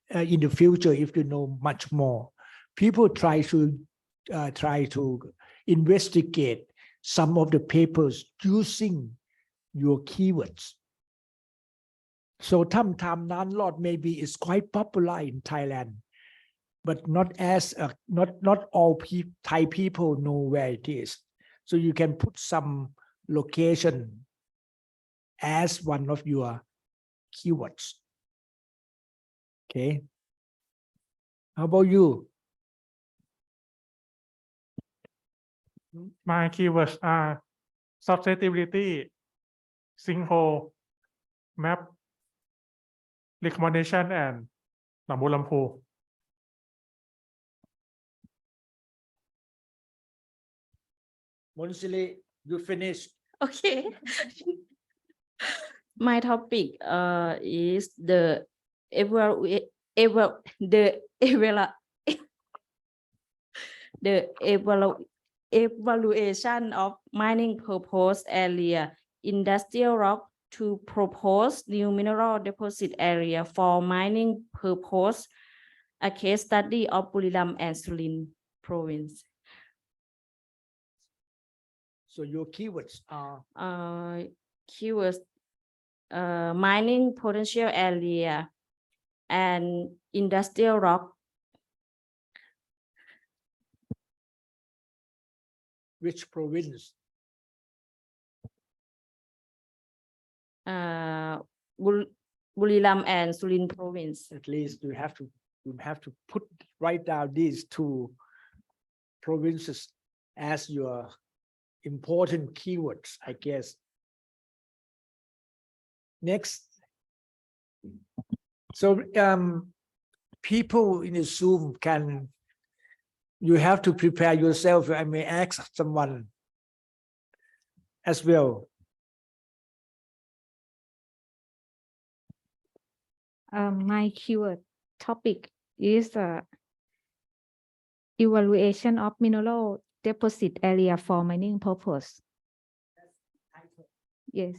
in the future, if you know much more, people try to investigate some of the papers using your keywords. So Tam Nan Lot maybe is quite popular in Thailand, but not all Thai people know where it is. So you can put some location as one of your keywords. Okay. How about you? My keywords are susceptibility, sinkhole, map, recommendation, and Lambu. Monsili, you finished. Okay. My topic is the evaluation of mining purpose area industrial rock to propose new mineral deposit area for mining purpose, a case study of Buriram and Sulin province. So your keywords are Keywords mining potential area and industrial rock. which province? Buriram and Sulin province. At least you have to write down these two provinces as your important keywords, I guess. Next. So people in the Zoom you have to prepare yourself. I may ask someone as well. My keyword topic is evaluation of mineral deposit area for mining purpose. Yes.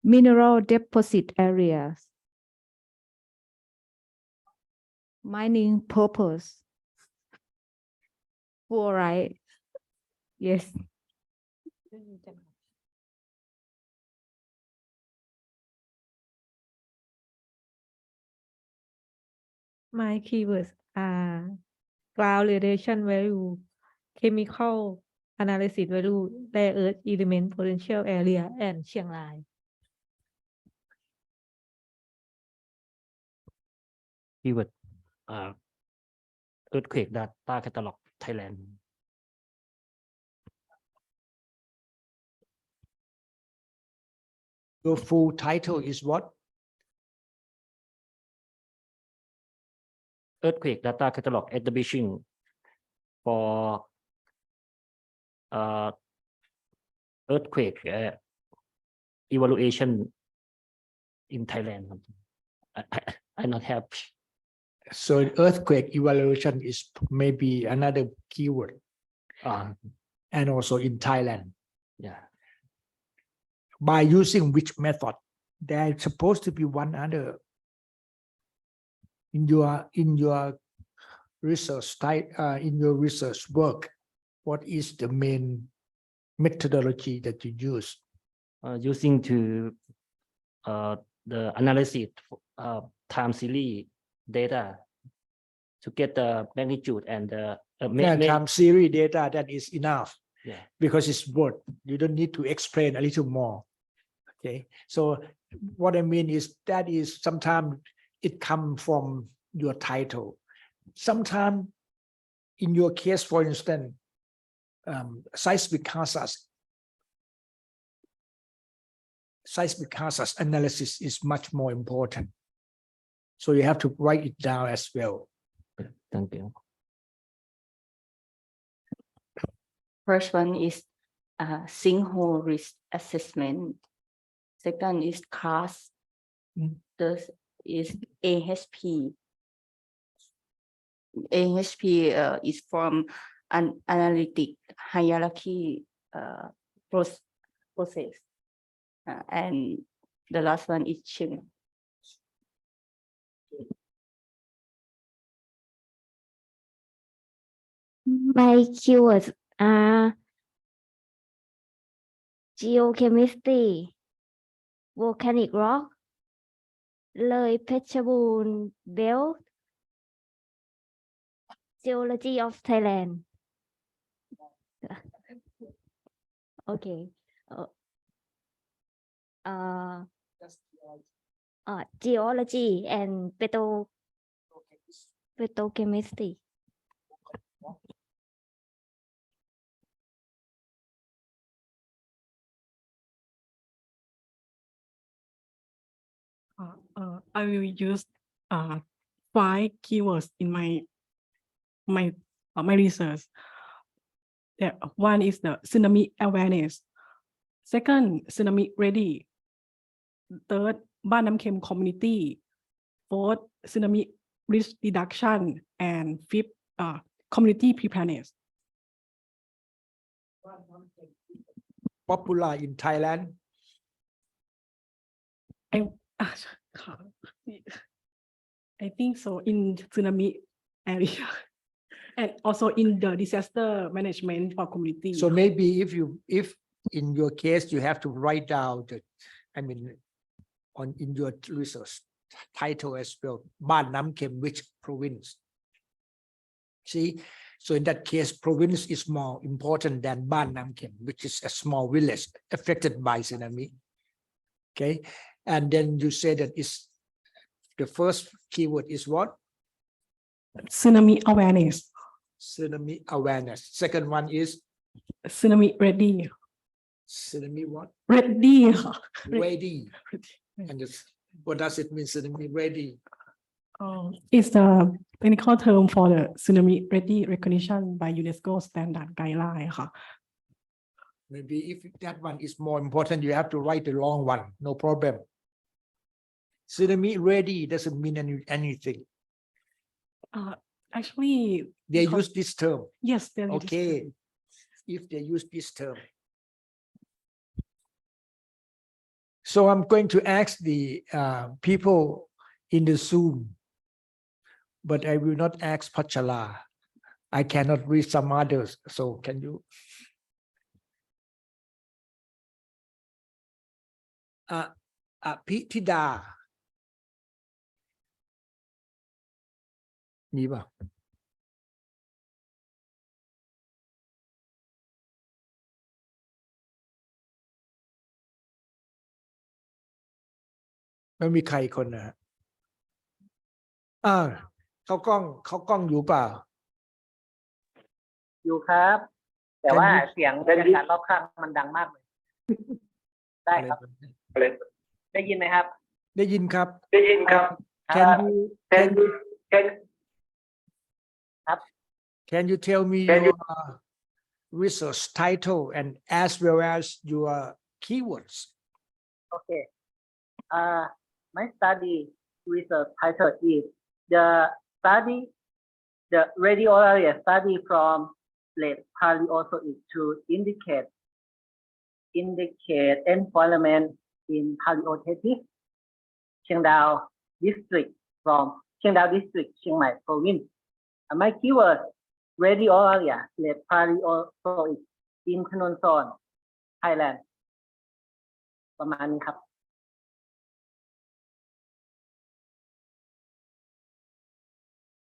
Mineral deposit areas. Mining purpose. All right. Yes. My keywords are ground radiation value, chemical analysis value, rare earth element potential area, and Chiang Rai. Keyword earthquake data catalog Thailand. Your full title is what? Earthquake data catalog exhibition for earthquake evaluation in Thailand. I not have. So earthquake evaluation is maybe another keyword. And also in Thailand. Yeah. By using which method? There's supposed to be one other in your research in your research work. What is the main methodology that you use? Using to the analysis time series data to get the magnitude and the time series data, that is enough. Yeah. Because it's word. You don't need to explain a little more. Okay. So what I mean is that is sometimes it comes from your title. Sometimes in your case, for instance, seismic hazards analysis is much more important. So you have to write it down as well. Thank you. First one is sinkhole risk assessment. Second is class. Third is AHP. AHP is from an analytic hierarchy process. And the last one is Ching. My keywords are geochemistry, volcanic rock, เลยเพชรบูรณ์ belt, geology of Thailand. Okay. Geology and petrochemistry. I will use 5 keywords in my research. One is the tsunami awareness. Second, tsunami ready. Third, บ้านน้ำเค็ม community. Fourth, tsunami risk reduction. And fifth, community preparedness. Popular in Thailand. I think so in tsunami area and also in the disaster management for community. So maybe if in your case you have to write down in your research title as well, บ้านน้ำเค็ม which province. See, so in that case, province is more important than บ้านน้ำเค็ม, which is a small village affected by tsunami. Okay, and then you say that is the first keyword is what? Tsunami awareness. Tsunami awareness. Second one is tsunami ready. Tsunami what? Ready. Ready. And what does it mean, tsunami ready? It's the technical term for the tsunami ready recognition by UNESCO standard guideline. Maybe if that one is more important, you have to write the long one. No problem. Tsunami ready doesn't mean anything. Actually, they use this term. Yes, they use okay. this term. If they use this term. So I'm going to ask the people in the Zoom, but I will not ask Pachala. I cannot read some others. So can you? Pitida. มีป่ะไม่มีใครคนนะเขากล้องอยู่เปล่าอยู่ครับ แต่ว่าเสียงบรรยากาศรอบข้างมันดังมากเลยได้ครับได้ยินไหมครับได้ยินครับ ได้ยินครับ Can you tell me your research title and as well as your keywords? Okay. My study research title is the radio area study from late Paleozoic to indicate environment in Paleolithic Chiangdao district from Chiangdao district, Chiang Mai province. My keyword radio area late Paleozoic in Khnon Son, Thailand. ประมาณนี้ครับ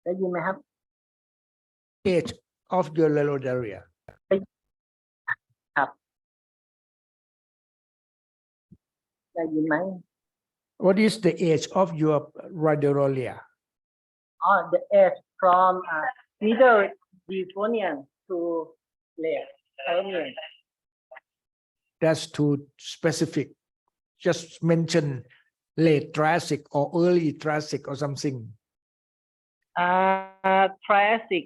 ได้ยินไหมครับ age of your Rhodolia ครับ ได้ยินไหม what is the age of your Rhodolia the age from middle Devonian to late Permian that's too specific just mention late Triassic or early Triassic or something Triassic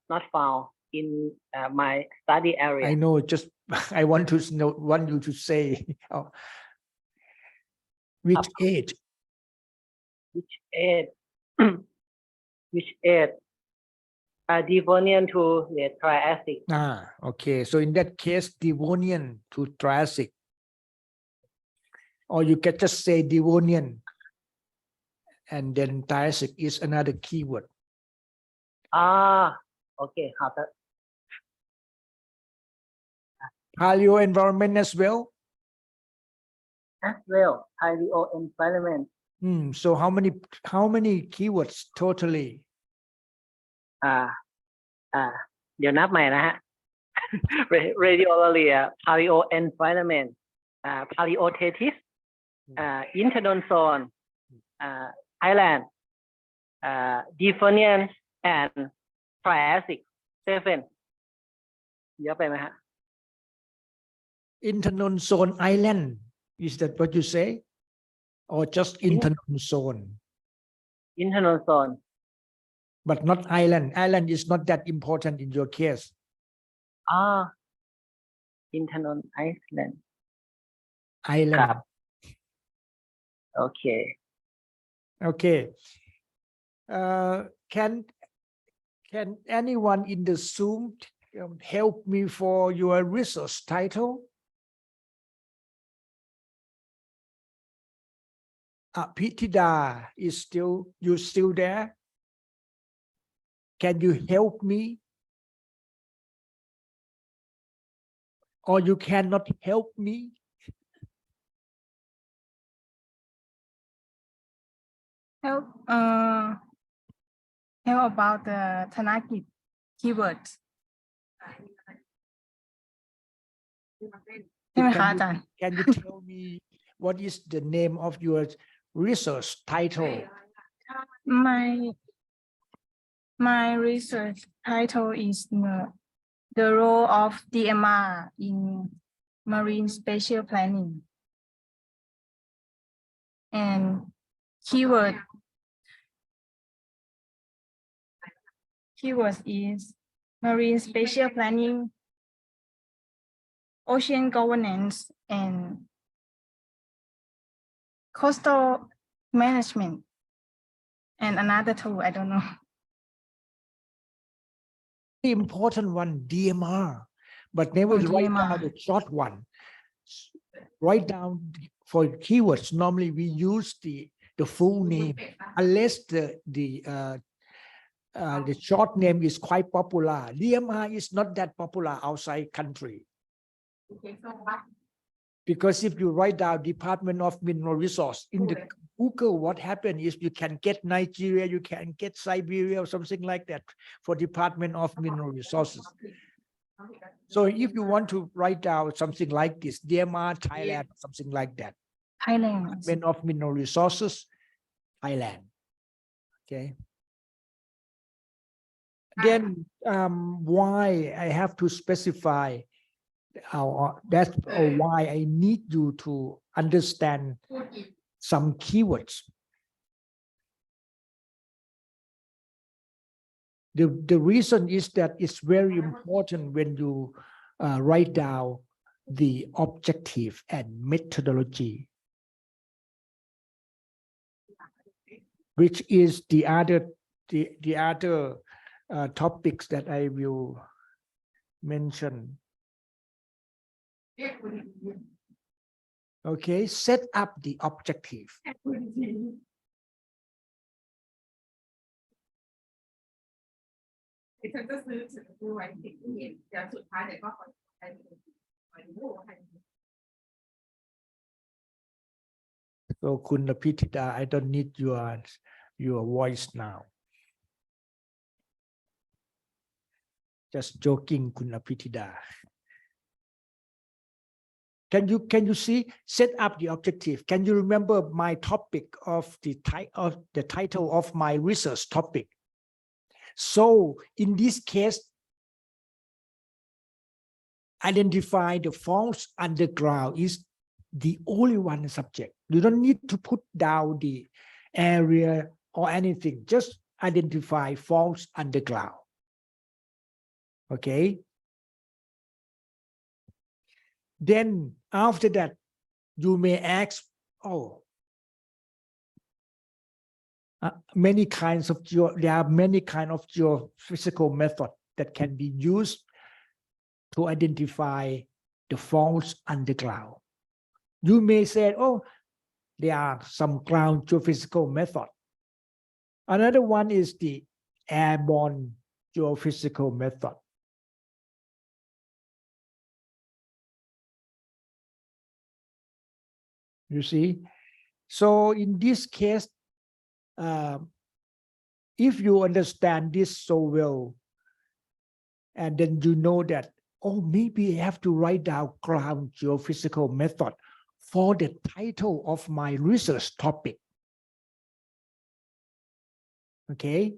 not found in my study area. I know just I want you to say which age Which age? Which age? Devonian to late Triassic. Okay so in that case Devonian to Triassic or you can just say Devonian and then Triassic is another keyword Okay 好的 paleo environment as well paleo environment so how many keywords totally เดี๋ยวนับใหม่นะฮะ Radiolaria paleo environment paleothetis interdon zone island Devonian and Triassic 7 เยอะไปไหมฮะ Internon zone island is that what you say or just internon zone Interdon zone but not island is not that important in your case Interdon Island island ครับ okay can anyone in the Zoom help me for your research title Pitida is still there can you help me or you cannot help me help about the Tanakit keywords ใช่ไหมคะอาจารย์ Can you tell me what is the name of your research title My research title is the role of DMR in marine spatial planning and keywords is marine spatial planning, ocean governance, and coastal management, and another two, I don't know. The important one DMR but never write down DMR. the short one write down for keywords normally we use the full name unless the short name is quite popular DMR is not that popular outside country because if you write down Department of Mineral Resource in the Google what happened is you can get Nigeria you can get Siberia or something like that for Department of Mineral Resources so if you want to write down something like this DMR Thailand something like that Thailand. Department of Mineral Resources Thailand okay then why I have to specify that's why I need you to understand some keywords the reason is that it's very important when you write down the objective and methodology which is the other topics that I will mention okay set up the objective so Kunapitida I don't need your your voice now. Just joking, Kun Apitida. Can you see, set up the objective? Can you remember my topic of the title of my research topic? So in this case, identify the faults underground is the only one subject. You don't need to put down the area or anything. Just identify faults underground. Okay. Then after that, you may ask, many kinds of there are many kinds of geophysical method that can be used to identify the faults underground. You may say, there are some ground geophysical method. Another one is the airborne geophysical method. You see, so in this case, if you understand this so well, and then you know that, maybe I have to write down ground geophysical method for the title of my research topic. Okay.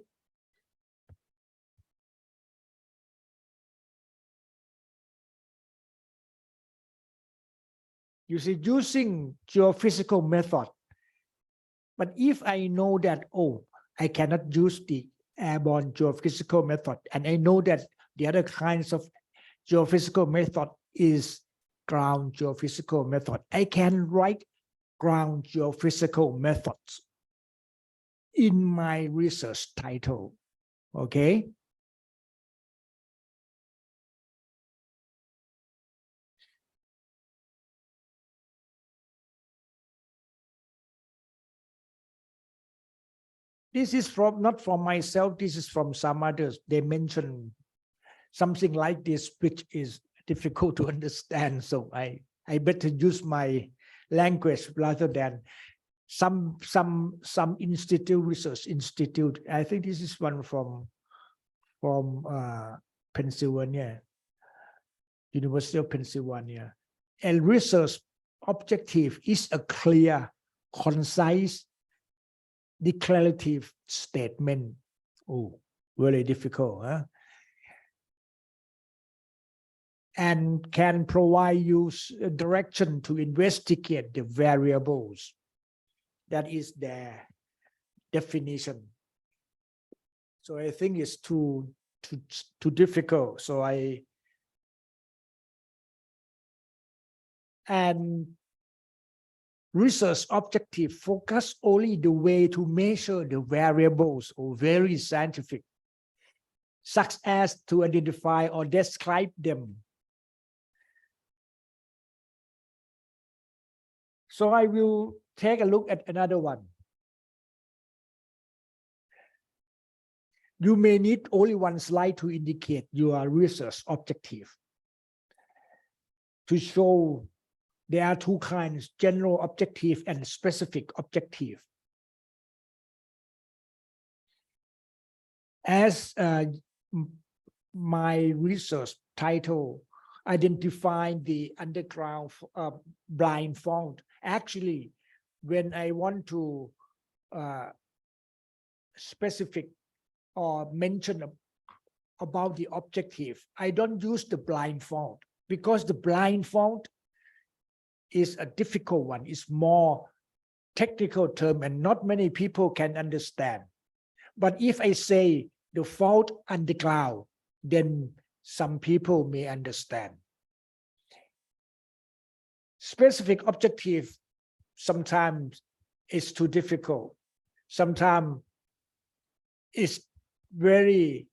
You see, using geophysical method. But if I know that, I cannot use the airborne geophysical method, and I know that the other kinds of geophysical method is ground geophysical method, I can write ground geophysical methods in my research title. Okay. This is not from myself, this is from some others. They mention something like this, which is difficult to understand. So I better use my language rather than some institute, research institute. I think this is one from Pennsylvania, University of Pennsylvania. And research objective is a clear, concise, declarative statement. Very difficult, huh? And can provide you direction to investigate the variables. That is their definition. So I think it's too difficult. So and research objective focus only the way to measure the variables, or very scientific, such as to identify or describe them. So I will take a look at another one. You may need only one slide to indicate your research objective. To show there are two kinds, general objective and specific objective. As my research title, identifying the underground blind fault. Actually, when I want to specific or mention about the objective, I don't use the blind fault, because the blind fault is a difficult one. It's more technical term and not many people can understand. But if I say the fault underground, then some people may understand. Specific objective sometimes is too difficult. Sometimes it's very,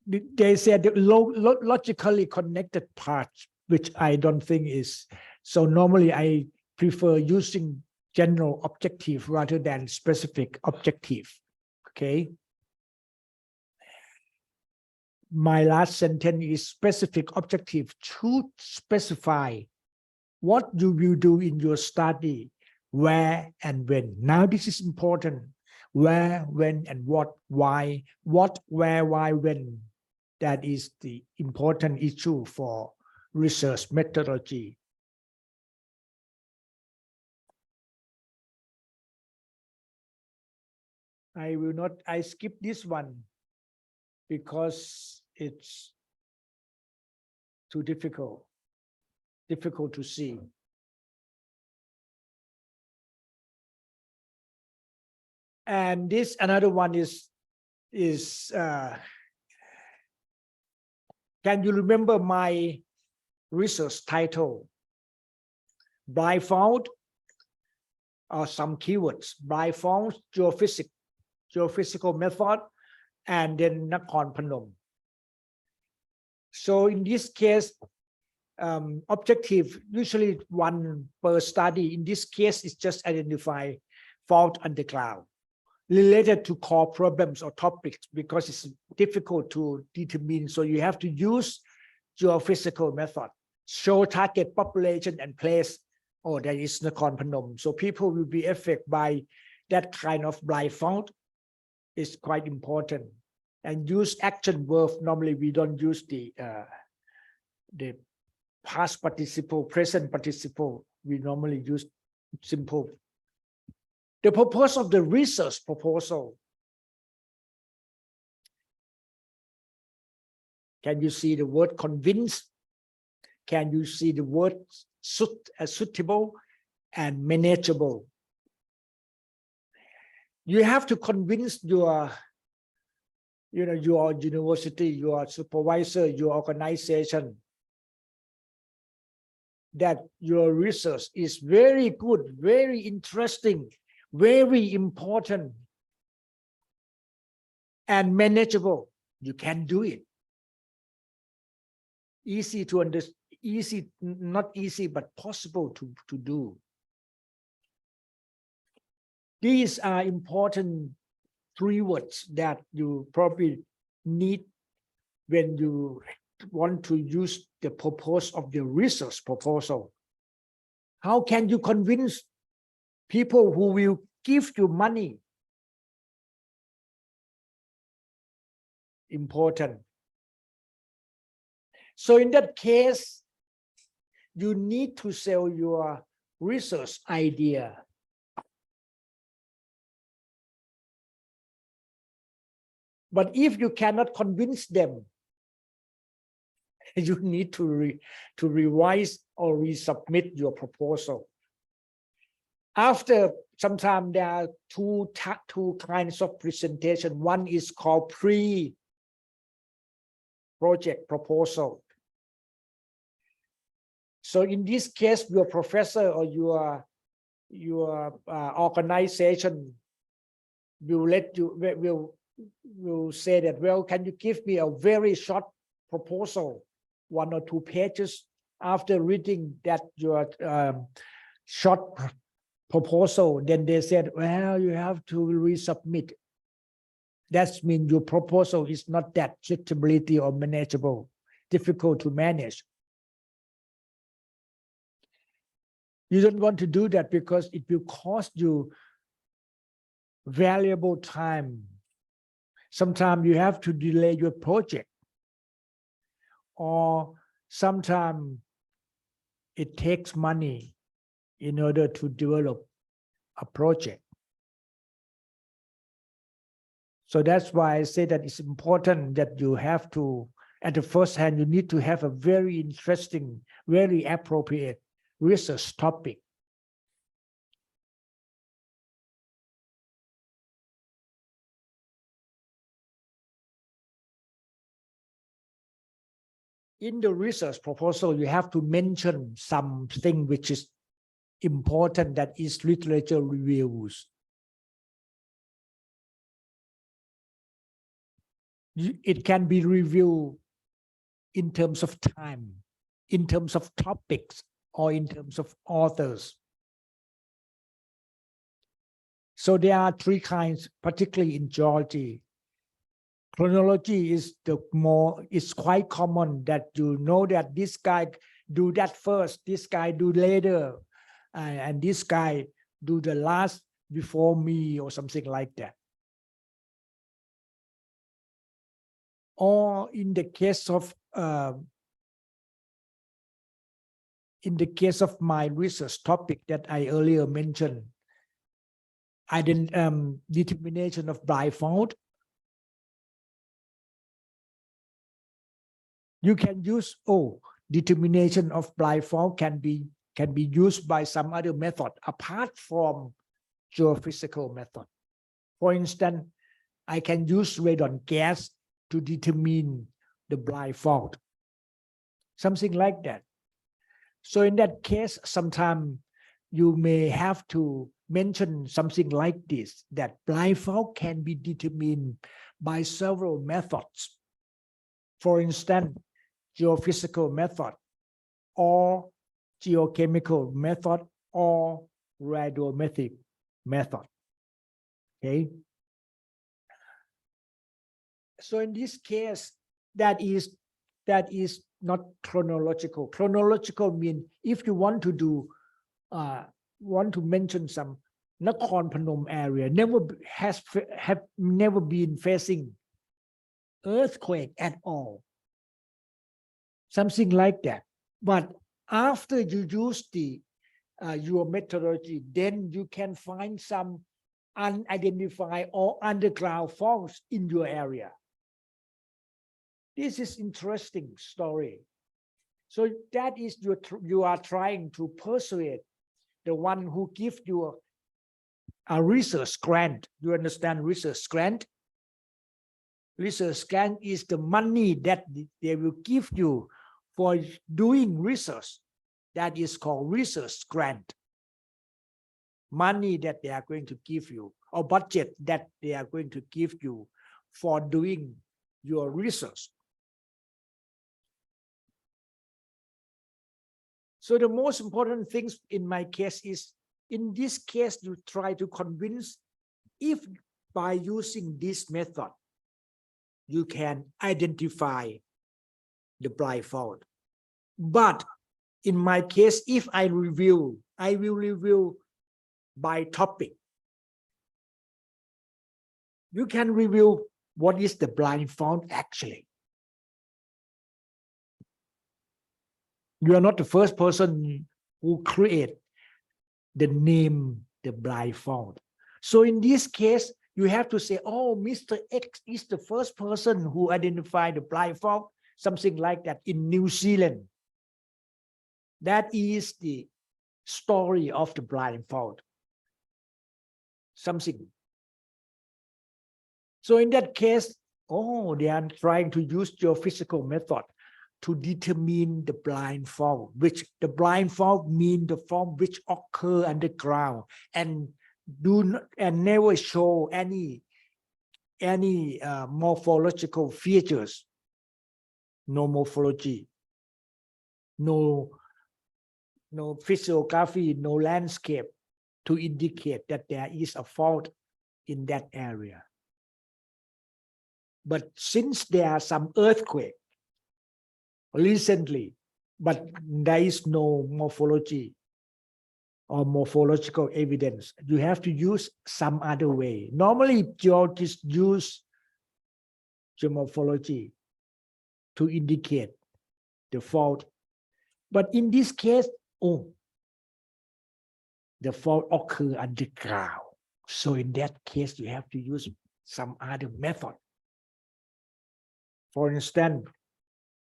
they say the logically connected parts, which I don't think is. So normally I prefer using general objective rather than specific objective. Okay. My last sentence is specific objective should specify what you will do in your study where and when. Now this is important. Where, when, and what, why, what, where, why, when. That is the important issue for research methodology. I skip this one because it's too difficult to see. And this another one is can you remember my research title? Blindfold or some keywords. Blindfold geophysical method, and then Nakhon Phanom. So in this case, objective usually one per study. In this case, it's just identify fault underground related to core problems or topics because it's difficult to determine. So you have to use geophysical method, show target population and place. Oh, that is Nakhon Phanom. So people will be affected by that kind of blindfold. Is quite important. And use action verb. Normally we don't use the past participle, present participle. We normally use simple. The purpose of the research proposal. Can you see the word convince? Can you see the word suitable and manageable? You have to convince your university, your supervisor, your organization that your research is very good, very interesting, very important, and manageable. You can do it. Easy to understand, not easy, but possible to do. These are important 3 words that you probably need when you want to use the purpose of the research proposal. How can you convince people who will give you money? Important. So in that case, you need to sell your research idea. But if you cannot convince them, you need to revise or resubmit your proposal. After some time, there are two kinds of presentation. One is called pre-project proposal. So in this case, your professor or your organization will say that, well, can you give me a very short proposal, 1 or 2 pages? After reading that your short proposal, then they said, well, you have to resubmit. That means your proposal is not that suitability or manageable, difficult to manage. You don't want to do that because it will cost you valuable time. Sometimes you have to delay your project, or sometimes it takes money in order to develop a project. So that's why I say that it's important that you have to, at the first hand, you need to have a very interesting, very appropriate research topic. In the research proposal, you have to mention something which is important, that is literature reviews. It can be reviewed in terms of time, in terms of topics, or in terms of authors. So there are 3 kinds, particularly in geology. Chronology is quite common, that you know that this guy do that first, this guy do later, and this guy do the last before me or something like that. Or in the case of my research topic that I earlier mentioned, determination of blindfold. You can use determination of blindfold can be used by some other method apart from geophysical method. For instance, I can use radon gas to determine the blindfold, something like that. So in that case, sometimes you may have to mention something like this, that blindfold can be determined by several methods. For instance, geophysical method or geochemical method or radiometric method. Okay. So in this case, that is not chronological. Chronological means if you want to do want to mention some Nakhon Phanom area have never been facing earthquake at all, something like that. But after you use your methodology, then you can find some unidentified or underground faults in your area. This is interesting story. So that is you are trying to persuade the one who gives you a research grant. You understand research grant? Research grant is the money that they will give you for doing research. That is called research grant. Money that they are going to give you, or budget that they are going to give you for doing your research. So the most important things in my case is, in this case, you try to convince if by using this method, you can identify the blindfold. But in my case, if I will review by topic. You can review what is the blindfold actually. You are not the first person who create the name, the blindfold. So in this case, you have to say, oh, Mr. X is the first person who identified the blindfold, something like that in New Zealand. That is the story of the blindfold. Something. So in that case, they are trying to use geophysical method to determine the blindfold, which the blindfold mean the form which occur underground and never show any morphological features. No morphology, no physiography, no landscape to indicate that there is a fault in that area. But since there are some earthquake recently, but there is no morphology or morphological evidence, you have to use some other way. Normally, geologists use geomorphology to indicate the fault. But in this case, the fault occurs underground. So in that case, you have to use some other method. For instance,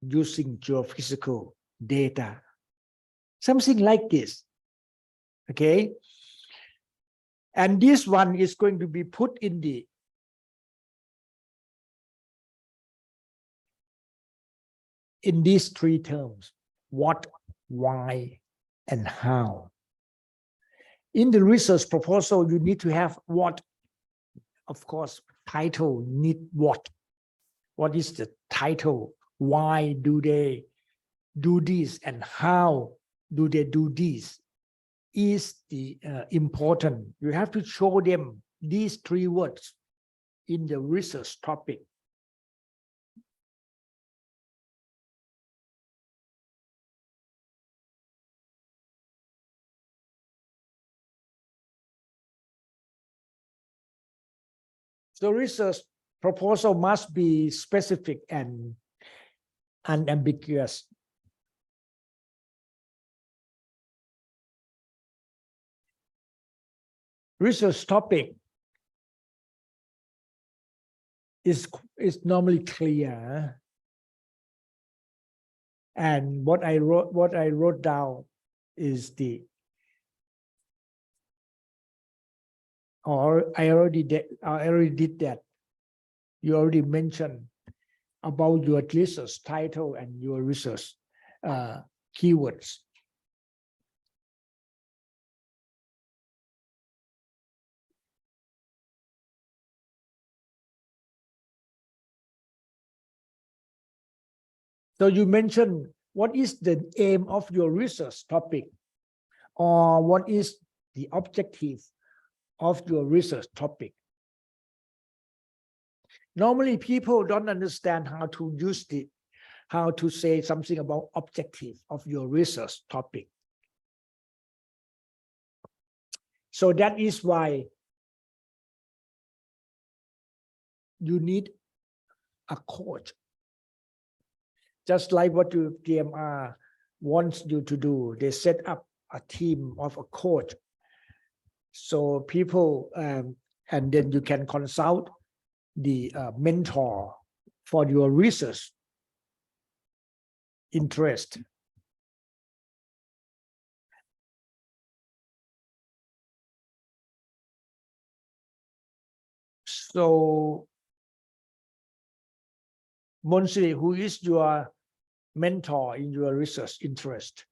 using geophysical data, something like this. Okay. And this one is going to be put in these three terms: what, why, and how. In the research proposal, you need to have what. Of course, title need what. What is the title? Why do they do this? And how do they do this? Is the important. You have to show them these three words in the research topic. So research proposal must be specific and unambiguous. Research topic is normally clear. And what I wrote down is I already did that. You already mentioned about your research title and your research keywords. So you mentioned what is the aim of your research topic, or what is the objective of your research topic. Normally, people don't understand how to say something about objective of your research topic. So that is why you need a coach. Just like what your DMR wants you to do, they set up a team of a coach. So people, and then you can consult the mentor for your research interest. So, Monsri, who is your mentor in your research interest?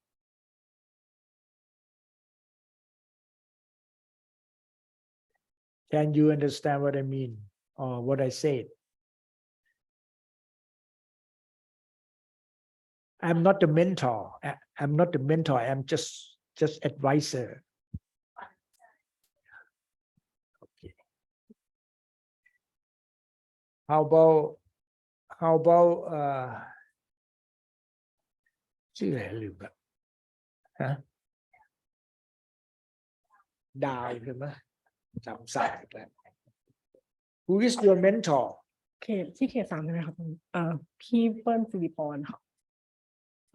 Can you understand what I mean or what I said? I'm not the mentor. I'm not the mentor. I'm just advisor. Okay. How about ชื่ออะไรลืมแบบฮะดาวใช่ไหมจำสายแล้ว Who is your mentor? เขตที่เขต3ใช่ไหมครับพี่เปิ้ลสิริพรค่ะ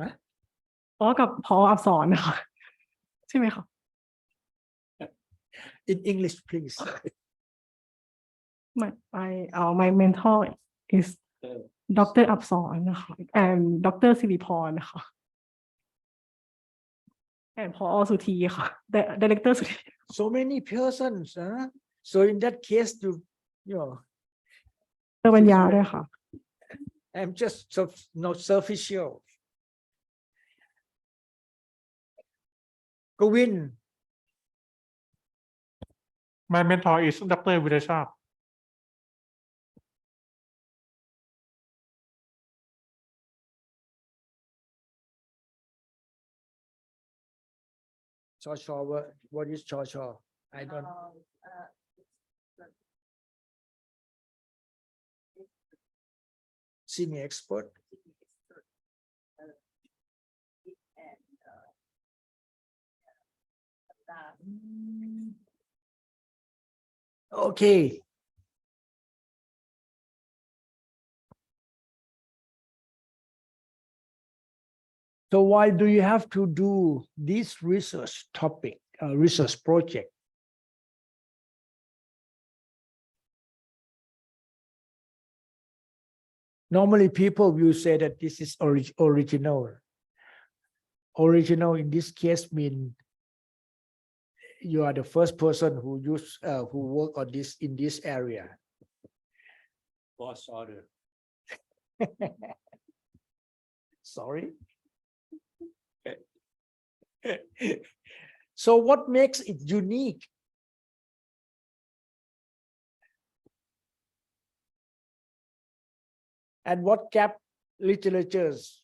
ฮะ อ๋อกับพออักษรนะคะใช่ไหมคะ In English, please. My mentor is Dr. อักษรนะคะ and Dr. สิริพรนะคะ and พอสุธีค่ะ Director สุธี So many persons, huh? So in that case, you know, ปัญญาด้วยค่ะ I'm just not superficial. Govin. My mentor is Dr. Videsha. Cho, what is Cho? I don't. Senior expert. Okay. So why do you have to do this research topic, research project? Normally people will say that this is original. Original in this case mean you are the first person who work on this in this area. Boss order. Sorry. So what makes it unique? And what gap literatures?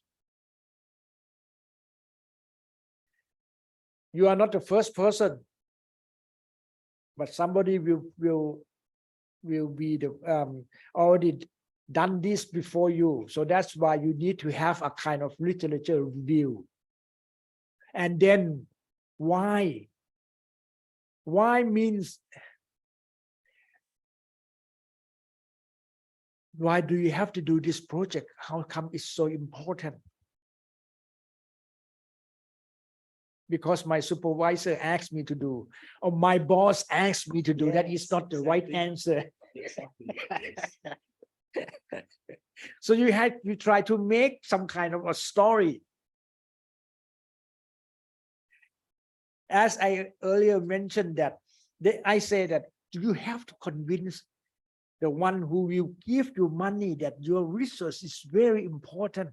You are not the first person, but somebody will be the already done this before you. So that's why you need to have a kind of literature review. And then why? Why means why do you have to do this project? How come it's so important? Because my supervisor asked me to do, or my boss asked me to do. That is not the right answer. So you try to make some kind of a story. As I earlier mentioned that, I say that you have to convince the one who will give you money that your research is very important.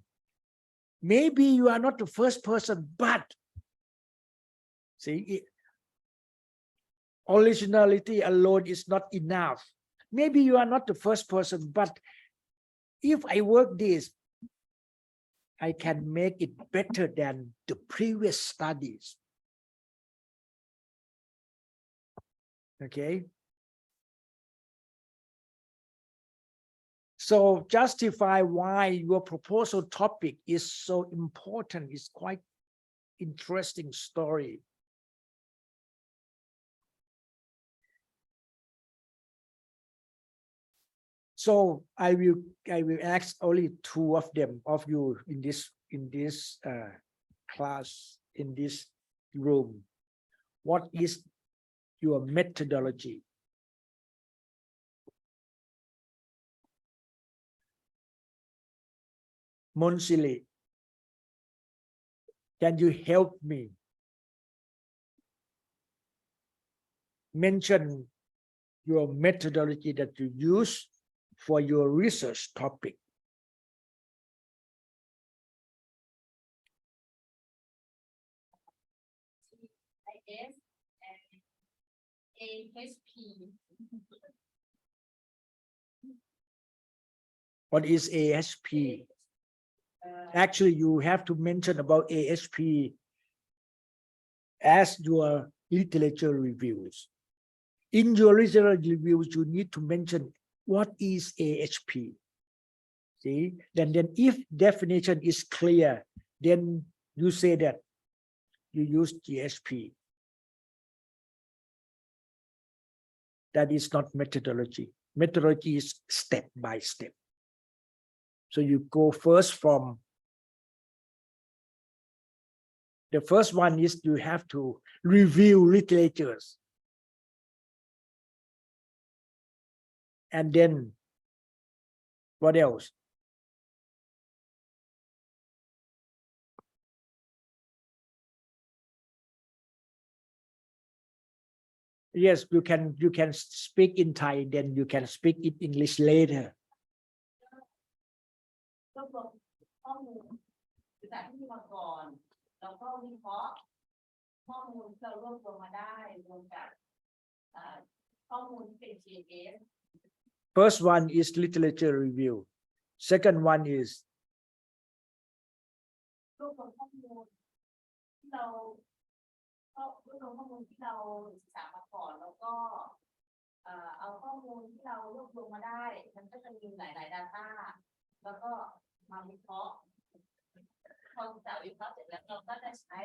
Maybe you are not the first person, but see, originality alone is not enough. Maybe you are not the first person, but if I work this, I can make it better than the previous studies. Okay. So justify why your proposal topic is so important. It's quite interesting story. So I will ask only two of you in this class, in this room. What is your methodology? Monsili, can you help me? Mention your methodology that you use for your research topic. IS and AHP. What is ASP? Actually, you have to mention about ASP as your literature reviews. In your literature reviews, you need to mention what is ASP. See, then if definition is clear, then you say that you use GSP. That is not methodology. Methodology is step by step. So you go first from the first one is you have to review literatures. And then what else? Yes, you can speak in Thai, then you can speak in English later. รวบรวมข้อมูลจากที่มีมาก่อนแล้วก็วิเคราะห์ข้อมูลที่เรารวบรวมมาได้รวมกับข้อมูลที่เป็น GIS. First one is literature review. Second one is รวบรวมข้อมูลที่เราศึกษามาก่อนแล้วก็เอาข้อมูลที่เรารวบรวมมาได้มันก็จะมีหลายๆ data แล้วก็มาวิเคราะห์พอจากวิเคราะห์เสร็จแล้วเราก็จะใช้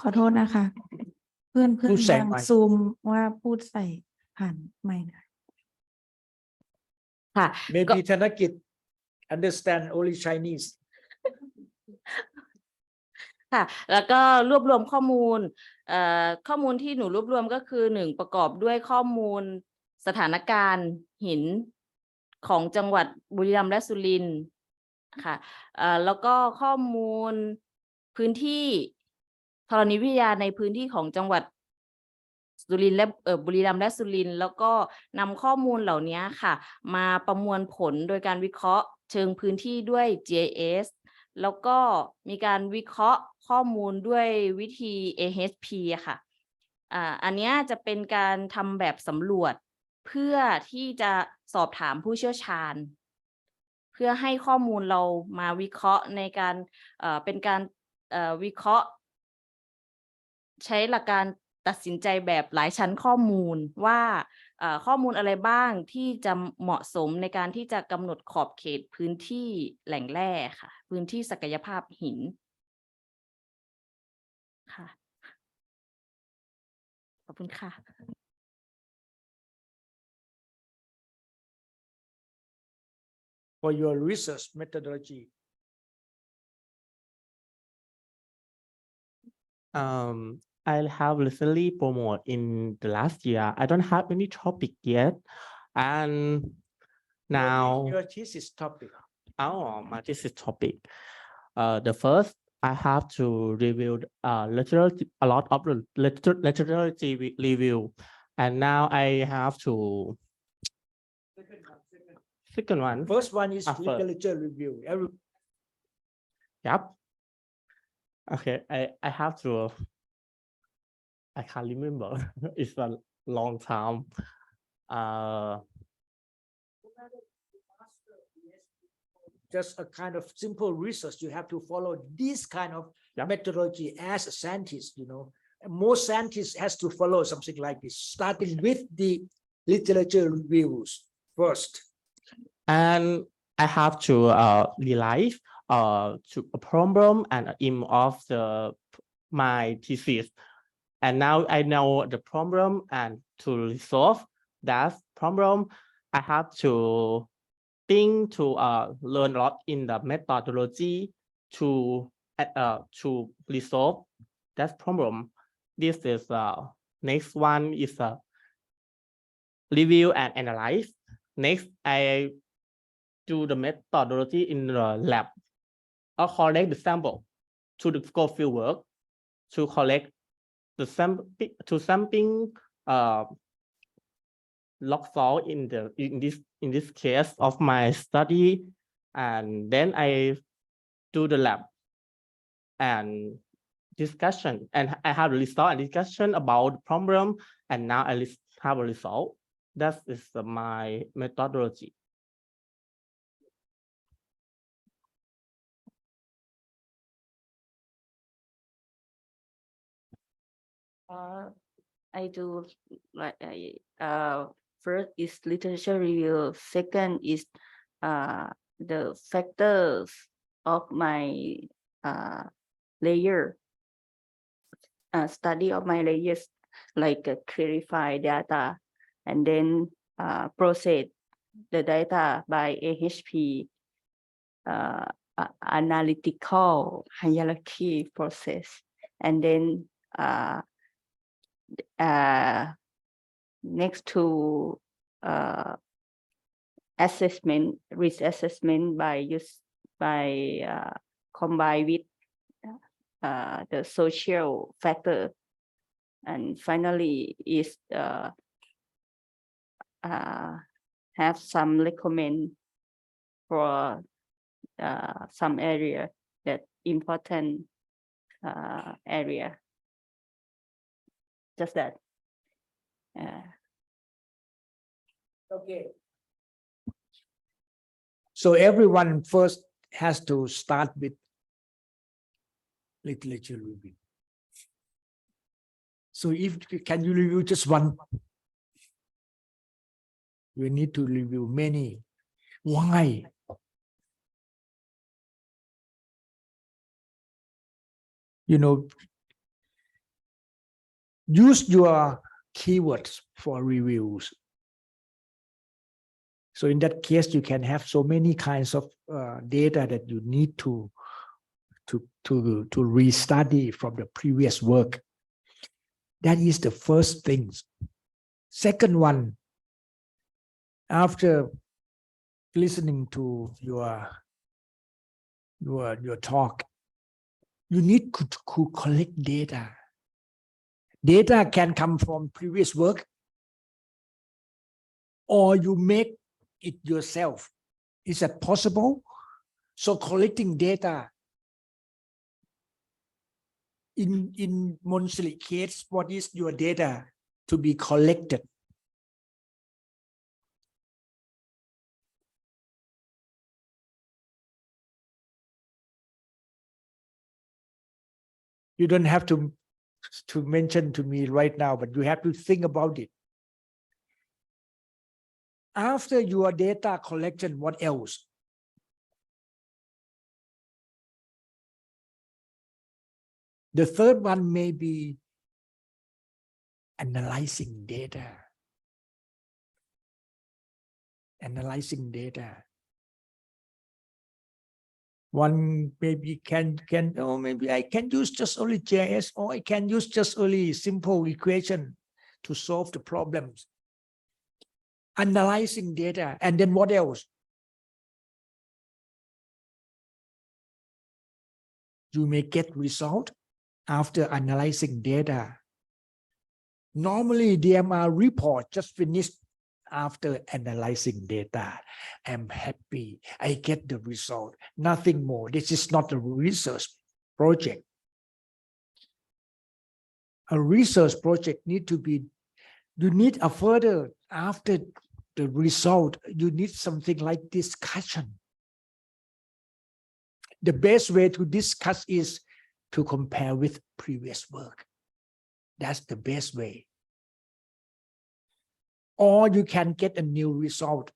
ขอโทษนะคะ เพื่อน พูดใส่ ทาง ไมค์ ซูมว่าพูดใส่ผ่านไม่ได้ ค่ะ maybe Thanakit understand only Chinese. ค่ะแล้วก็รวบรวมข้อมูลข้อมูลที่หนูรวบรวมก็คือ1ประกอบด้วยข้อมูลสถานการณ์หินของจังหวัดบุรีรัมย์และสุรินทร์ค่ะแล้วก็ข้อมูลพื้นที่ธรณีวิทยาในพื้นที่ของจังหวัดสุรินทร์และบุรีรัมย์และสุรินทร์แล้วก็นำข้อมูลเหล่านี้ค่ะมาประมวลผลโดยการวิเคราะห์เชิงพื้นที่ด้วย GIS แล้วก็มีการวิเคราะห์ข้อมูลด้วยวิธี AHP อะค่ะอันนี้จะเป็นการทำแบบสำรวจเพื่อที่จะสอบถามผู้เชี่ยวชาญเพื่อให้ข้อมูลเรามาวิเคราะห์ในการเป็นการวิเคราะห์ใช้หลักการตัดสินใจแบบหลายชั้นข้อมูลว่าข้อมูลอะไรบ้างที่จะเหมาะสมในการที่จะกำหนดขอบเขตพื้นที่แหล่งแร่ค่ะพื้นที่ศักยภาพหินค่ะขอบคุณค่ะ for your research methodology? I have recently promoted in the last year. I don't have any topic yet, and now Your thesis topic. my thesis topic. The first I have to review literature, a lot of the literature review, and now I have to. Second one. First one is first. literature review. Yep. Okay, I have to. I can't remember. It's a long time. Just a kind of simple research. You have to follow this kind of Yeah. methodology as a scientist, you know. Most scientists has to follow something like this, starting with the literature reviews first. And I have to realize to a problem and aim of my thesis. And now I know the problem, and to resolve that problem, I have to think to learn a lot in the methodology to resolve that problem. This is next one is review and analyze. Next, I do the methodology in the lab or collect the sample to the scope field work to collect the sampling log salt in this case of my study, and then I do the lab and discussion, and I have a result and discussion about the problem, and now I have a result. That is my methodology. I do like first is literature review. Second is the factors of my layer study of my layers, like clarify data, and then process the data by AHP analytical hierarchy process, and then next to assessment, risk assessment by combined with the social factor, and finally is have some recommend for some area that important area. Just that. Okay. So everyone first has to start with literature review. So if can you review just one? You need to review many. Why? You know, use your keywords for reviews. So in that case, you can have so many kinds of data that you need to restudy from the previous work. That is the first thing. Second one, after listening to your talk, you need to collect data. Data can come from previous work, or you make it yourself. Is that possible? So collecting data in Monsili case, what is your data to be collected? You don't have to mention to me right now, but you have to think about it. After your data collection, what else? The third one may be analyzing data. Analyzing data. One maybe can oh maybe I can use just only JS, or I can use just only simple equation to solve the problems. Analyzing data, and then what else? You may get result after analyzing data. Normally, DMR report just finished after analyzing data. I'm happy. I get the result. Nothing more. This is not a research project. A research project need to be, you need a further, after the result, you need something like discussion. The best way to discuss is to compare with previous work. That's the best way. Or you can get a new result.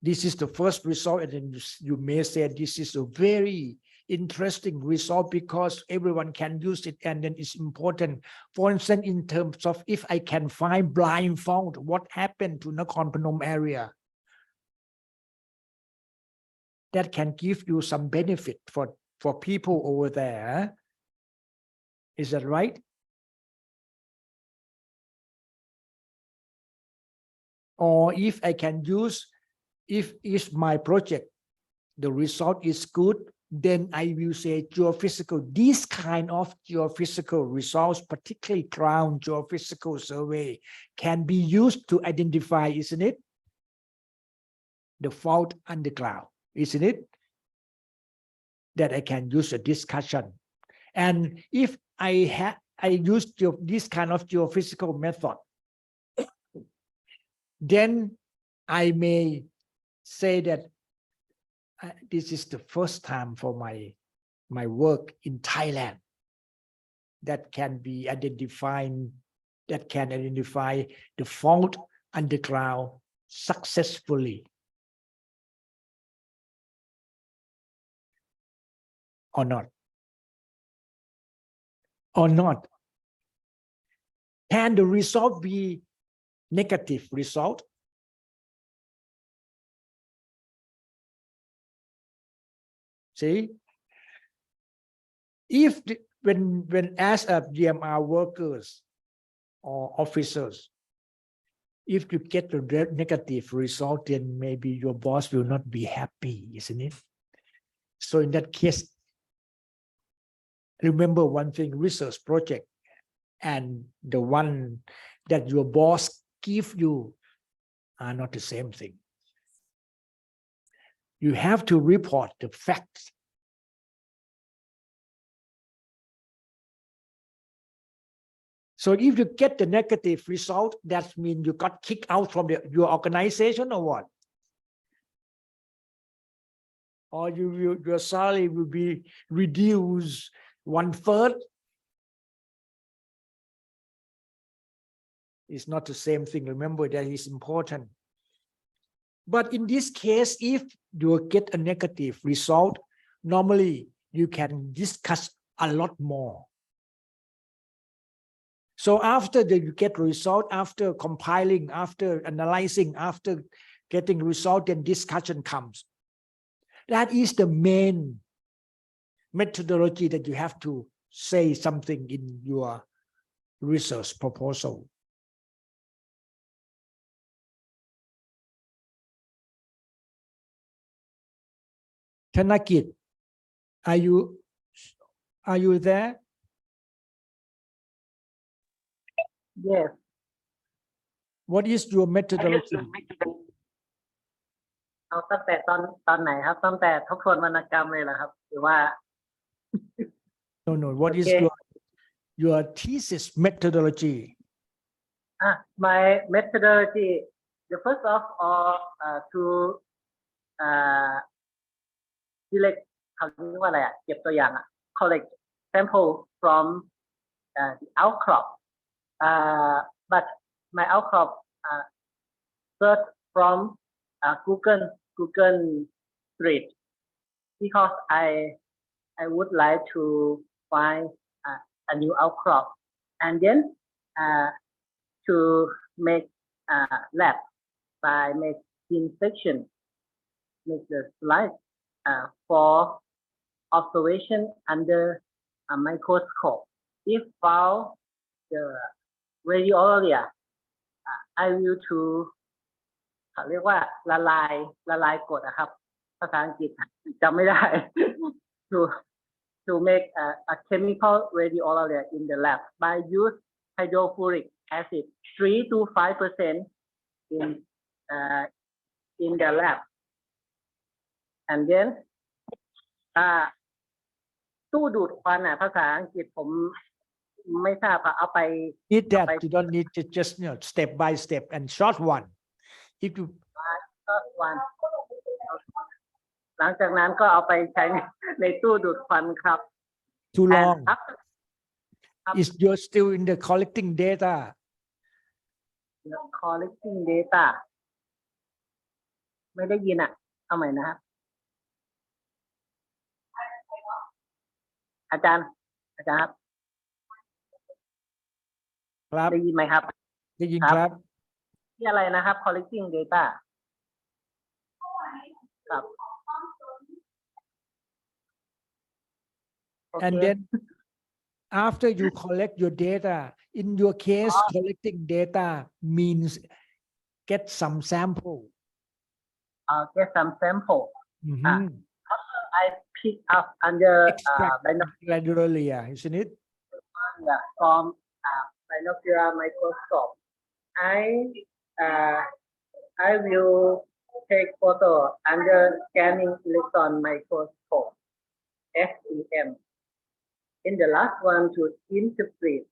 This is the first result, and then you may say this is a very interesting result because everyone can use it, and then it's important. For instance, in terms of if I can find blind fault, what happened to Nakhon Phanom area? That can give you some benefit for people over there. Is that right? Or if I can use, if my project, the result is good, then I will say geophysical, this kind of geophysical results, particularly ground geophysical survey, can be used to identify, isn't it? The fault underground, isn't it? That I can use a discussion. And if I use this kind of geophysical method, then I may say that this is the first time for my work in Thailand that can be identifying, that can identify the fault underground successfully. Or not? Or not? Can the result be negative result? See, if when as a DMR workers or officers, if you get the negative result, then maybe your boss will not be happy, isn't it? So in that case, remember one thing: research project and the one that your boss give you are not the same thing. You have to report the facts. So if you get the negative result, that means you got kicked out from your organization or what? Or your salary will be reduced 1/3. It's not the same thing. Remember, that is important. But in this case, if you get a negative result, normally you can discuss a lot more. So after you get result, after compiling, after analyzing, after getting result, then discussion comes. That is the main methodology that you have to say something in your research proposal. Thanakit, are you there? Yes. What is your methodology? เอาตั้งแต่ตอนไหนครับตั้งแต่ทบทวนวรรณกรรมเลยเหรอครับหรือว่า No. What is your thesis methodology? My methodology, the first of all, to select เขาเรียกว่าอะไรเก็บตัวอย่างcollect sample from the outcrop, but my outcrop search from Google Street because I would like to find a new outcrop, and then to make lab by making section, make the slide for observation under a microscope. If found the radio area, I will to เขาเรียกว่าละลายกรดนะครับ ภาษาอังกฤษจำไม่ได้ to make a chemical radioallia in the lab by use hydrofluoric acid 3 to 5% in the lab and then ตู้ดูดควันภาษาอังกฤษผมไม่ทราบเอาไป Need that you don't need to just step by step and short one. If you one หลังจากนั้นก็เอาไปใช้ในตู้ดูดควันครับ too And long, after is you're still in the collecting data. collecting data ไม่ได้ยินเอาใหม่นะครับอาจารย์ครับ ครับ ได้ยินไหมครับ ได้ยินครับ ที่อะไรนะครับ collecting data ครับ And then after you collect your data, in your case, collecting data means get some sample. Get some sample Mhm. after I pick up under Extract radiolia, isn't it? from binocular microscope. I will take photo under scanning electron microscope SEM. In the last one to interpret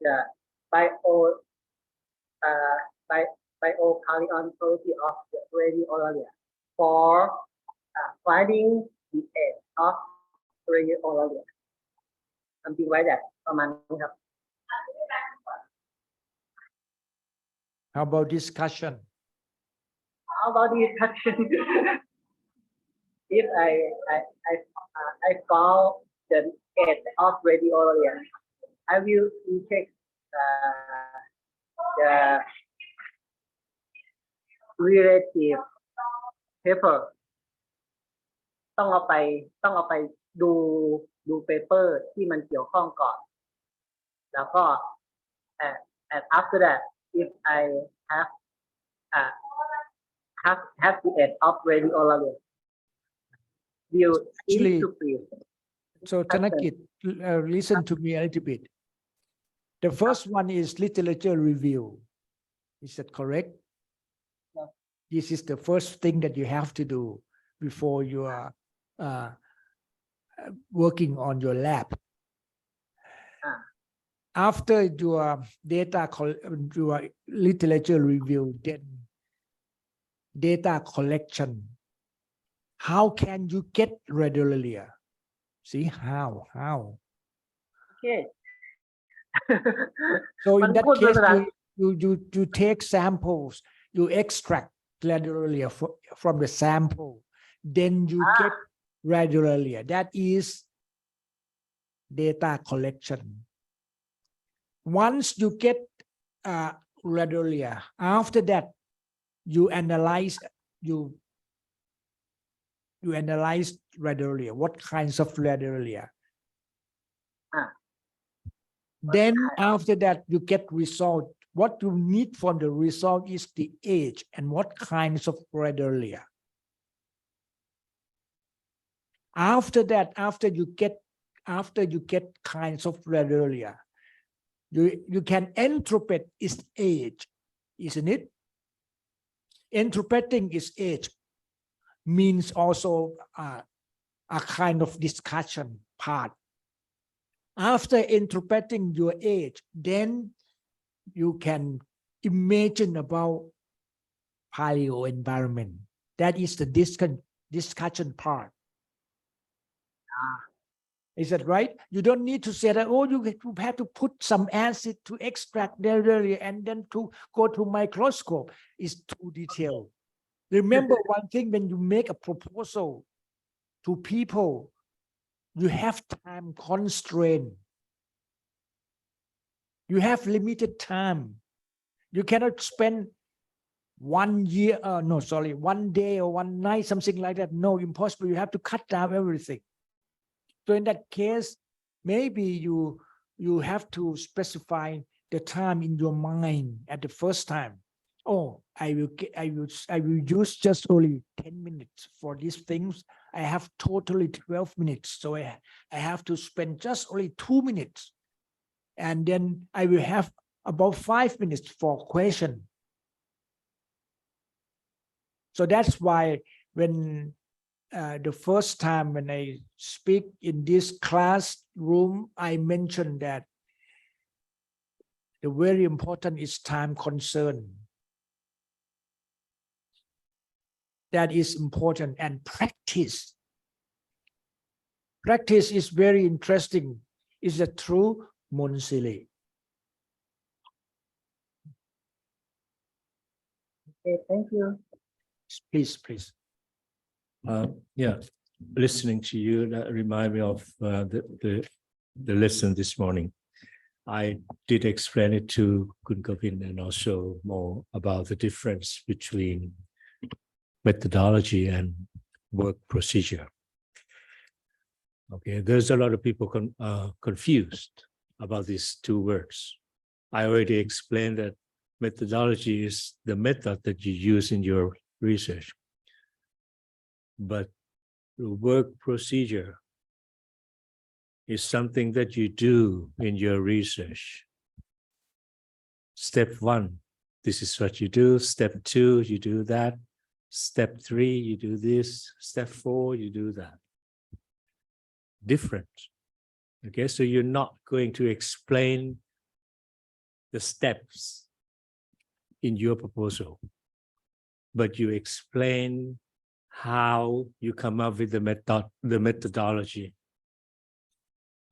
the biocarrion property of the radioallia for finding the age of radioallia. Something like that ประมาณนี้ครับ How about discussion? How about the discussion? If I found the age of radioallia, I will check the relative paper ต้องเอาไปดูเปเปอร์ที่มันเกี่ยวข้องก่อน แล้วก็ and after that if I have the age of radioallia will Actually, interpret. So Tanakit, listen to me a little bit. The first one is literature review. Is that correct? Yes. This is the first thing that you have to do before you are working on your lab. After your your literature review, then data collection. How can you get radiolia? See how? Okay. So in Man thatพูดเป็น case, ภาษา you take samples, you extract radiolia from the sample, then you get radiolia. That is data collection. Once you get radiolia, after that, you analyze radiolia. What kinds of radiolia? Then after that, you get result. What you need from the result is the age and what kinds of radiolia. After that, after you get kinds of radiolia, you can interpret its age, isn't it? Interpreting its age means also a kind of discussion part. After interpreting your age, then you can imagine about paleo environment. That is the discussion part. Is that right? You don't need to say that, oh, you have to put some acid to extract radiolia and then to go to microscope. It's too detailed. Remember one thing, when you make a proposal to people, you have time constraint. You have limited time. You cannot spend 1 year, one day or one night, something like that. No, impossible. You have to cut down everything. So in that case, maybe you have to specify the time in your mind at the first time. Oh, I will use just only 10 minutes for these things. I have totally 12 minutes. So I have to spend just only 2 minutes. And then I will have about 5 minutes for question. So that's why when the first time when I speak in this classroom, I mentioned that the very important is time concern. That is important, and practice. Practice is very interesting. Is that true, Monsili? Okay, thank you. Please. Yeah, listening to you, that remind me of the lesson this morning. I did explain it to Kun Govin and also more about the difference between methodology and work procedure. Okay, there's a lot of people confused about these two words. I already explained that methodology is the method that you use in your research. But the work procedure is something that you do in your research. Step 1, this is what you do. Step 2, you do that. Step 3, you do this. Step 4, you do that. Different. Okay, so you're not going to explain the steps in your proposal, but you explain how you come up with the methodology,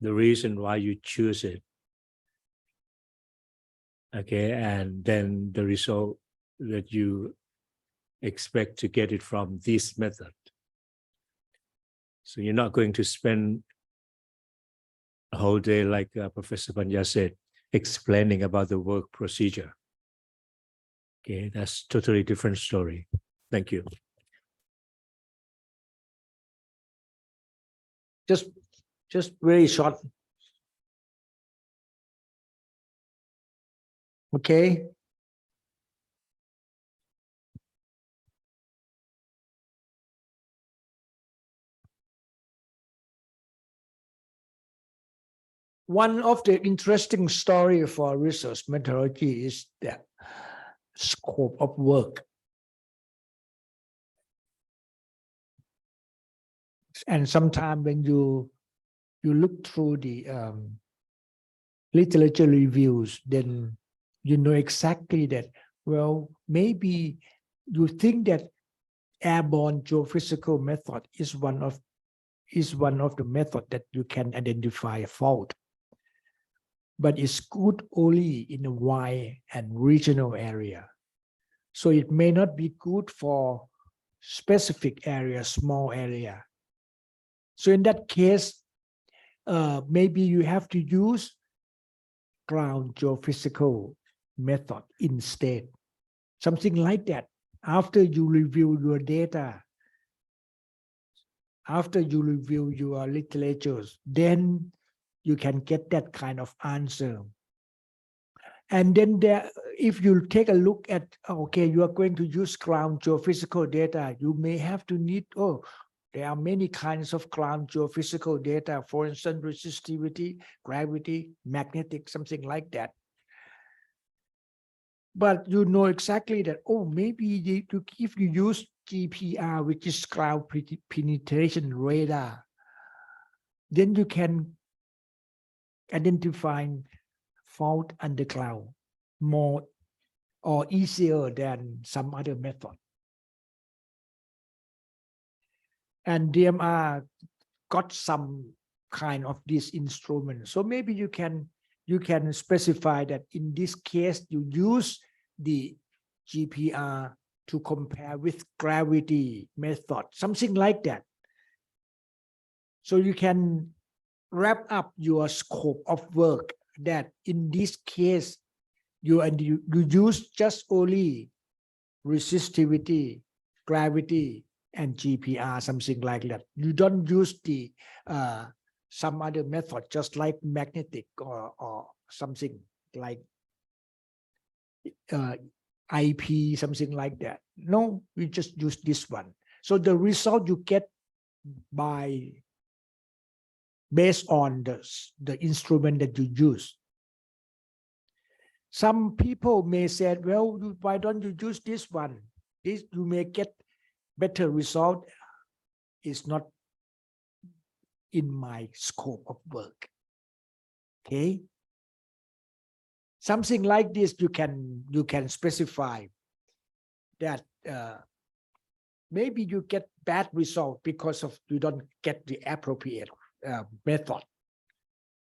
the reason why you choose it. Okay, and then the result that you expect to get it from this method. So you're not going to spend a whole day, like Professor Panya said, explaining about the work procedure. Okay, that's totally different story. Thank you. Just very short. Okay. One of the interesting story for research methodology is the scope of work. And sometimes when you look through the literature reviews, then you know exactly that, well, maybe you think that airborne geophysical method is one of the method that you can identify a fault. But it's good only in a wide and regional area. So it may not be good for specific area, small area. So in that case, maybe you have to use ground geophysical method instead. Something like that. After you review your data, after you review your literatures, then you can get that kind of answer. And then if you take a look at, okay, you are going to use ground geophysical data, you may have to need, there are many kinds of ground geophysical data, for instance, resistivity, gravity, magnetic, something like that. But you know exactly that, maybe if you use GPR, which is ground penetration radar, then you can identify fault underground more or easier than some other method. And DMR got some kind of this instrument. So maybe you can specify that in this case you use the GPR to compare with gravity method, something like that. So you can wrap up your scope of work that in this case you use just only resistivity, gravity, and GPR, something like that. You don't use the some other method, just like magnetic or something like IP, something like that. No, we just use this one. So the result you get based on the instrument that you use. Some people may say, well, why don't you use this one? This you may get better result. It's not in my scope of work. Okay. Something like this you can specify that maybe you get bad result because of you don't get the appropriate method.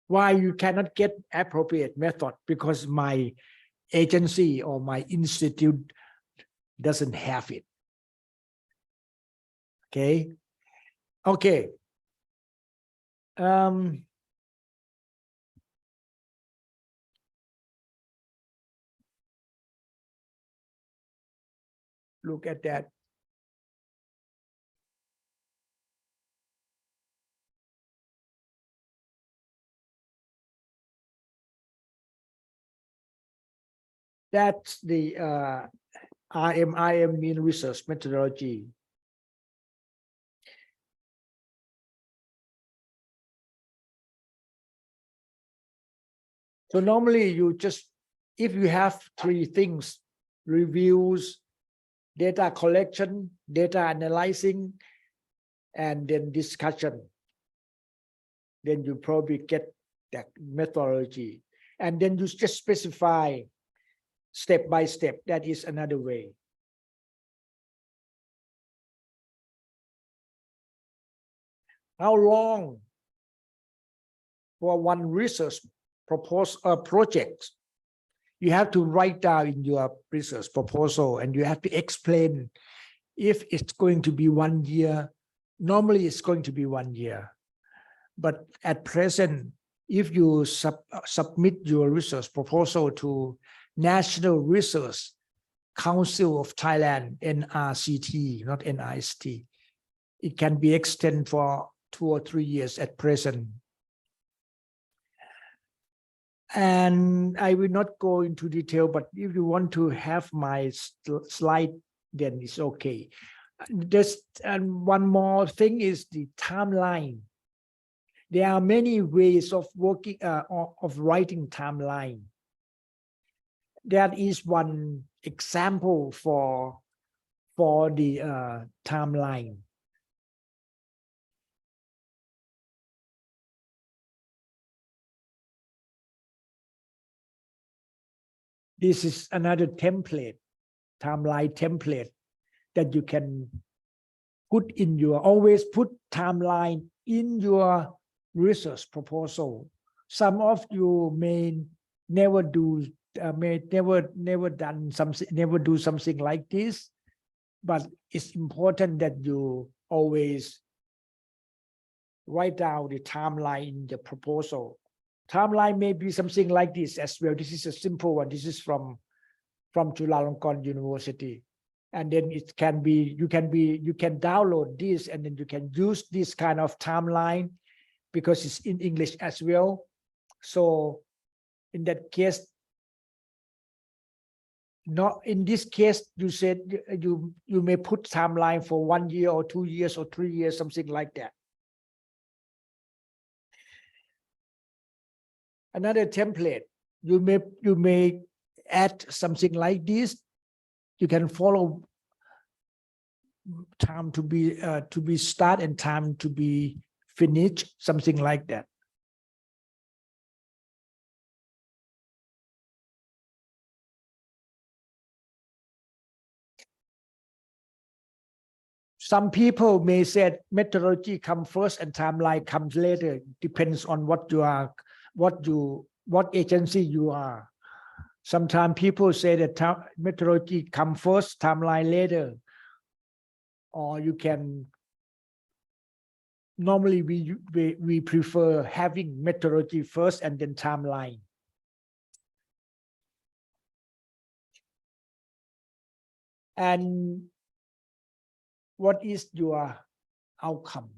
Why you cannot get appropriate method? Because my agency or my institute doesn't have it. Okay. Okay. Look at that. That's the RMIM mean research methodology. So normally you just, if you have three things, reviews, data collection, data analyzing, and then discussion, then you probably get that methodology. And then you just specify step by step. That is another way. How long for one research project? You have to write down in your research proposal, and you have to explain if it's going to be 1 year. Normally it's going to be 1 year, but at present, if you submit your research proposal to National Research Council of Thailand, NRCT, not NIST, it can be extended for 2 or 3 years at present. And I will not go into detail, but if you want to have my slide, then it's okay. Just one more thing is the timeline. There are many ways of working, of writing timeline. That is one example for the timeline. This is another template, timeline template that you can put in your, always put timeline in your research proposal. Some of you may never do, never done something, never do something like this, but it's important that you always write down the timeline in the proposal. Timeline may be something like this as well. This is a simple one. This is from Chulalongkorn University. And then it can be, you can download this, and then you can use this kind of timeline because it's in English as well. So in that case, not in this case, you said you may put timeline for 1 year or 2 years or 3 years, something like that. Another template, you may add something like this. You can follow time to be start and time to be finished, something like that. Some people may say methodology comes first and timeline comes later. Depends on what you are, what agency you are. Sometimes people say that methodology comes first, timeline later. Or you can, normally we prefer having methodology first and then timeline. And what is your outcome?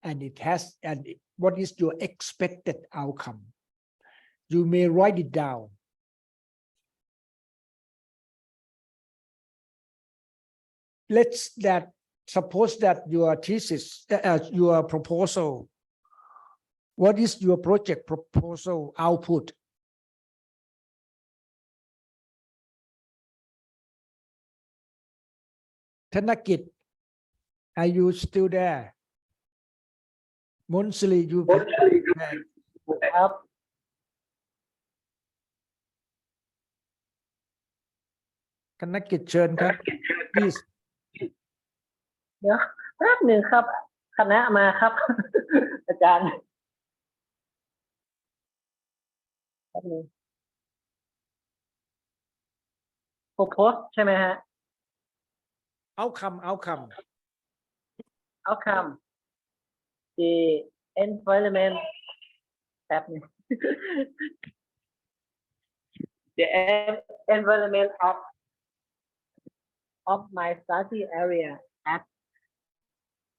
And it has, and what is your expected outcome? You may write it down. Suppose that your thesis, your proposal, what is your project proposal output? Thanakit, are you still there? Monsli, you ครับ Thanakit เชิญครับ please เดี๋ยวแป๊บหนึ่งครับ คณะมาครับ อาจารย์แป๊บหนึ่ง propose ใช่ไหมฮะ outcome outcome the environment แป๊บหนึง the environment of my study area at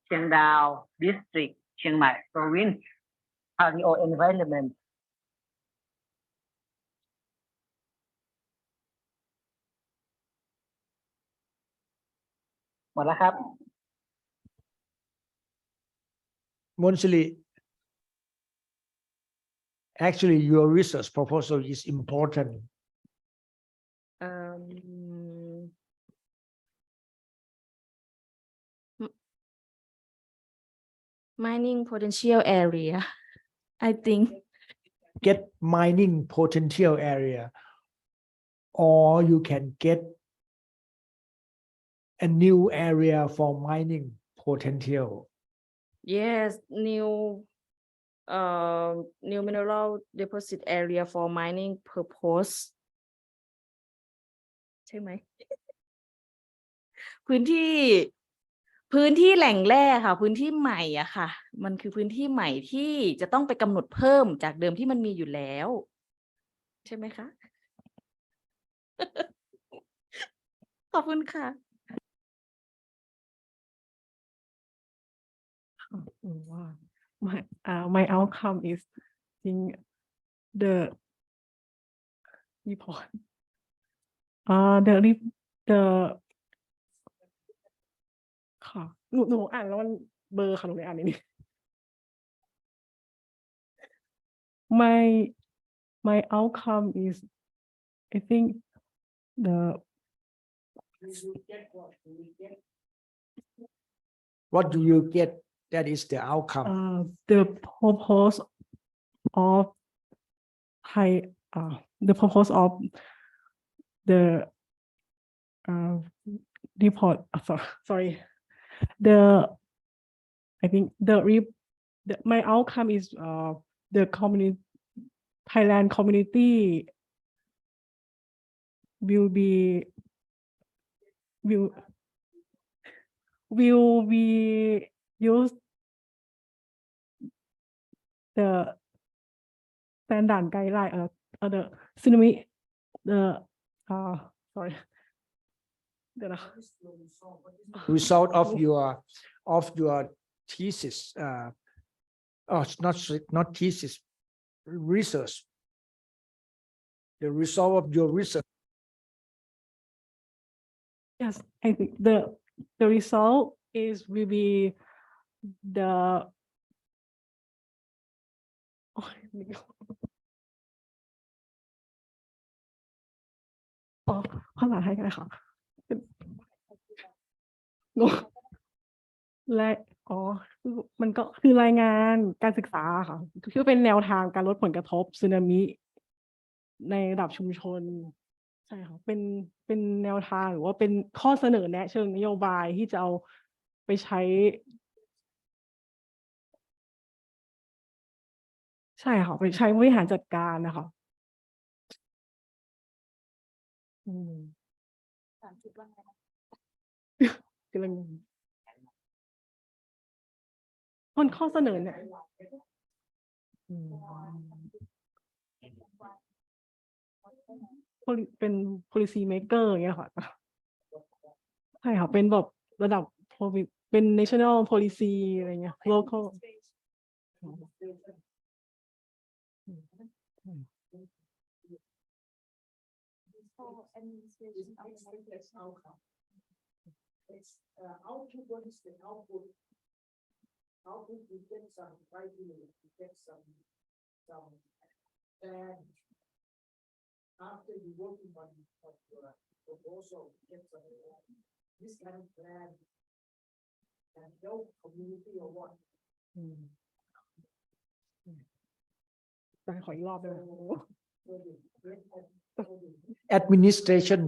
เชียงดาว district เชียงใหม่ province paleo environment หมดแล้วครับ Monsli, actually your research proposal is important. Mining potential area, I think. Get mining potential area, or you can get a new area for mining potential. Yes, new mineral deposit area for mining purpose ใช่ไหม พื้นที่แหล่งแร่ค่ะ พื้นที่ใหม่อะค่ะ มันคือพื้นที่ใหม่ที่จะต้องไปกำหนดเพิ่มจากเดิมที่มันมีอยู่แล้ว ใช่ไหมคะ ขอบคุณค่ะ Wow. My outcome is in the report. The ค่ะหนูอ่านแล้วมันเบลอค่ะหนูไม่อ่านนี่ My outcome is I think What do you get? That is the outcome. The purpose of the purpose of the report. Sorry. I think my outcome is the community Thailand community will be use the standard guideline the tsunami sorry Result of your thesis, not thesis, research. The result of your research. Yes, I think the result will be theภาษาไทยกันเลยค่ะงงมันก็คือรายงานการศึกษาค่ะคือเป็นแนวทางการลดผลกระทบสึนามิในระดับชุมชนใช่ค่ะเป็นแนวทางหรือว่าเป็นข้อเสนอแนะเชิงนโยบายที่จะเอาไปใช้ใช่ค่ะไปใช้บริหารจัดการนะคะกำลังข้อเสนอเนี่ยเป็น policy maker อย่างเงี้ยค่ะใช่ค่ะเป็นแบบระดับเป็น national policy อะไรเงี้ย local After you working on your proposal, get some this kind of plan and help community or what. ขออีกรอบได้ไหม Administration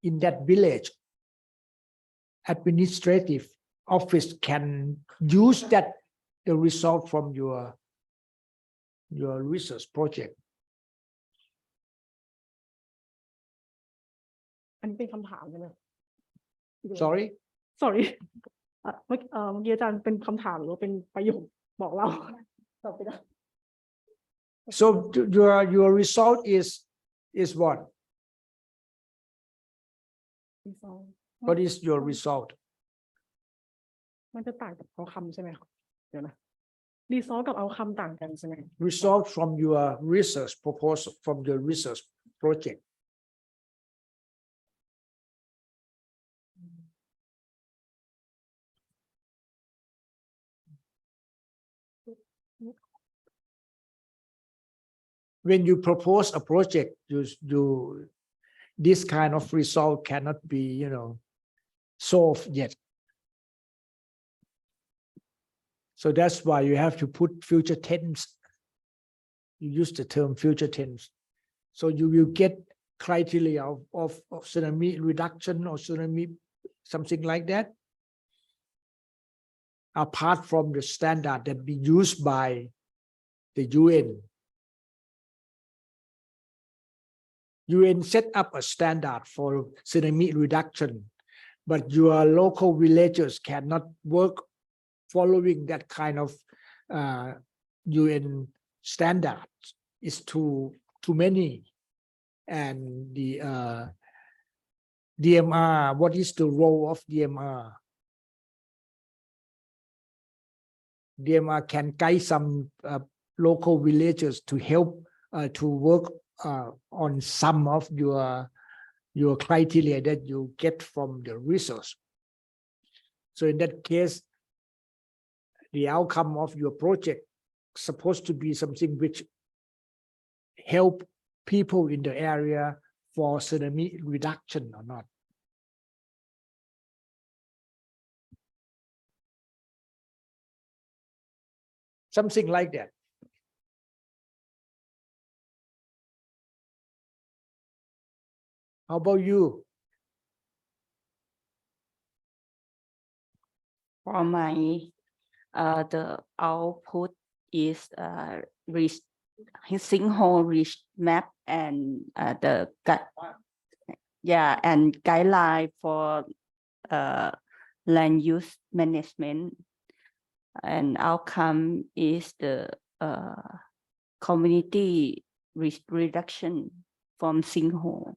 in that village, administrative office can use that the result from your research project. อันนี้เป็นคำถามใช่ไหม Sorry. sorry เมื่อกี้อาจารย์เป็นคำถามหรือว่าเป็นประโยคบอกเราตอบไปได้ So your result is what? What is your result? มันจะต่างกับเอาคำใช่ไหมเดี๋ยวนะรีซอสกับเอาคำต่างกันใช่ไหม Result from your research proposal from your research project. When you propose a project, you this kind of result cannot be, solved yet. So that's why you have to put future tense. You use the term future tense. So you will get criteria of tsunami reduction or tsunami, something like that, apart from the standard that be used by the UN. UN set up a standard for tsunami reduction, but your local villagers cannot work following that kind of UN standards. It's too many. And the DMR, what is the role of DMR? DMR can guide some local villagers to help to work on some of your criteria that you get from the research. So in that case, the outcome of your project supposed to be something which help people in the area for tsunami reduction or not. Something like that. How about you? For my the output is sinkhole reach map and and guideline for land use management, and outcome is the community risk reduction from sinkhole.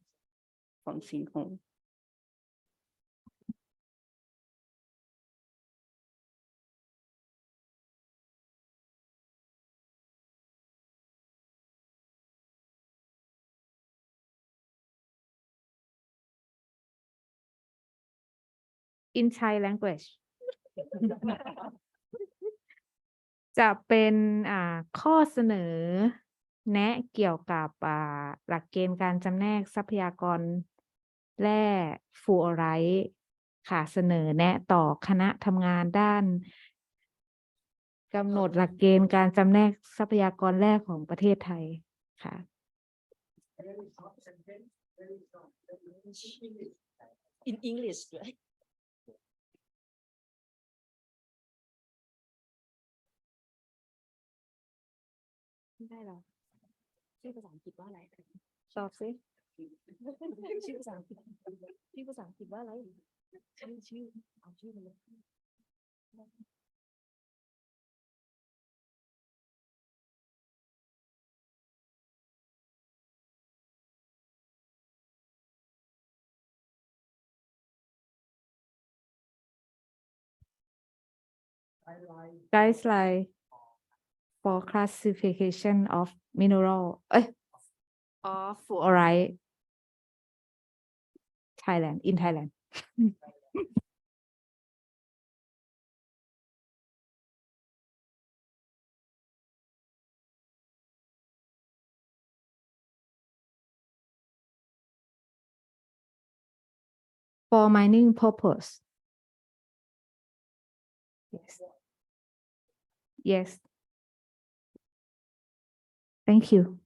in Thai language จะเป็นข้อเสนอแนะเกี่ยวกับหลักเกณฑ์การจำแนกทรัพยากรแร่ฟลูออไรด์ค่ะเสนอแนะต่อคณะทำงานด้านกำหนดหลักเกณฑ์การจำแนกทรัพยากรแร่ของประเทศไทยค่ะ In English, right? ได้หรอชื่อภาษาอังกฤษว่าอะไรตอบสิชื่อภาษาอังกฤษว่าอะไรชื่อเอาชื่อมันเลย guideline for classification of mineral of fluoride Thailand in Thailand for mining purpose. Yes. Yes. Thank you.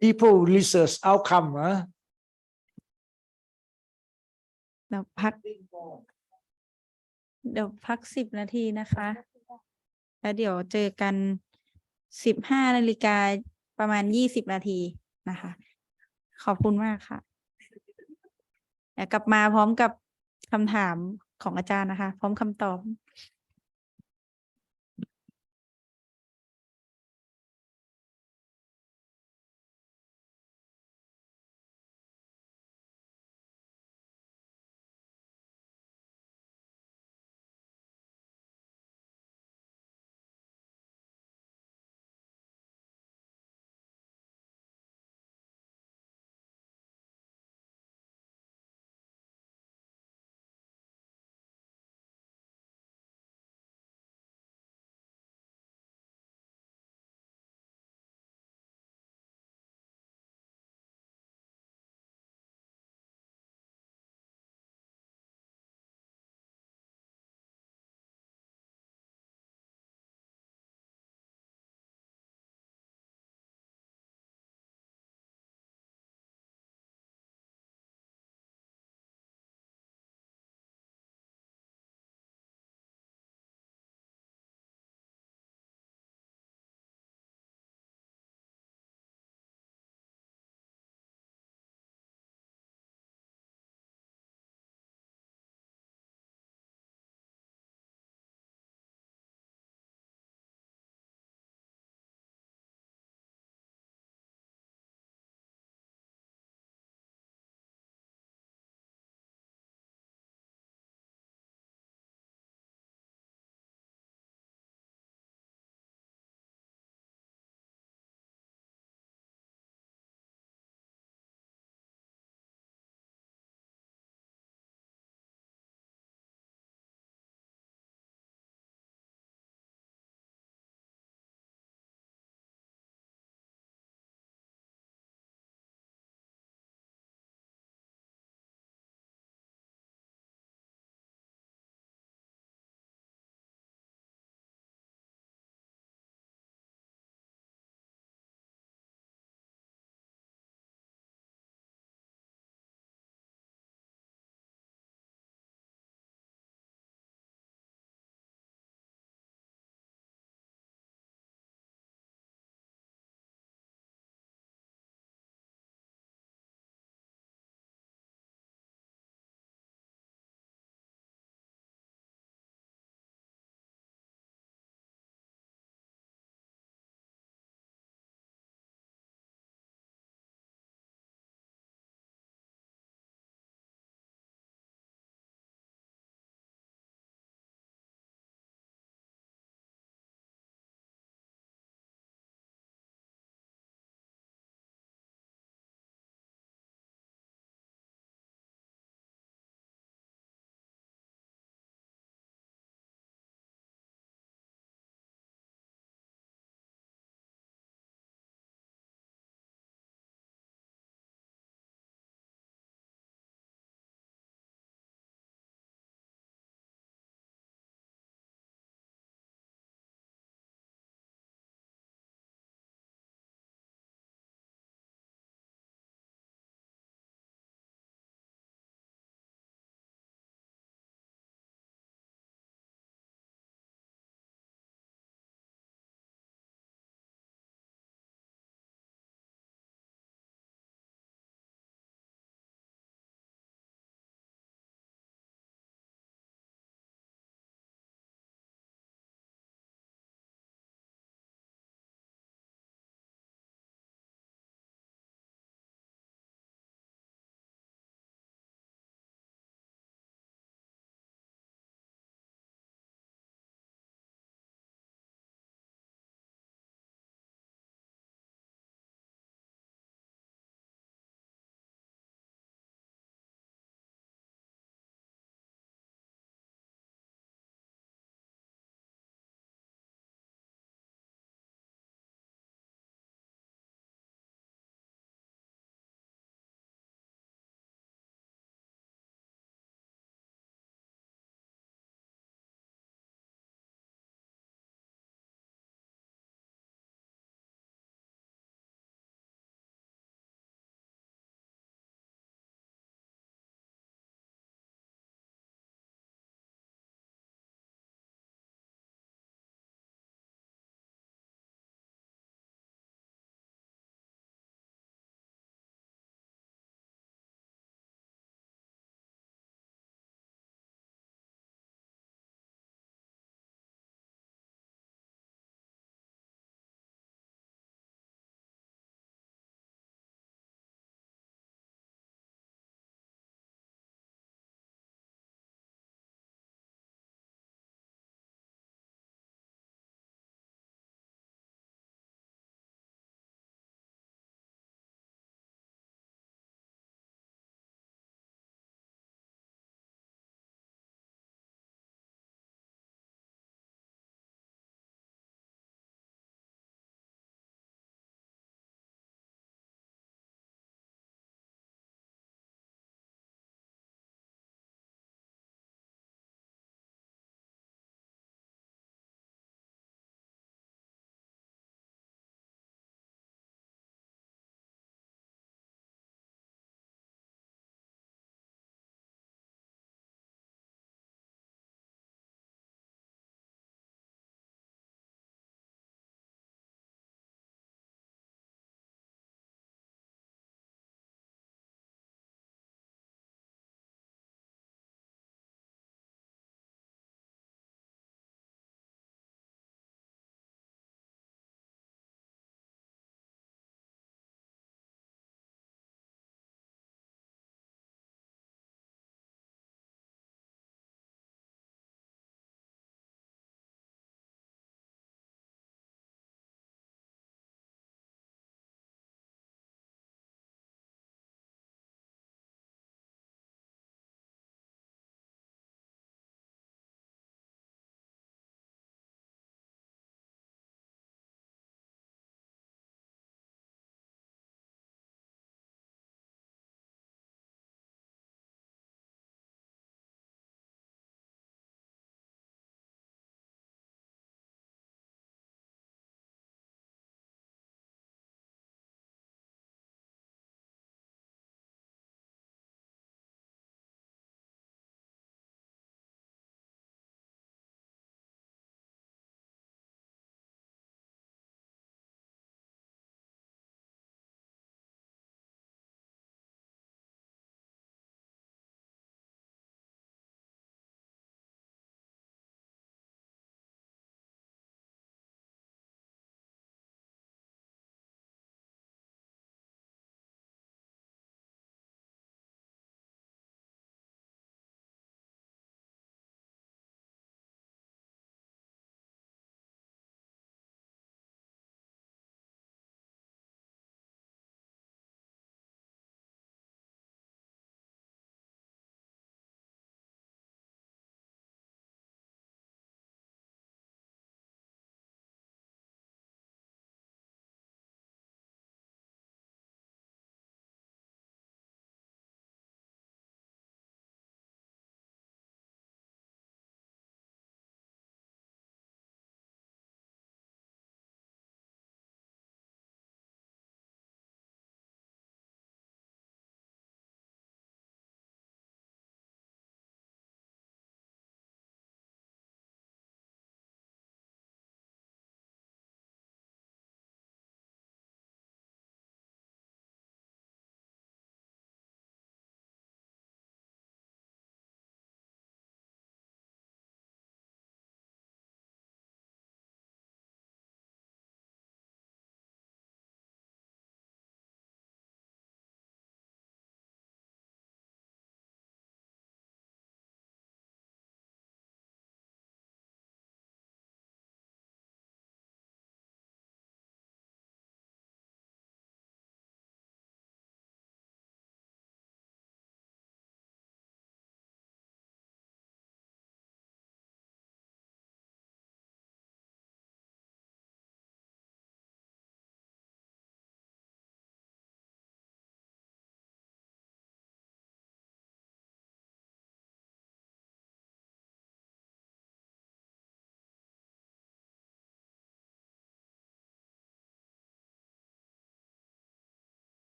People research outcome เดี๋ยวพัก10 นาทีนะคะ แล้วเดี๋ยวเจอกัน15 นาฬิกาประมาณ20 นาทีนะคะ ขอบคุณมากค่ะเดี๋ยวกลับมาพร้อมกับคำถามของอาจารย์นะคะ พร้อมคำตอบ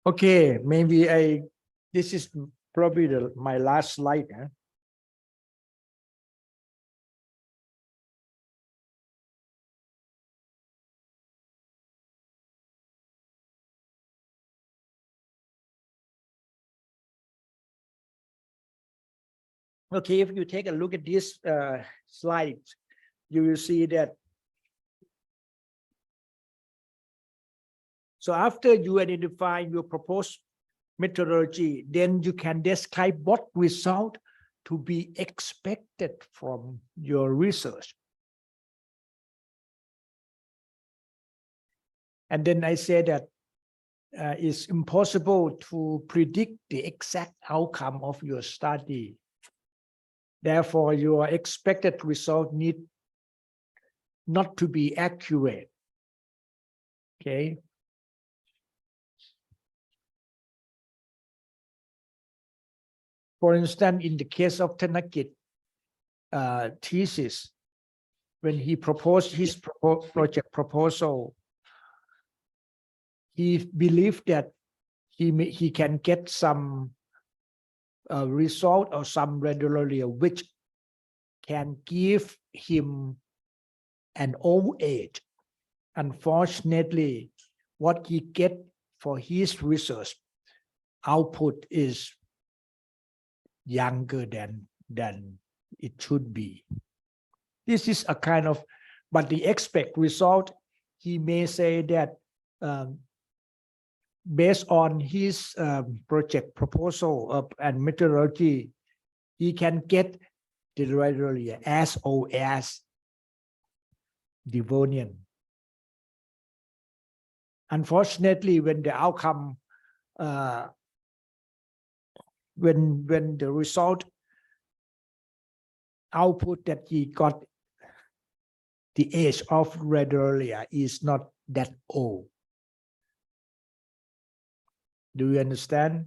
Okay, maybe this is probably my last slide. Okay, if you take a look at this slide, you will see that. So after you identify your proposed methodology, then you can describe what result to be expected from your research. And then I say that it's impossible to predict the exact outcome of your study. Therefore, your expected result need not to be accurate. Okay. For instance, in the case of Thanakit thesis, when he proposed his project proposal, he believed that he can get some result or some radiolaria which can give him an old age. Unfortunately, what he get for his research output is younger than it should be. This is a kind of, but the expect result, he may say that based on his project proposal and methodology, he can get the radiolaria as old as Devonian. Unfortunately, when the outcome, when the result output that he got, the age of radiolaria is not that old. Do you understand?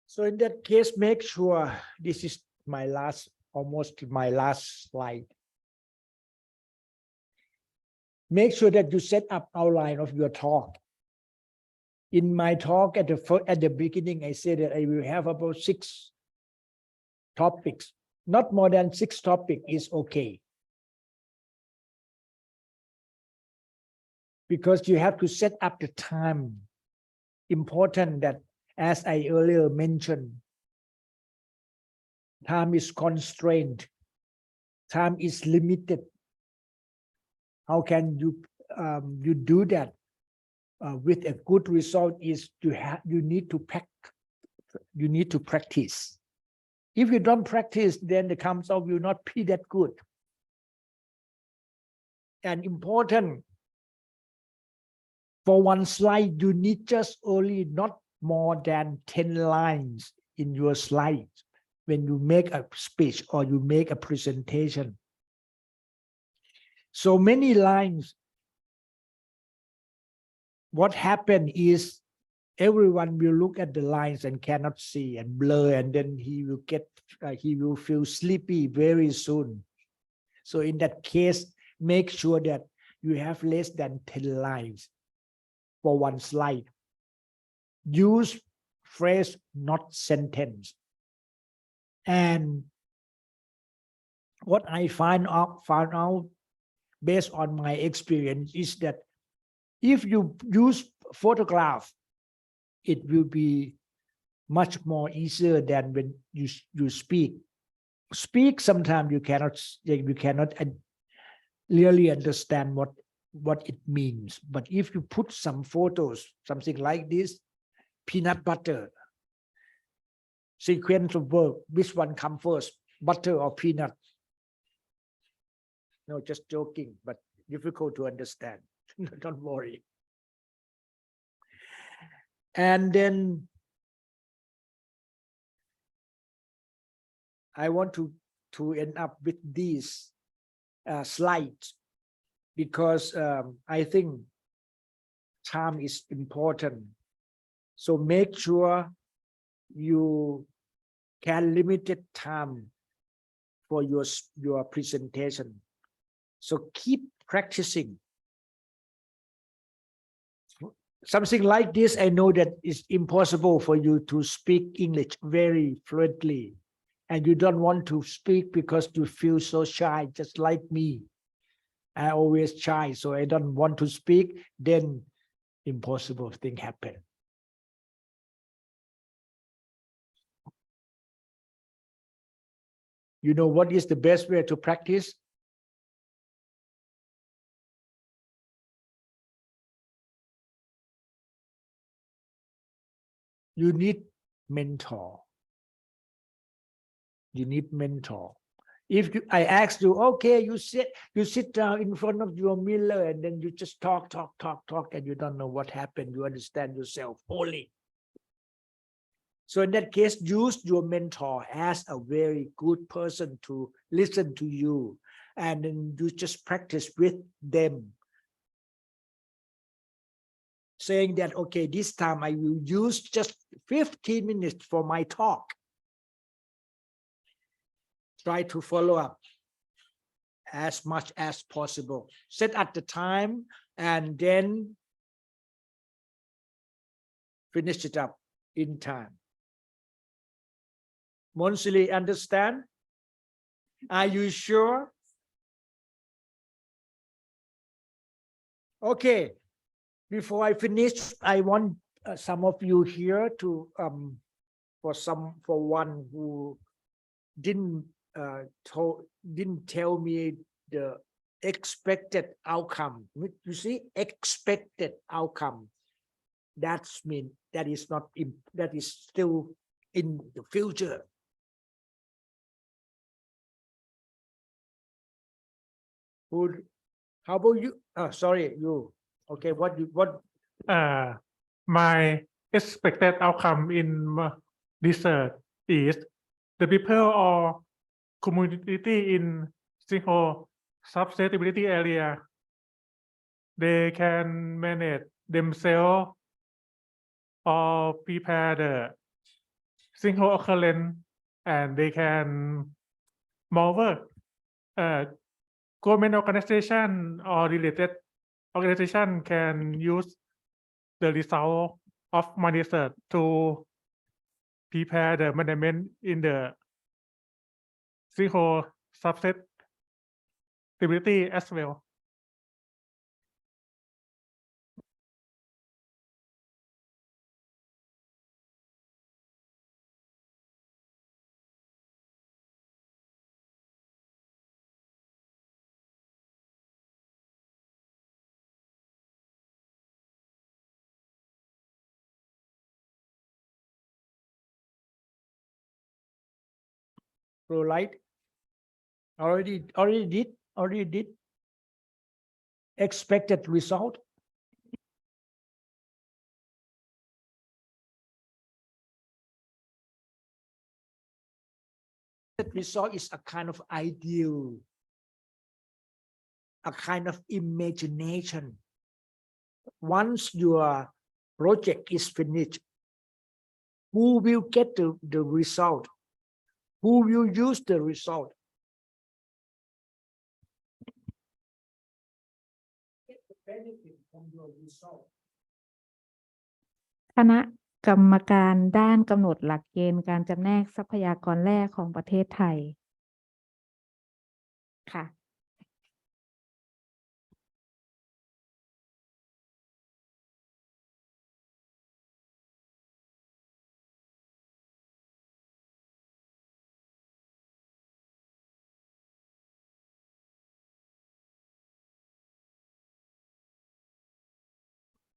So in that case, make sure, this is my last, almost my last slide. Make sure that you set up outline of your talk. In my talk at the beginning, I said that I will have about 6 topics. Not more than 6 topics is okay. Because you have to set up the time. Important that, as I earlier mentioned, time is constrained. Time is limited. How can you do that with a good result? Is you need to practice. If you don't practice, then the result will not be that good. And important, for one slide, you need just only not more than 10 lines in your slide when you make a speech or you make a presentation. So many lines, what happened is everyone will look at the lines and cannot see and blur, and then he will feel sleepy very soon. So in that case, make sure that you have less than 10 lines for one slide. Use phrase, not sentence. And what I found out based on my experience is that if you use photograph, it will be much more easier than when you speak. Speak, sometimes you cannot really understand what it means. But if you put some photos, something like this, peanut butter, sequence of verb, which one comes first, butter or peanut? No, just joking, but difficult to understand. Don't worry. And then I want to end up with these slides because I think time is important. So make sure you can limited time for your presentation. So keep practicing. Something like this, I know that it's impossible for you to speak English very fluently, and you don't want to speak because you feel so shy, just like me. I always shy, so I don't want to speak. Then impossible thing happen. You know what is the best way to practice? You need mentor. You need mentor. If I ask you, okay, you sit down in front of your mirror and then you just talk, and you don't know what happened. You understand yourself only. So in that case, use your mentor as a very good person to listen to you, and then you just practice with them, saying that, okay, this time I will use just 15 minutes for my talk. Try to follow up as much as possible. Set at the time and then finish it up in time. Monsili, understand? Are you sure? Okay. Before I finish, I want some of you here to for one who didn't tell me the expected outcome. You see, expected outcome. That's mean that is not that is still in the future. How about you? Sorry, you. Okay, what? My expected outcome in research is the people or community in single susceptibility area, they can manage themselves or prepare the single occurrence, and they can moreover government organization or related organization can use the result of my research to prepare the management in the single susceptibility as well. Right? Already did. Expected result. That result is a kind of ideal, a kind of imagination. Once your project is finished, who will get the result? Who will use the result? Get the benefit from your result. คณะกรรมการด้านกำหนดหลักเกณฑ์การจำแนกทรัพยากรแร่ของประเทศไทยค่ะ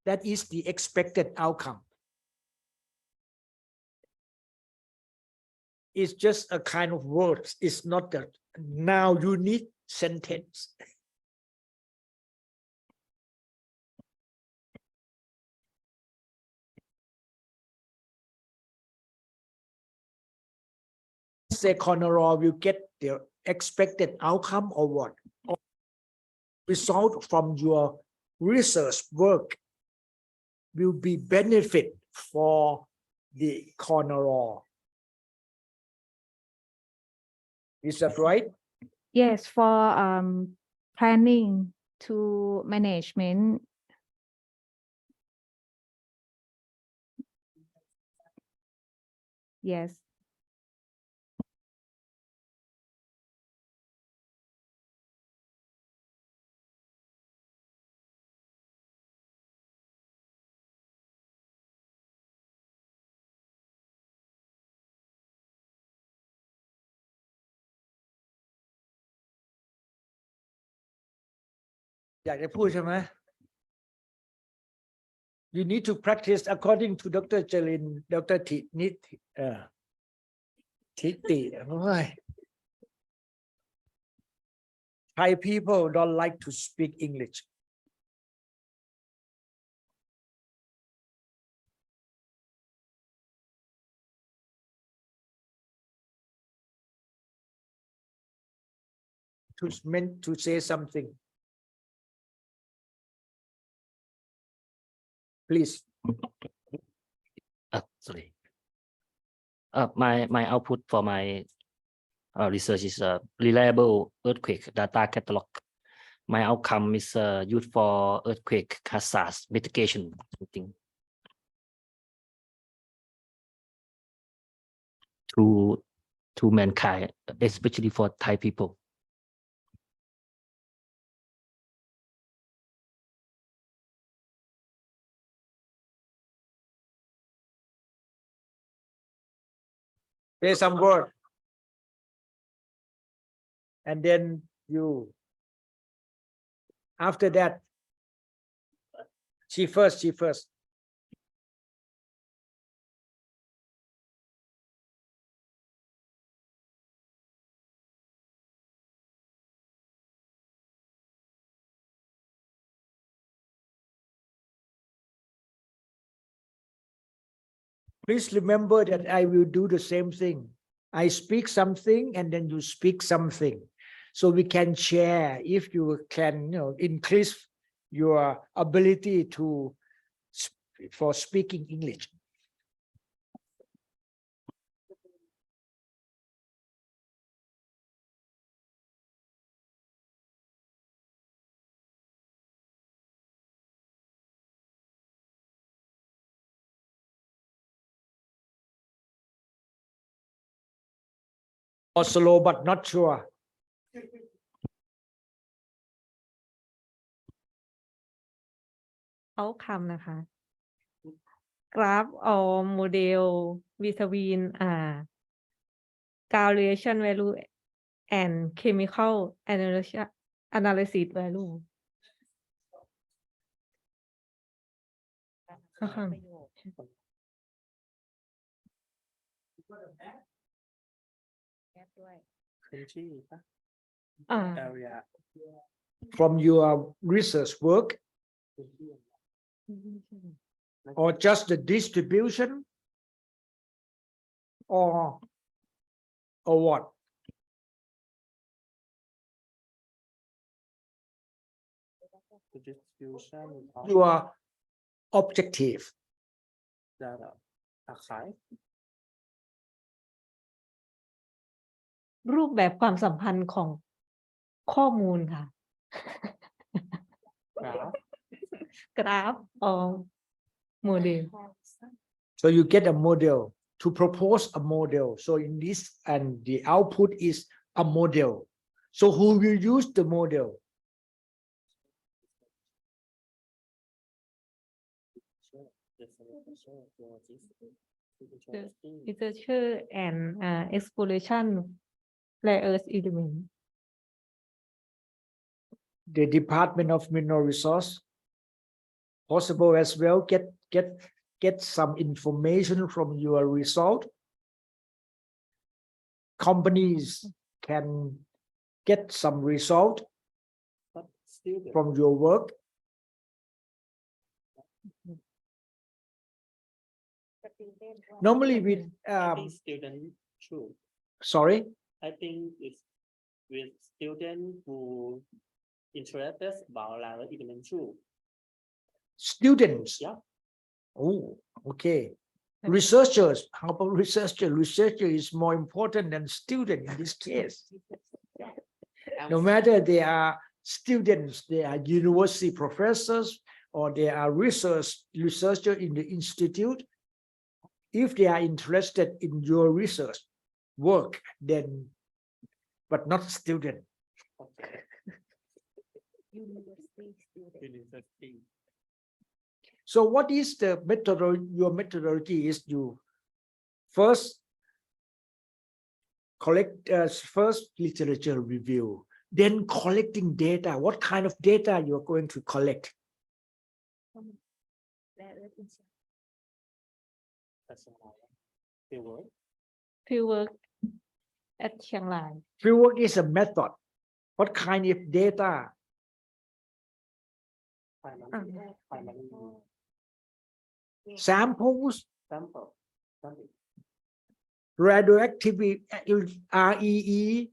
That is the expected outcome. It's just a kind of words. It's not that now you need sentence. Say Conora will get the expected outcome or what? Or result from your research work will be benefit for the Conora. Is that right? Yes, for planning to management. Yes. You need to practice according to Dr. Jalin, Dr. Titi. Thai people don't like to speak English. Meant to say something. Please. Sorry. My output for my research is a reliable earthquake data catalog. My outcome is used for earthquake hazard mitigation. Something to mankind, especially for Thai people. Say some word. And then you, after that, she first. Please remember that I will do the same thing. I speak something and then you speak something. So we can share if you can, increase your ability for speaking English. Or slow but not sure. outcome นะคะ graph or model between correlation value and chemical analysis value ค่ะ From your research work or just the distribution or what? Your objective. รูปแบบความสัมพันธ์ของข้อมูลค่ะ graph or model So you get a model to propose a model. So in this, and the output is a model. So who will use the model? literature and exploration rare element The Department of Mineral Resource, possible as well, get some information from your result. Companies can get some result from your work. Normally with student too. Sorry. I think it's with students who interested about our element too. Students. Yeah. Oh, okay. Researchers, how about researcher? Researcher is more important than student in this case. No matter they are students, they are university professors, or they are researcher in the institute. If they are interested in your research work, then, but not student. So what is the methodology? Your methodology is you first collect first literature review, then collecting data. What kind of data you're going to collect? Fieldwork at Chiang Rai. Fieldwork is a method. What kind of data? Samples, radioactivity, REE,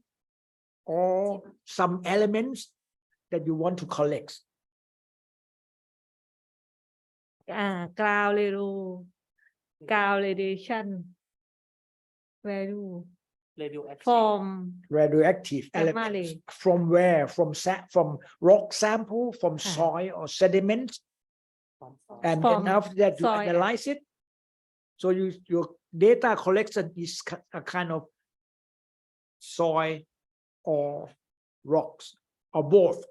or some elements that you want to collect. Ground radiation value from Radioactive Gamma elements ray. from where? From rock sample, from soil or sediment, and From then after that you soil. analyze it. So your data collection is a kind of soil or rocks or both.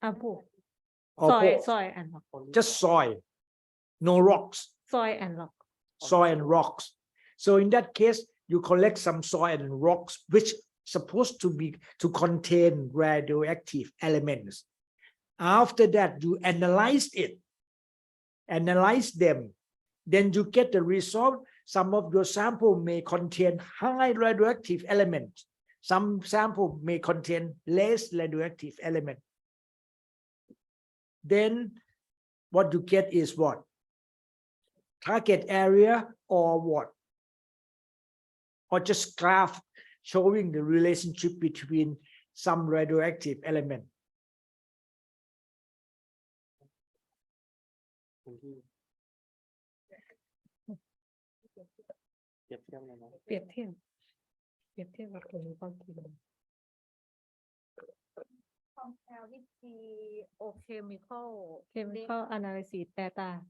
Or both. Soil and rock. Just soil, no rocks. Soil and rock. Soil and rocks. So in that case, you collect some soil and rocks, which supposed to contain radioactive elements. After that, you analyze them, then you get the result. Some of your sample may contain high radioactive elements. Some sample may contain less radioactive element. Then what you get is what? Target area or what? Or just graph showing the relationship between some radioactive element. Compare with the chemical analysis data.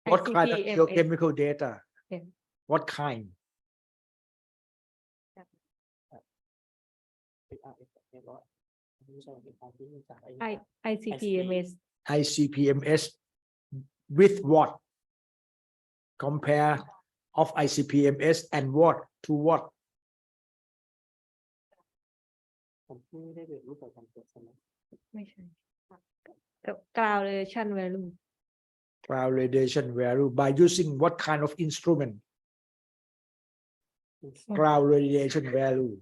What kind of ICP-MS. geochemical data? Yeah. What kind? ICP-MS. ICP-MS with what? Compare of ICP-MS and what to what? Ground radiation value. Ground radiation value by using what kind of instrument? Ground radiation value.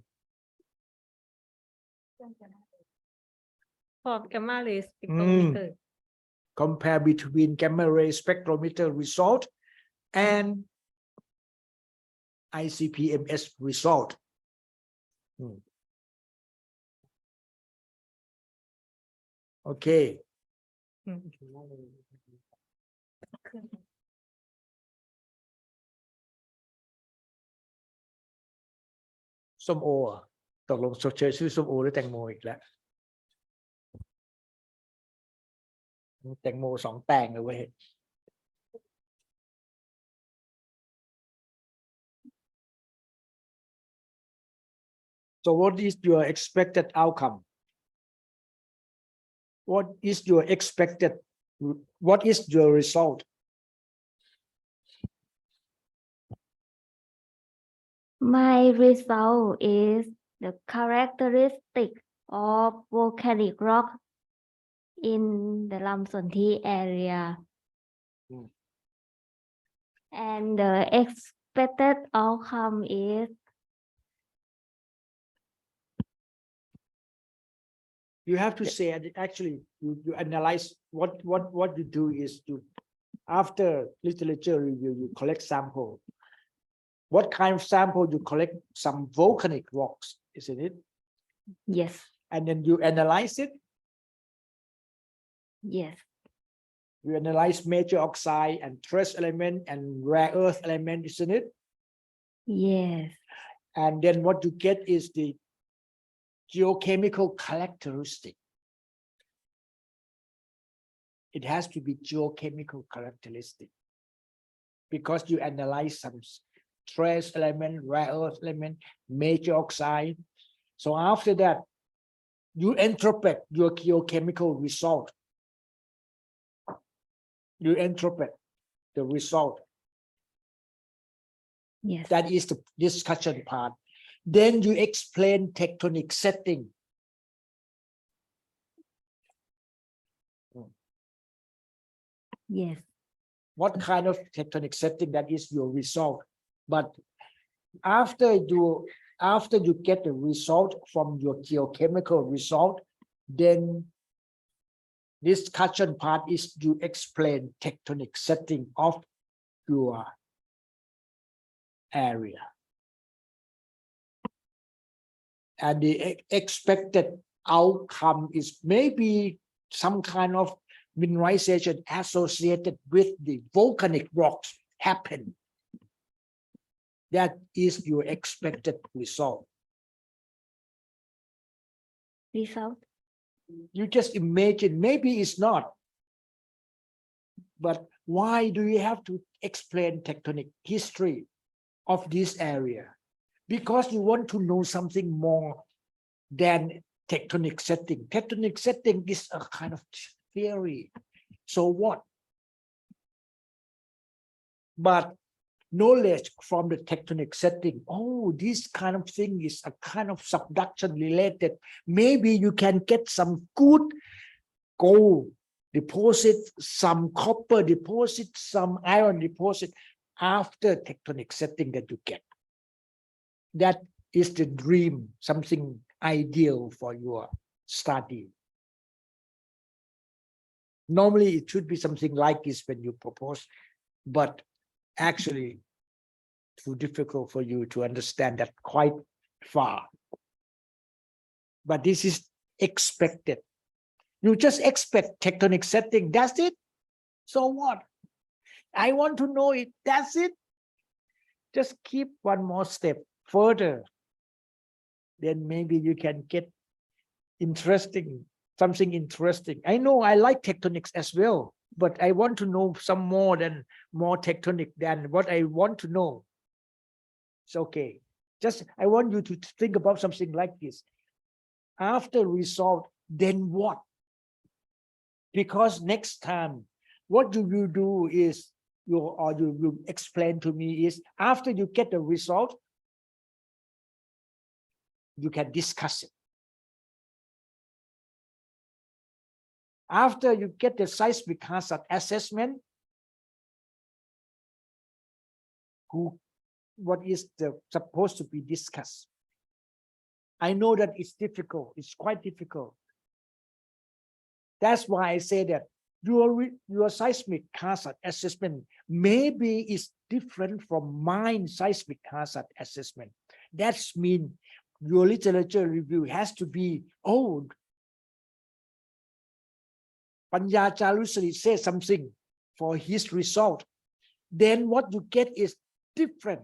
From gamma ray spectrometer. Compare between gamma ray spectrometer result and ICP-MS result. Okay. ส้มโออ่ะตกลงเชยชื่อส้มโอหรือแตงโมอีกแล้วแตงโมสองแตงเลยเว้ย So what is your expected outcome? What is your expected? What is your result? My result is the characteristic of volcanic rock in the Lamsonti area. And the expected outcome is You have to say actually you analyze what you do is you after literature review you collect sample. What kind of sample you collect? Some volcanic rocks, isn't it? yes, And then you analyze it. yes. We analyze major oxide and trace element and rare earth element, isn't it? Yes. And then what you get is the geochemical characteristic. It has to be geochemical characteristic because you analyze some trace element, rare earth element, major oxide. So after that, you interpret your geochemical result. You interpret the result. Yes. That is the discussion part. Then you explain tectonic setting. Yes. What kind of tectonic setting, that is your result. But after you get the result from your geochemical result, then discussion part is you explain tectonic setting of your area. And the expected outcome is maybe some kind of mineralization associated with the volcanic rocks happen. That is your expected result. Result. You just imagine, maybe it's not. But why do you have to explain tectonic history of this area? Because you want to know something more than tectonic setting. Tectonic setting is a kind of theory. So what? But knowledge from the tectonic setting, oh, this kind of thing is a kind of subduction related. Maybe you can get some good gold deposit, some copper deposit, some iron deposit after tectonic setting that you get. That is the dream, something ideal for your study. Normally, it should be something like this when you propose, but actually, too difficult for you to understand that quite far. But this is expected. You just expect tectonic setting, that's it. So what? I want to know it, that's it. Just keep one more step further. Then maybe you can get something interesting. I know I like tectonics as well, but I want to know some more tectonic than what I want to know. It's okay. Just I want you to think about something like this. After result, then what? Because next time, what you will do is you will explain to me is after you get the result, you can discuss it. After you get the seismic hazard assessment, what is supposed to be discussed? I know that it's difficult. It's quite difficult. That's why I say that your seismic hazard assessment maybe is different from mine seismic hazard assessment. That means your literature review has to be old. Panya Chalusri says something for his result. Then what you get is different.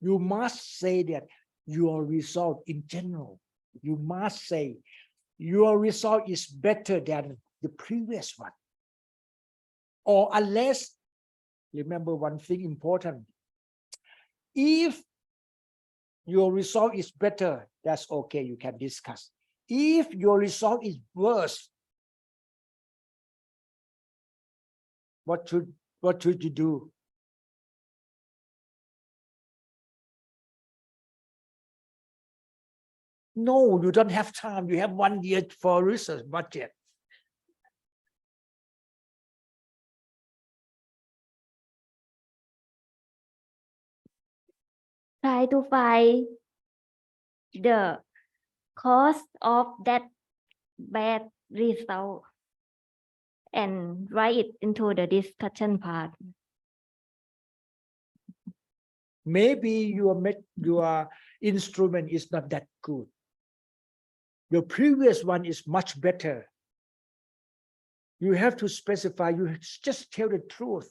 You must say that your result in general, you must say your result is better than the previous one. Or unless, remember one thing important, if your result is better, that's okay, you can discuss. If your result is worse, what should you do? No, you don't have time. You have 1 year for research budget. Try to find the cause of that bad result and write it into the discussion part. Maybe your instrument is not that good. Your previous one is much better. You have to specify, you just tell the truth.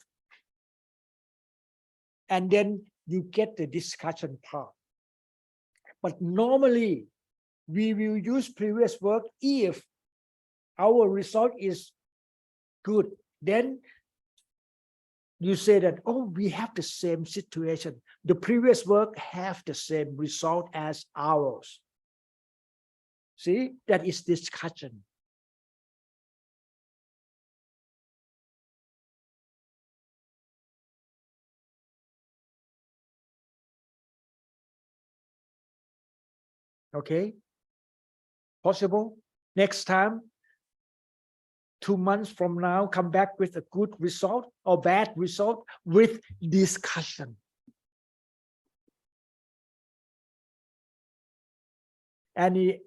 And then you get the discussion part. But normally, we will use previous work if our result is good. Then you say that, oh, we have the same situation. The previous work have the same result as ours. See, that is discussion. Okay, possible. Next time, 2 months from now, come back with a good result or bad result with discussion. Any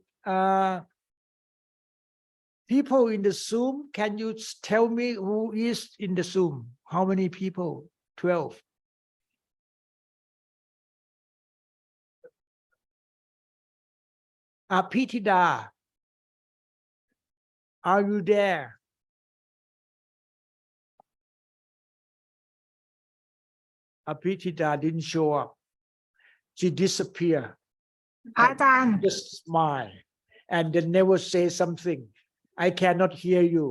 people in the Zoom, can you tell me who is in the Zoom? How many people? 12. Apitida, are you there? Apitida didn't show up. She disappeared. พระอาจารย์ Just smile and then never say something. I cannot hear you.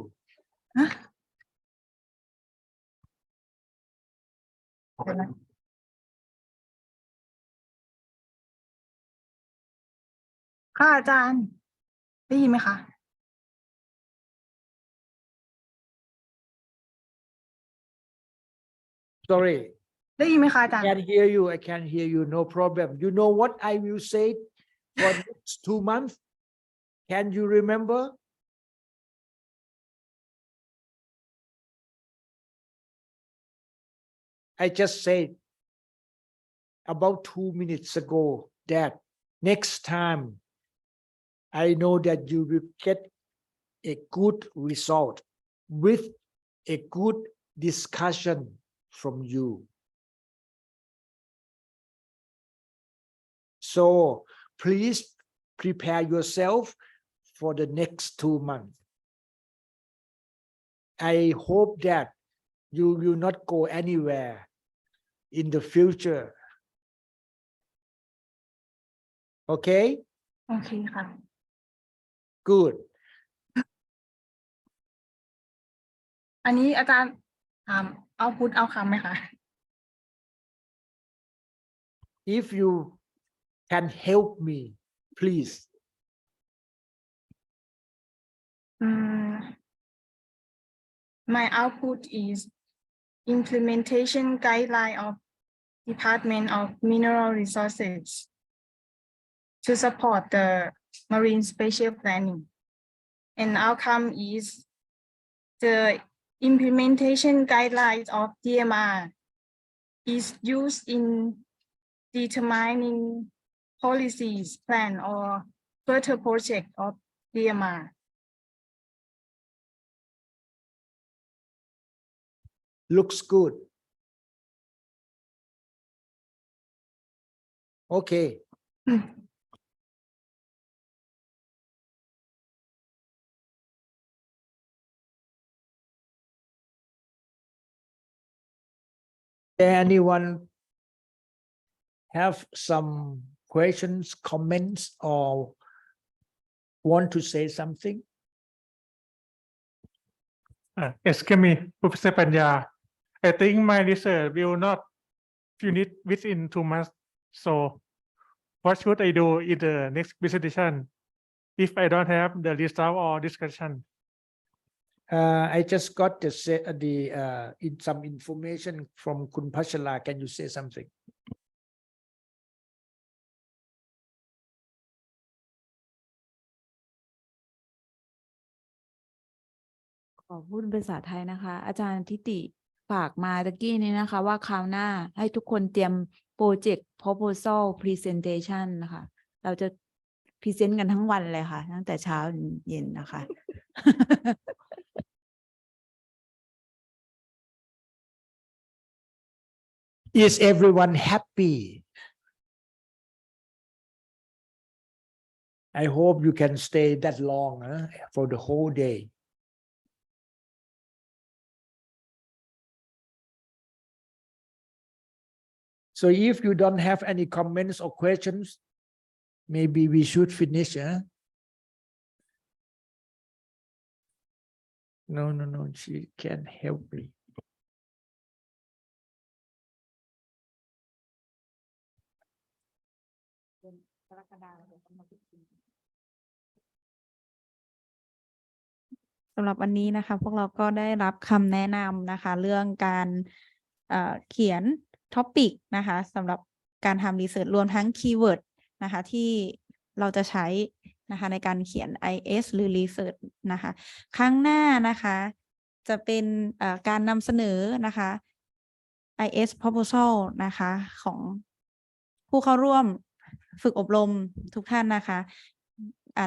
ค่ะอาจารย์ ได้ยินไหมคะ Sorry. ได้ยินไหมคะอาจาร I ย์ can't hear you. I can't hear you. No problem. You know what I will say for next 2 months? Can you remember? I just said about 2 minutes ago that next time I know that you will get a good result with a good discussion from you. So please prepare yourself for the next 2 months. I hope that you will not go anywhere in the future. Okay? โอเคค่ะ Good. อันนี้อาจารย์ถามเอาพุทธเอาคำไหมคะ If you can help me, please. My output is implementation guideline of Department of Mineral Resources to support the marine spatial planning. And outcome is the implementation guidelines of DMR is used in determining policies, plan, or further project of DMR. Looks good. Okay. Anyone have some questions, comments, or want to say something? Excuse me, Professor Panya. I think my research will not finish within 2 months. So, what should I do in the next presentation if I don't have the result or discussion? I just got some information from Kun Pashala. Can you say something? ขอพูดภาษาไทยนะคะ อาจารย์ทิติฝากมาตะกี้นี้นะคะ ว่าคราวหน้าให้ทุกคนเตรียมโปรเจกต์ proposal presentation นะคะ เราจะพรีเซนต์กันทั้งวันเลยค่ะ ตั้งแต่เช้าถึงเย็นนะคะ Is everyone happy? I hope you can stay that long for the whole day. So if you don't have any comments or questions, maybe we should finish, huh? No, she can't help me. สำหรับวันนี้นะคะพวกเราก็ได้รับคำแนะนำนะคะเรื่องการเขียนท็อปิกนะคะสำหรับการทำรีเสิร์ชรวมทั้งคีย์เวิร์ดนะคะที่เราจะใช้นะคะในการเขียน IS หรือ Research นะคะครั้งหน้านะคะจะเป็นการนำเสนอนะคะ IS proposal นะคะของผู้เข้าร่วมฝึกอบรมทุกท่านนะคะ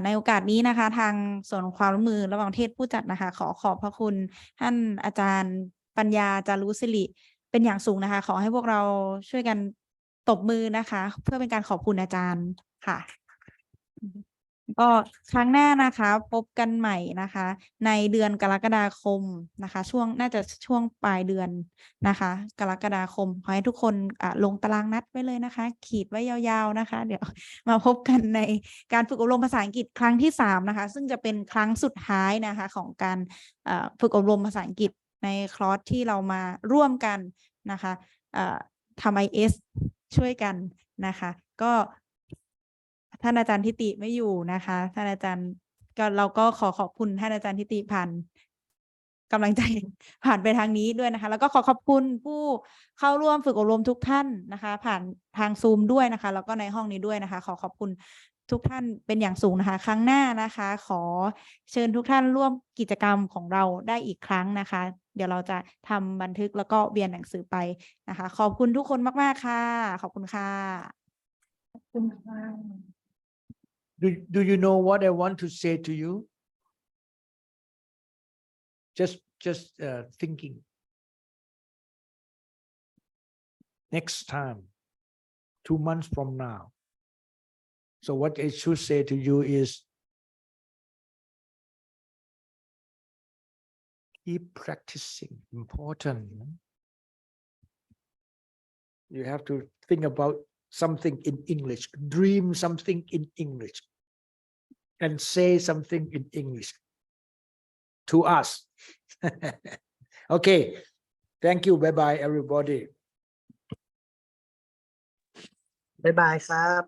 ในโอกาสนี้นะคะทางส่วนความร่วมมือระหว่างประเทศผู้จัดนะคะขอบพระคุณท่านอาจารย์ปัญญาจารุศิริเป็นอย่างสูงนะคะขอให้พวกเราช่วยกันตบมือนะคะเพื่อเป็นการขอบคุณอาจารย์ค่ะก็ครั้งหน้านะคะพบกันใหม่นะคะในเดือนกรกฎาคมนะคะน่าจะช่วงปลายเดือนนะคะกรกฎาคมขอให้ทุกคนลงตารางนัดไว้เลยนะคะขีดไว้ยาวๆนะคะเดี๋ยวมาพบกันในการฝึกอบรมภาษาอังกฤษครั้งที่3นะคะซึ่งจะเป็นครั้งสุดท้ายนะคะของการฝึกอบรมภาษาอังกฤษในคลอร์สที่เรามาร่วมกันนะคะทำ IS ช่วยกันนะคะก็ท่านอาจารย์ทิติไม่อยู่นะคะท่านอาจารย์ก็เราก็ขอบคุณท่านอาจารย์ทิติผ่านกำลังใจผ่านไปทางนี้ด้วยนะคะแล้วก็ขอบคุณผู้เข้าร่วมฝึกอบรมทุกท่านนะคะผ่านทางซูมด้วยนะคะแล้วก็ในห้องนี้ด้วยนะคะขอบคุณทุกท่านเป็นอย่างสูงนะคะครั้งหน้านะคะขอเชิญทุกท่านร่วมกิจกรรมของเราได้อีกครั้งนะคะเดี๋ยวเราจะทำบันทึกแล้วก็เวียนหนังสือไปนะคะขอบคุณทุกคนมากๆค่ะขอบคุณค่ะขอบคุณค่ะ Do you know what I want to say to you? Just thinking. Next time, 2 months from now. So what I should say to you is keep practicing. Important. You have to think about something in English, dream something in English, and say something in English to us. Okay, thank you. Bye bye, everybody. บ๊ายบายครับ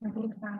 ขอบคุณค่ะ